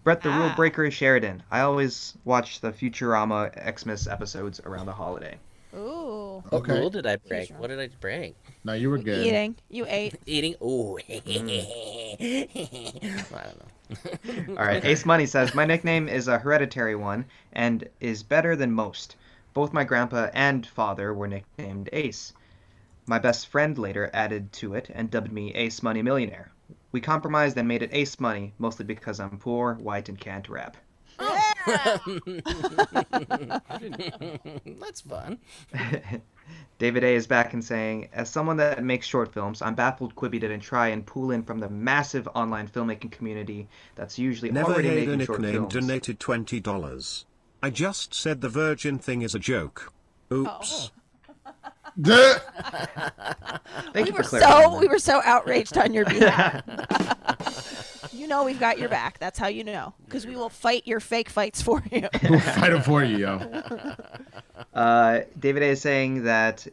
Brett the Rule Breaker is Sheridan. I always watch the Futurama Xmas episodes around the holiday. Ooh. What rule did I break? What did I break? No, you were good. Eating. You ate. Eating? Ooh. I don't know. All right, Ace Money says, my nickname is a hereditary one and is better than most. Both my grandpa and father were nicknamed Ace. My best friend later added to it and dubbed me Ace Money Millionaire. We compromised and made it Ace Money, mostly because I'm poor, white, and can't rap. That's fun. David A is back and saying, as someone that makes short films, I'm baffled Quibi didn't try and pull in from the massive online filmmaking community that's usually Never already Heard a making short Nickname films. donated $20. I just said the virgin thing is a joke. Oops. Thank you for clarifying. We were so outraged on your behalf. You know we've got your back. That's how you know. Because we will fight your fake fights for you. We'll fight them for you, yo. David A is saying that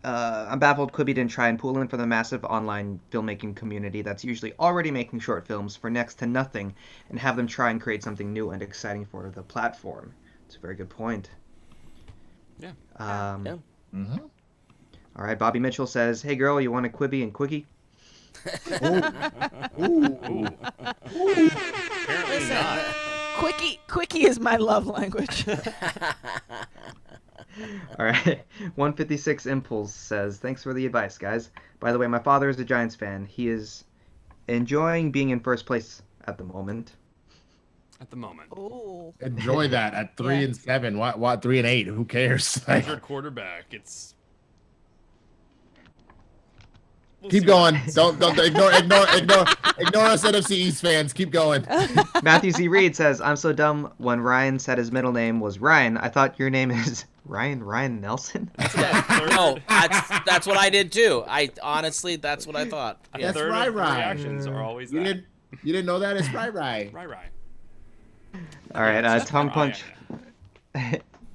I'm baffled Quibi didn't try and pull in from the massive online filmmaking community that's usually already making short films for next to nothing and have them try and create something new and exciting for the platform. It's a very good point. Yeah. Yeah. All right, Bobby Mitchell says, hey girl, you want a Quibi and Quickie? Apparently not. Quickie is my love language. All right. 156 Impulse says, thanks for the advice, guys. By the way, my father is a Giants fan. He is enjoying being in first place at the moment. Ooh. Enjoy that at 3 and 7. What 3 and 8? Who cares? Third quarterback. It's. Keep going. Don't ignore us NFC East fans. Keep going. Matthew Z. Reed says, I'm so dumb. When Ryan said his middle name was Ryan, I thought your name is Ryan Nilsen? No, that's what I did too. Honestly, that's what I thought. That's third Rai of Rai. reactions are always You that. didn't know that? It's Rai Rai. Right. All right, Tongue Ryan. Punch.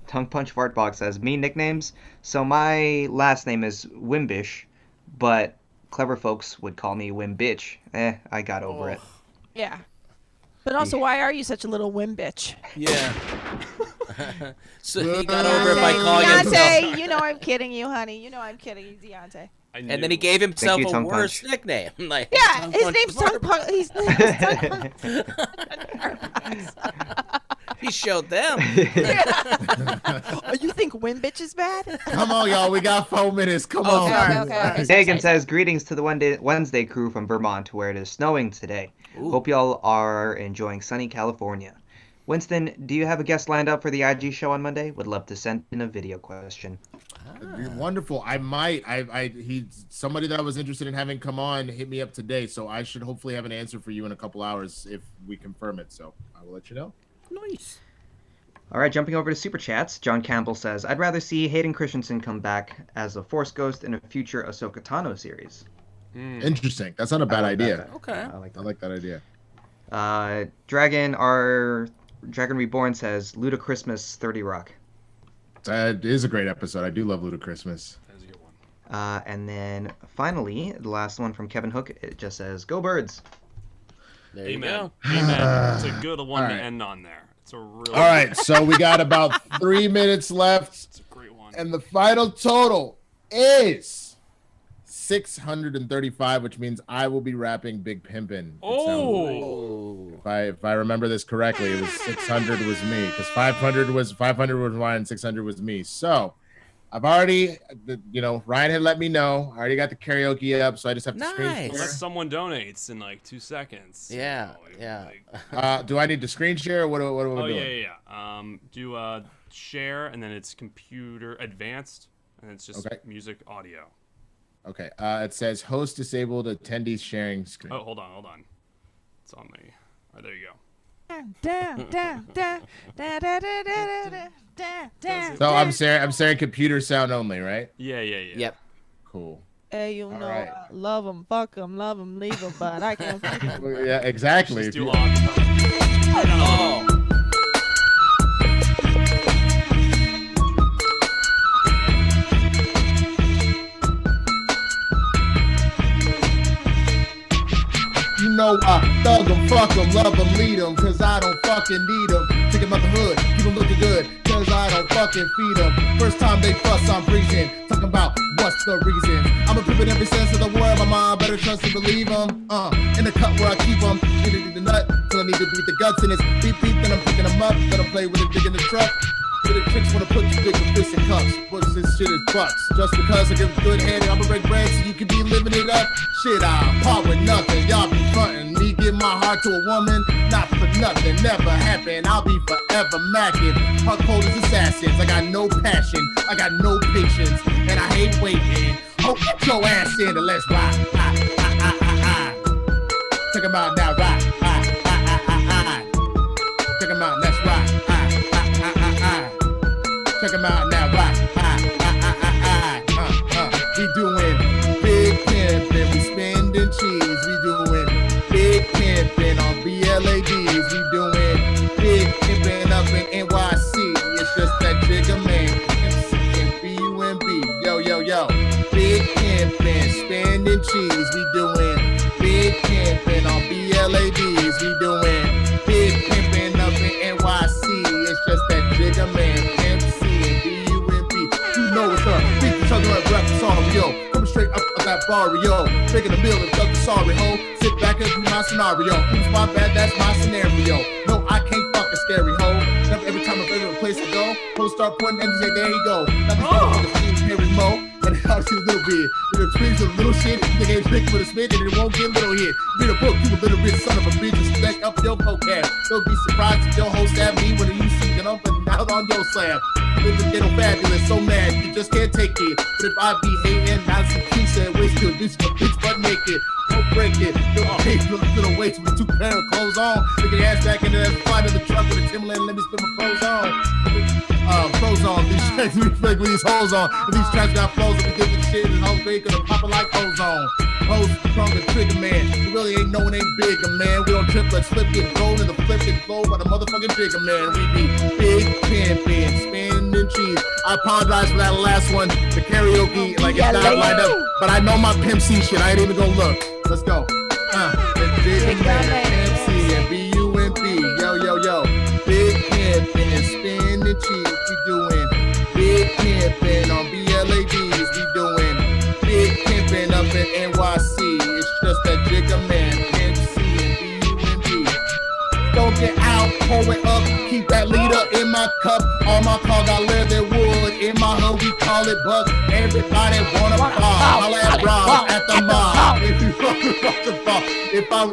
Tongue Punch Fartbox says, me nicknames? So my last name is Wimbish, but clever folks would call me Wimbitch. I got over it. Yeah. But also, why are you such a little whim bitch? Yeah. So he got over it by calling himself. Deontay, you know I'm kidding you, honey. You know I'm kidding you, Deontay. And then he gave himself you, a Tongue worse Punch. nickname. Like, Yeah, Tongue his Punch name's Tongue Punch. He's Tongue Punch. He showed them. Oh, you think whim bitch is bad? Come on, y'all. We got 4 minutes. Come on. Okay. Dagan says, greetings to the Wednesday crew from Vermont, where it is snowing today. Hope y'all are enjoying sunny California. Winston, do you have a guest lined up for the IG show on Monday? Would love to send in a video question. Wonderful. I might. He's somebody that I was interested in having come on hit me up today, so I should hopefully have an answer for you in a couple hours if we confirm it. So I will let you know. Nice. All right, jumping over to Super Chats, John Campbell says, I'd rather see Hayden Christensen come back as a Force Ghost in a future Ahsoka Tano series. Interesting. That's not a bad idea. Okay. I like I like that idea. that. Dragon Reborn says, Luda Christmas 30 Rock. That is a great episode. I do love Ludachristmas. That was a good one. And then finally, the last one from Kevin Hook, it just says, Go Birds. There you Amen. go. Amen. It's a good one All to right. end on there. It's a really. All right, so we got about 3 minutes left, It's a great one. and the final total is 635, which means I will be rapping Big Pimpin'. Oh. If I remember this correctly, it was 600 was me because 500 was Ryan, 600 was me. So I've already, Ryan had let me know. I already got the karaoke up, so I just have to screen Nice. share. Unless someone donates in like 2 seconds. Yeah, you know, yeah. like- Do I need to screen share? Or what are we oh doing? yeah. Do share and then it's computer advanced. and it's just music audio. Okay. It says host disabled, attendees sharing screen. Oh, hold on. It's on me. All right, there you go. So I'm saying computer sound only, right? Yeah. Yep. Cool. Hey, you know, right. Love them, fuck them, love them, leave them, but I can't. Yeah, exactly. Just do on. You know I thug them, fuck them, love them, lead them, cause I don't fucking need them. Take them out the hood, keep them looking good, cause I don't fucking feed them. First time they fuss, I'm freezing, talking about what's the reason. I'm a pimp in every sense of the word, my mom better trust and believe them. In the cut where I keep them, need the nut, till I need to beat the guts in this. Beep, then I'm picking them up, then I play with it, dig in the truck. The chicks wanna put you big with fists and cups, but this shit is bucks. Just because I give good head and I'm a red bread, so you can be living it up. Shit, I part with nothing, y'all be frontin'. Me give my heart to a woman, not for nothing, never happen. I'll be forever macking. Hard cold as assassins, I got no passion, I got no patience, and I hate waiting. Oh, get your ass in and let's ride. Check 'em out now, ride. Check 'em out, let's ride. Check 'em out now, rock. We doing big pimpin', we spending cheese. We doing big pimpin' on BLADs. We doing big pimpin' up in NYC. It's just that Jigga Man, MC and BUMB. Yo. Big pimpin', spending cheese. We doing big pimpin' on BLADs. We doing big pimpin' up in NYC. It's just that Jigga Man. Know what's up, beat each other up, rap the sorry, yo. Coming straight up of that barrio, making a meal and duck the sorry, ho. Sit back and do my scenario. Who's my bad, that's my scenario. No, I can't fucking scary, ho. Never every time I've ever a place to go, ho start pointing and say, there you go. Nothing better than the things Harry Mo. But it helps you a little bit. With the experience of little shit, the game's big with a spit, and it won't get little hit. Read a book, you a little bit, son of a bitch, and stack up your vocab. Don't be surprised if your host at me when you see it up and out on your slab. Living ghetto fabulous, so mad, you just can't take it. But if I be hating, not some piece of waste to a bitch butt naked. Don't break it, don't take little waist with 2 pair of clothes on. Take your ass back into that flight of the truck with a Timberland, let me spit my pros on. Pros on, these tracks we fake with these hoes on. And these tracks got flows that we give the shit and hoes they gonna pop it like ozone. Hoes strong and trigger man, we really ain't no one ain't bigger man. We don't trip, let's flip it, gold in the flip it, flow by the motherfucking jigger man. We be big pimpin', spinning cheese. I apologize for that last one, the karaoke, like it's not lined up. But I know my Pimp C shit, I ain't even gonna look. Let's go. The jigger man, Pimp C and BUMP, yo. Big pimpin', spinning cheese. We doing big pimpin' on BLADs. We doing big pimpin' up in NYC. It's just that Jigga Man, MC and BUMB. Don't get out, pour it up. Keep that leader in my cup. All my car got leather wood. In my hood we call it buck. Everybody wanna ball. Holla at Rob at the mall. If you fuck with the ball, if I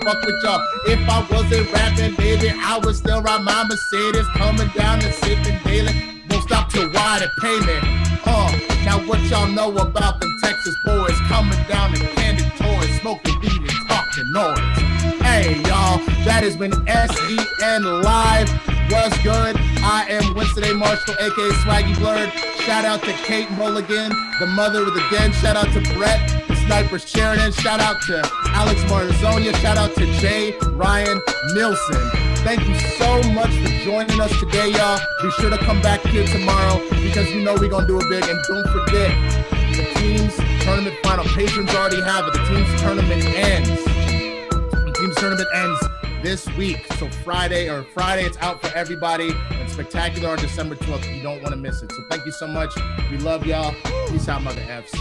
fuck with y'all, if I wasn't rapping, baby, I would still ride my Mercedes, coming down and sipping daily. Won't stop till wide and payment. Now what y'all know about them Texas boys coming down and candy toys, smoking weed and talking noise. Hey y'all, that has been SEN Live. What's good? I am Winston A. Marshall, aka Swaggy Blurred. Shout out to Kate Mulligan, the mother of the den. Shout out to Brett, the sniper Sheridan. Shout out to Alex Marzoña. Shout out to Ryan Nilsen. Thank you so much for joining us today, y'all. Be sure to come back here tomorrow because you know we're going to do it big. And don't forget, the team's tournament final. Patrons already have it. The team's tournament ends. This week. So Friday, it's out for everybody. It's spectacular on December 12th. You don't want to miss it. So thank you so much. We love y'all. Peace out, mother Fs.